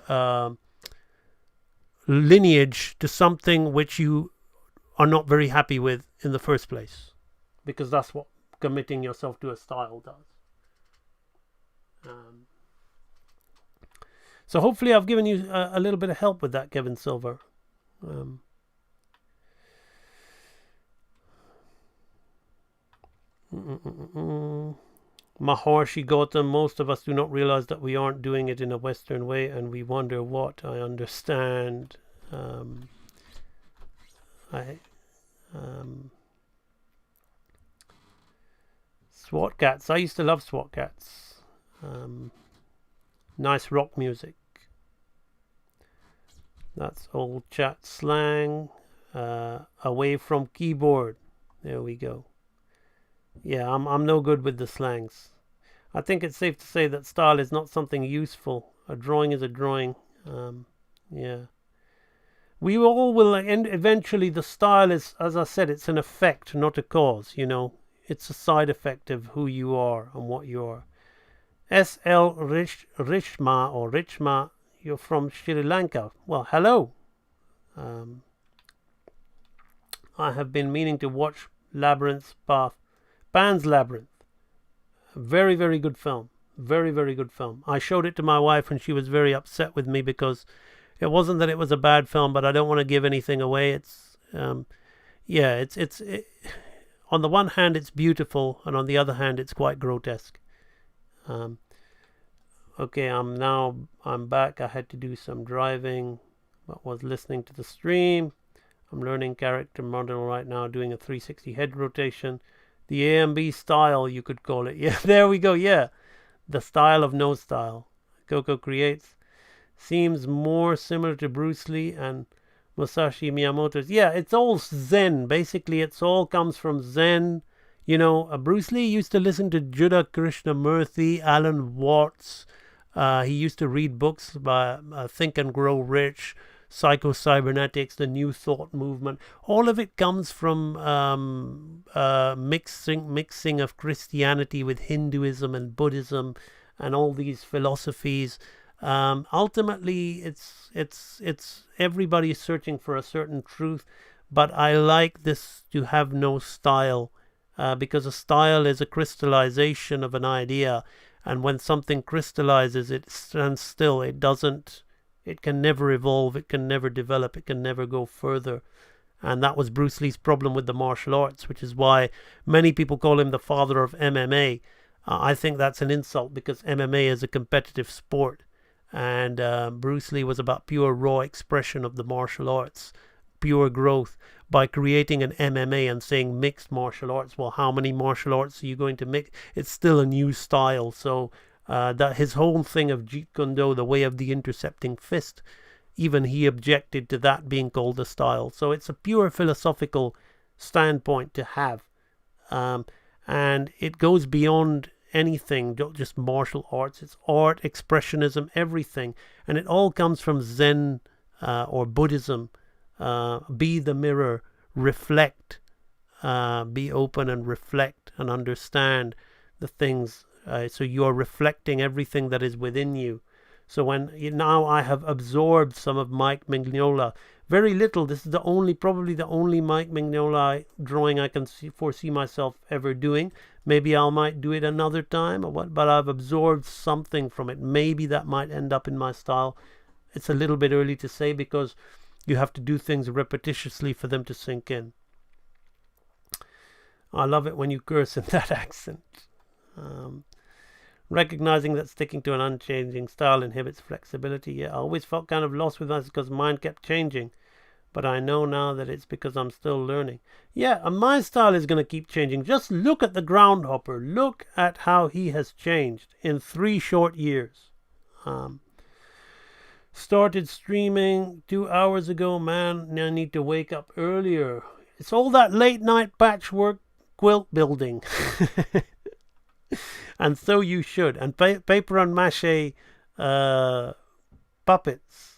lineage to something which you are not very happy with in the first place, because that's what committing yourself to a style does. So hopefully I've given you a little bit of help with that, Kevin Silver. Mahorshi Gautam, most of us do not realize that we aren't doing it in a Western way, and we wonder what. I understand. SWAT Cats. I used to love SWAT Cats. Nice rock music. That's old chat slang. Away from keyboard. There we go. Yeah, I'm no good with the slangs. I think it's safe to say that style is not something useful. A drawing is a drawing. Yeah. We all will, and eventually the style is, as I said, it's an effect, not a cause, It's a side effect of who you are and what you are. S.L. Rishma or Richma, you're from Sri Lanka. Well, hello. I have been meaning to watch Pan's Labyrinth. Very, very good film. Very, very good film. I showed it to my wife and she was very upset with me because it wasn't that it was a bad film, but I don't want to give anything away. It's on the one hand it's beautiful, and on the other hand it's quite grotesque. Okay, I'm back. I had to do some driving, but was listening to the stream. I'm learning character model right now, doing a 360 head rotation. The AMB style, you could call it. Yeah, there we go. Yeah, the style of no style. Coco creates. Seems more similar to Bruce Lee and Masashi Miyamoto's. Yeah, it's all Zen. Basically, it's all comes from Zen. Bruce Lee used to listen to Judah Krishnamurti, Alan Watts. He used to read books by Think and Grow Rich, Psycho-Cybernetics, the New Thought movement. All of it comes from mixing of Christianity with Hinduism and Buddhism and all these philosophies. Ultimately, it's everybody is searching for a certain truth, but I like this to have no style, because a style is a crystallization of an idea, and when something crystallizes, it stands still. It can never evolve, it can never develop, it can never go further. And that was Bruce Lee's problem with the martial arts, which is why many people call him the father of MMA. I think that's an insult, because MMA is a competitive sport, and Bruce Lee was about pure raw expression of the martial arts, pure growth by creating an MMA and saying mixed martial arts. Well, how many martial arts are you going to mix? It's still a new style. So that his whole thing of Jeet Kune Do, the way of the intercepting fist, even he objected to that being called a style. So it's a pure philosophical standpoint to have. And it goes beyond anything, not just martial arts. It's art, expressionism, everything. And it all comes from Zen or Buddhism. Be the mirror, reflect, be open and reflect and understand the things. So you're reflecting everything that is within you. So now I have absorbed some of Mike Mignola, very little. This is probably the only Mike Mignola drawing I can foresee myself ever doing. Maybe I might do it another time or what, but I've absorbed something from it. Maybe that might end up in my style. It's a little bit early to say because you have to do things repetitiously for them to sink in. I love it when you curse in that accent. Recognizing that sticking to an unchanging style inhibits flexibility. Yeah, I always felt kind of lost with that because mine kept changing. But I know now that it's because I'm still learning. Yeah, and my style is going to keep changing. Just look at the Groundhopper. Look at how he has changed in 3 short years. Started streaming 2 hours ago. Man, I need to wake up earlier. It's all that late night patchwork quilt building. And so you should. And paper and mache puppets.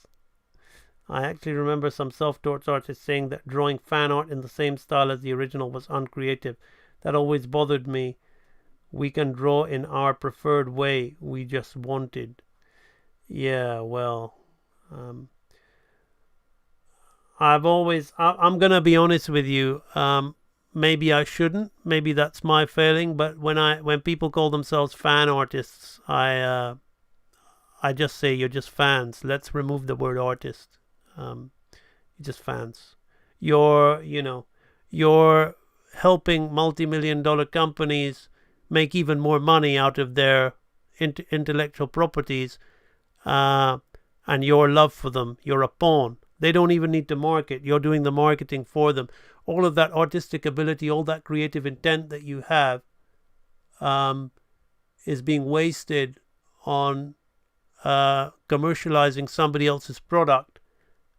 I actually remember some self-taught artists saying that drawing fan art in the same style as the original was uncreative. That always bothered me. We can draw in our preferred way. We just wanted. Yeah, well, I'm going to be honest with you. Maybe I shouldn't. Maybe that's my failing. But when people call themselves fan artists, I just say you're just fans. Let's remove the word artist. You're just fans. You're helping multi-million-dollar companies make even more money out of their intellectual properties, and your love for them. You're a pawn. They don't even need to market. You're doing the marketing for them. All of that artistic ability, all that creative intent that you have is being wasted on commercializing somebody else's product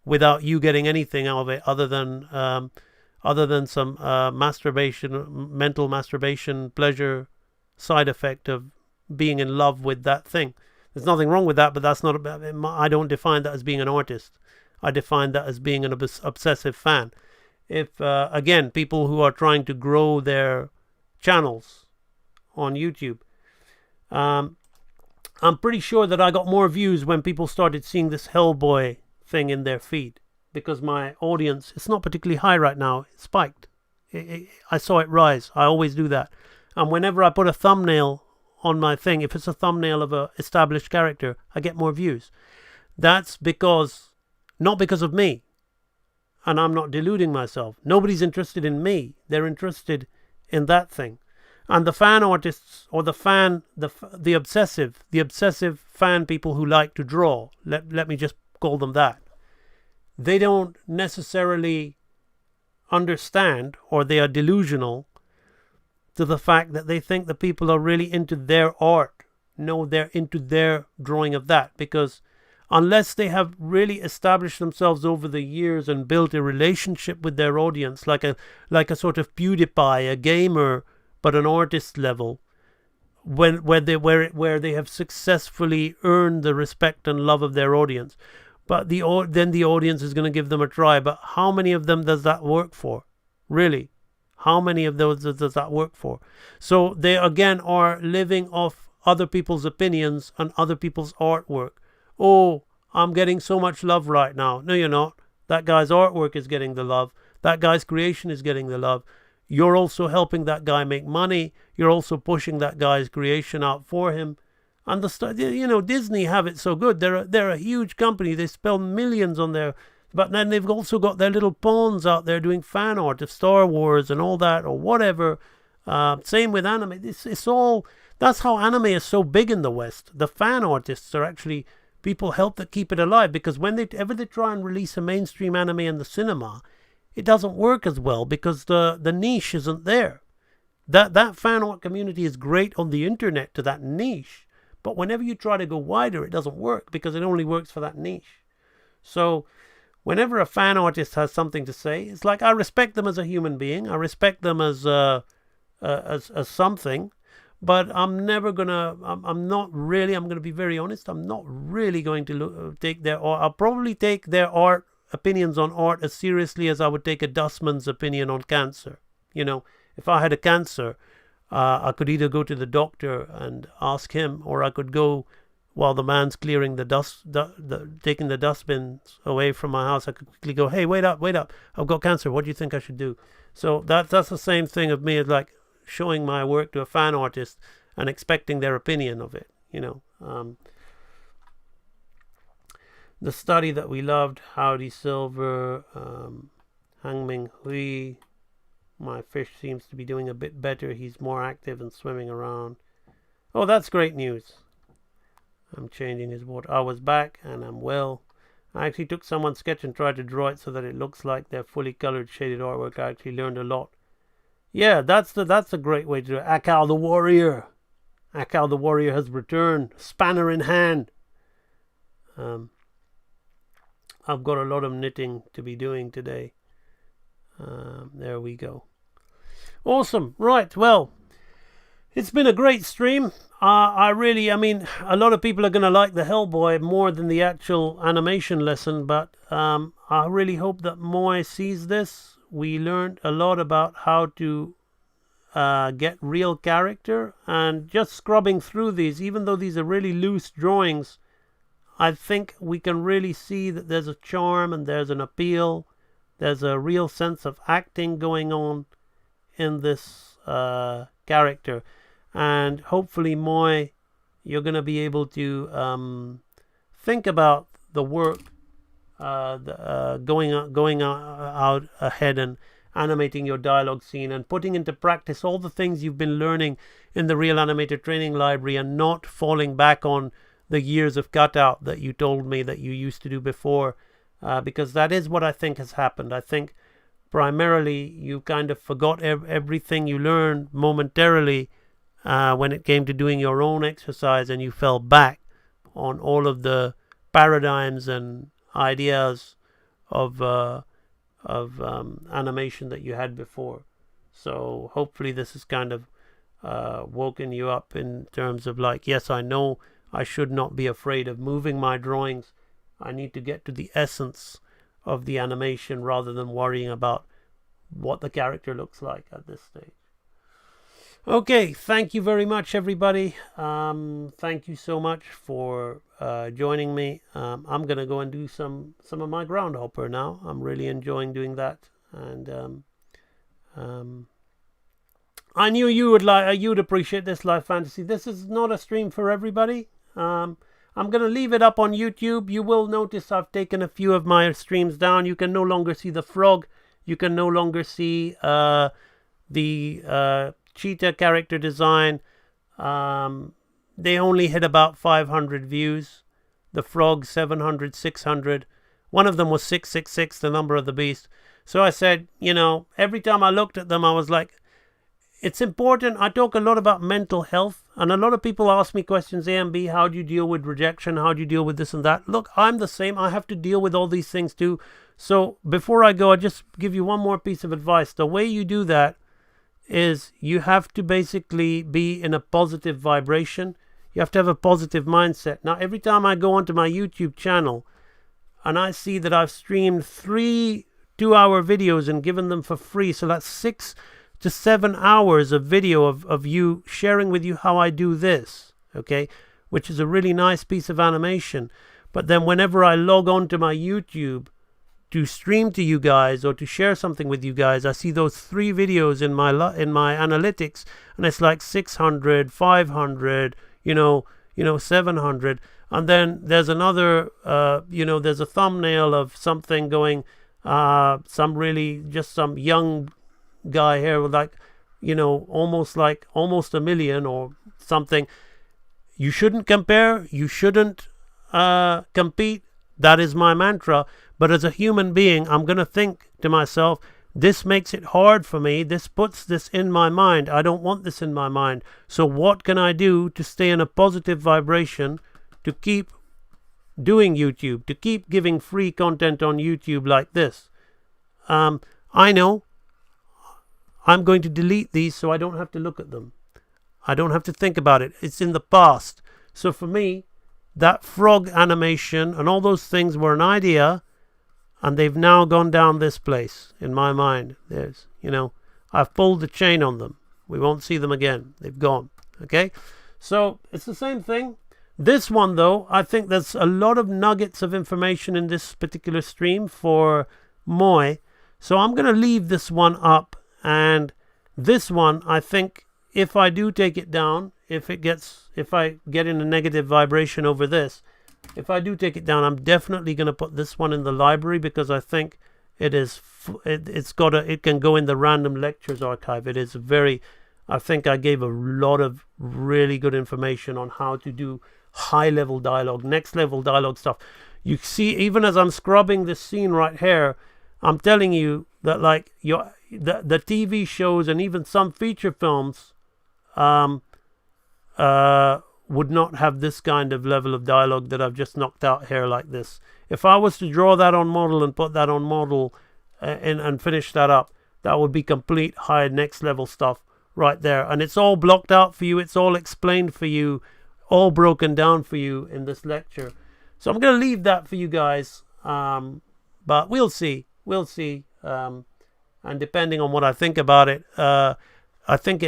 without you getting anything out of it other than some mental masturbation, pleasure side effect of being in love with that thing. There's nothing wrong with that, but that's not. I don't define that as being an artist. I define that as being an obsessive fan. If, again, people who are trying to grow their channels on YouTube, I'm pretty sure that I got more views when people started seeing this Hellboy thing in their feed, because my audience, it's not particularly high right now. It spiked. I saw it rise. I always do that. And whenever I put a thumbnail on my thing, if it's a thumbnail of a established character, I get more views. That's not because of me. And I'm not deluding myself. Nobody's interested in me. They're interested in that thing. And the fan artists, or the obsessive fan people who like to draw, let me just call them that, they don't necessarily understand, or they are delusional to the fact that they think that people are really into their art. No, they're into their drawing of that, because unless they have really established themselves over the years and built a relationship with their audience, like a sort of PewDiePie, a gamer, but an artist level, where they have successfully earned the respect and love of their audience, but then the audience is going to give them a try. But how many of them does that work for? Really? How many of those does that work for? So they again are living off other people's opinions and other people's artwork. Oh, I'm getting so much love right now. No, you're not. That guy's artwork is getting the love. That guy's creation is getting the love. You're also helping that guy make money. You're also pushing that guy's creation out for him. And Disney have it so good. They're a huge company. They spend millions on their... But then they've also got their little pawns out there doing fan art of Star Wars and all that, or whatever. Same with anime. It's all... That's how anime is so big in the West. The fan artists are actually people help that keep it alive, because whenever they try and release a mainstream anime in the cinema, it doesn't work as well because the niche isn't there. That fan art community is great on the internet to that niche, but whenever you try to go wider, it doesn't work because it only works for that niche. So whenever a fan artist has something to say, it's like I respect them as a human being. I respect them as something, but I'm never gonna. I'm not really. I'm gonna be very honest. I'm not really going to take their art. I'll probably take their art opinions on art as seriously as I would take a dustman's opinion on cancer. You know, if I had a cancer, I could either go to the doctor and ask him, or I could go while the man's clearing the dust, taking the dustbins away from my house. I could quickly go, hey, wait up, I've got cancer. What do you think I should do? So that's the same thing of me as like showing my work to a fan artist and expecting their opinion of it. You know, the study that we loved, Howdy Silver, Hangming Hui. My fish seems to be doing a bit better. He's more active and swimming around. Oh, that's great news. I'm changing his water. I was back and I'm well. I actually took someone's sketch and tried to draw it so that it looks like their fully colored shaded artwork. I actually learned a lot. Yeah, that's a great way to do it. Akal the Warrior. Akal the Warrior has returned, spanner in hand. I've got a lot of knitting to be doing today. There we go. Awesome. Right, well, it's been a great stream. I mean, a lot of people are going to like the Hellboy more than the actual animation lesson, but I really hope that Moy sees this. We learned a lot about how to get real character, and just scrubbing through these, even though these are really loose drawings, I think we can really see that there's a charm and there's an appeal. There's a real sense of acting going on in this character. And hopefully, Moy, you're going to be able to think about the work going out ahead and animating your dialogue scene and putting into practice all the things you've been learning in the Real Animator Training Library, and not falling back on the years of cutout that you told me that you used to do before, because that is what I think has happened. I think primarily you kind of forgot everything you learned momentarily when it came to doing your own exercise, and you fell back on all of the paradigms and ideas of animation that you had before. So hopefully this has kind of woken you up in terms of like, yes, I know I should not be afraid of moving my drawings. I need to get to the essence of the animation rather than worrying about what the character looks like at this stage. Okay, thank you very much, everybody. Thank you so much for joining me. I'm going to go and do some of my ground hopper now. I'm really enjoying doing that. And I knew you'd appreciate this live fantasy. This is not a stream for everybody. I'm going to leave it up on YouTube. You will notice I've taken a few of my streams down. You can no longer see the frog. You can no longer see the cheetah character design. They only hit about 500 views. The frog 700, 600. One of them was 666, the number of the beast. So I said, you know, every time I looked at them, I was like, it's important. I talk a lot about mental health, and a lot of people ask me questions, A and B, how do you deal with rejection? How do you deal with this and that? Look, I'm the same. I have to deal with all these things too. So before I go, I just give you one more piece of advice. The way you do that is you have to basically be in a positive vibration. You have to have a positive mindset. Now, every time I go onto my YouTube channel and I see that I've streamed 3 2-hour videos and given them for free, so that's 6 to 7 hours of video of you sharing with you how I do this, okay, which is a really nice piece of animation. But then whenever I log on to my YouTube to stream to you guys or to share something with you guys, I see those 3 videos in my analytics, and it's like 600, 500, 700, and then there's another, there's a thumbnail of something going, some young guy here with almost a million or something. You shouldn't compare. You shouldn't compete. That is my mantra. But as a human being, I'm going to think to myself, this makes it hard for me. This puts this in my mind. I don't want this in my mind. So what can I do to stay in a positive vibration, to keep doing YouTube, to keep giving free content on YouTube like this? I know I'm going to delete these so I don't have to look at them. I don't have to think about it. It's in the past. So for me, that frog animation and all those things were an idea, and they've now gone down this place in my mind. There's, I've pulled the chain on them. We won't see them again. They've gone. Okay? So it's the same thing. This one, though, I think there's a lot of nuggets of information in this particular stream for Moy. So I'm going to leave this one up. And this one, I think, if I do take it down, if I get in a negative vibration over this, if I do take it down, I'm definitely going to put this one in the library, because I think it can go in the random lectures archive. It is I think I gave a lot of really good information on how to do high level dialogue, next level dialogue stuff. You see, even as I'm scrubbing this scene right here, I'm telling you that the TV shows and even some feature films would not have this kind of level of dialogue that I've just knocked out here like this. If I was to draw that on model and put that on model and finish that up, that would be complete high next level stuff right there. And it's all blocked out for you. It's all explained for you, all broken down for you in this lecture. So I'm going to leave that for you guys. But we'll see. And depending on what I think about it, I think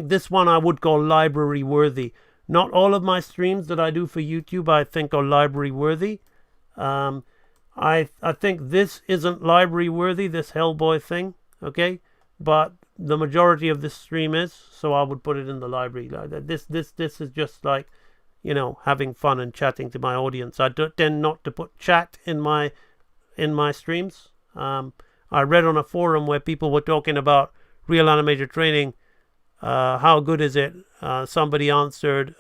this one I would call library worthy. Not all of my streams that I do for YouTube I think are library worthy. I think this isn't library worthy, this Hellboy thing, okay? But the majority of this stream is, so I would put it in the library. This is just like, having fun and chatting to my audience. I tend not to put chat in my streams. I read on a forum where people were talking about Real Animator Training. How good is it? Somebody answered,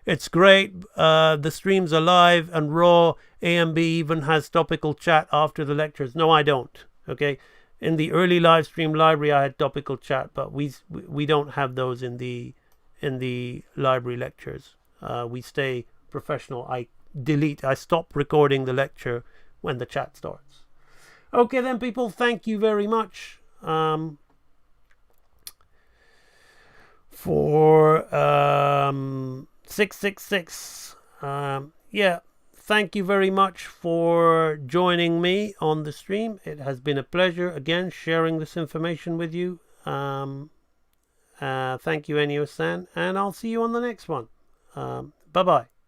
it's great. The streams are live and raw. AMB even has topical chat after the lectures. No, I don't. Okay. In the early live stream library, I had topical chat, but we don't have those in the library lectures. We stay professional. I stop recording the lecture when the chat starts. Okay then, people, thank you very much for 666. Thank you very much for joining me on the stream. It has been a pleasure, again, sharing this information with you. Thank you, Enio-san, and I'll see you on the next one. Bye-bye.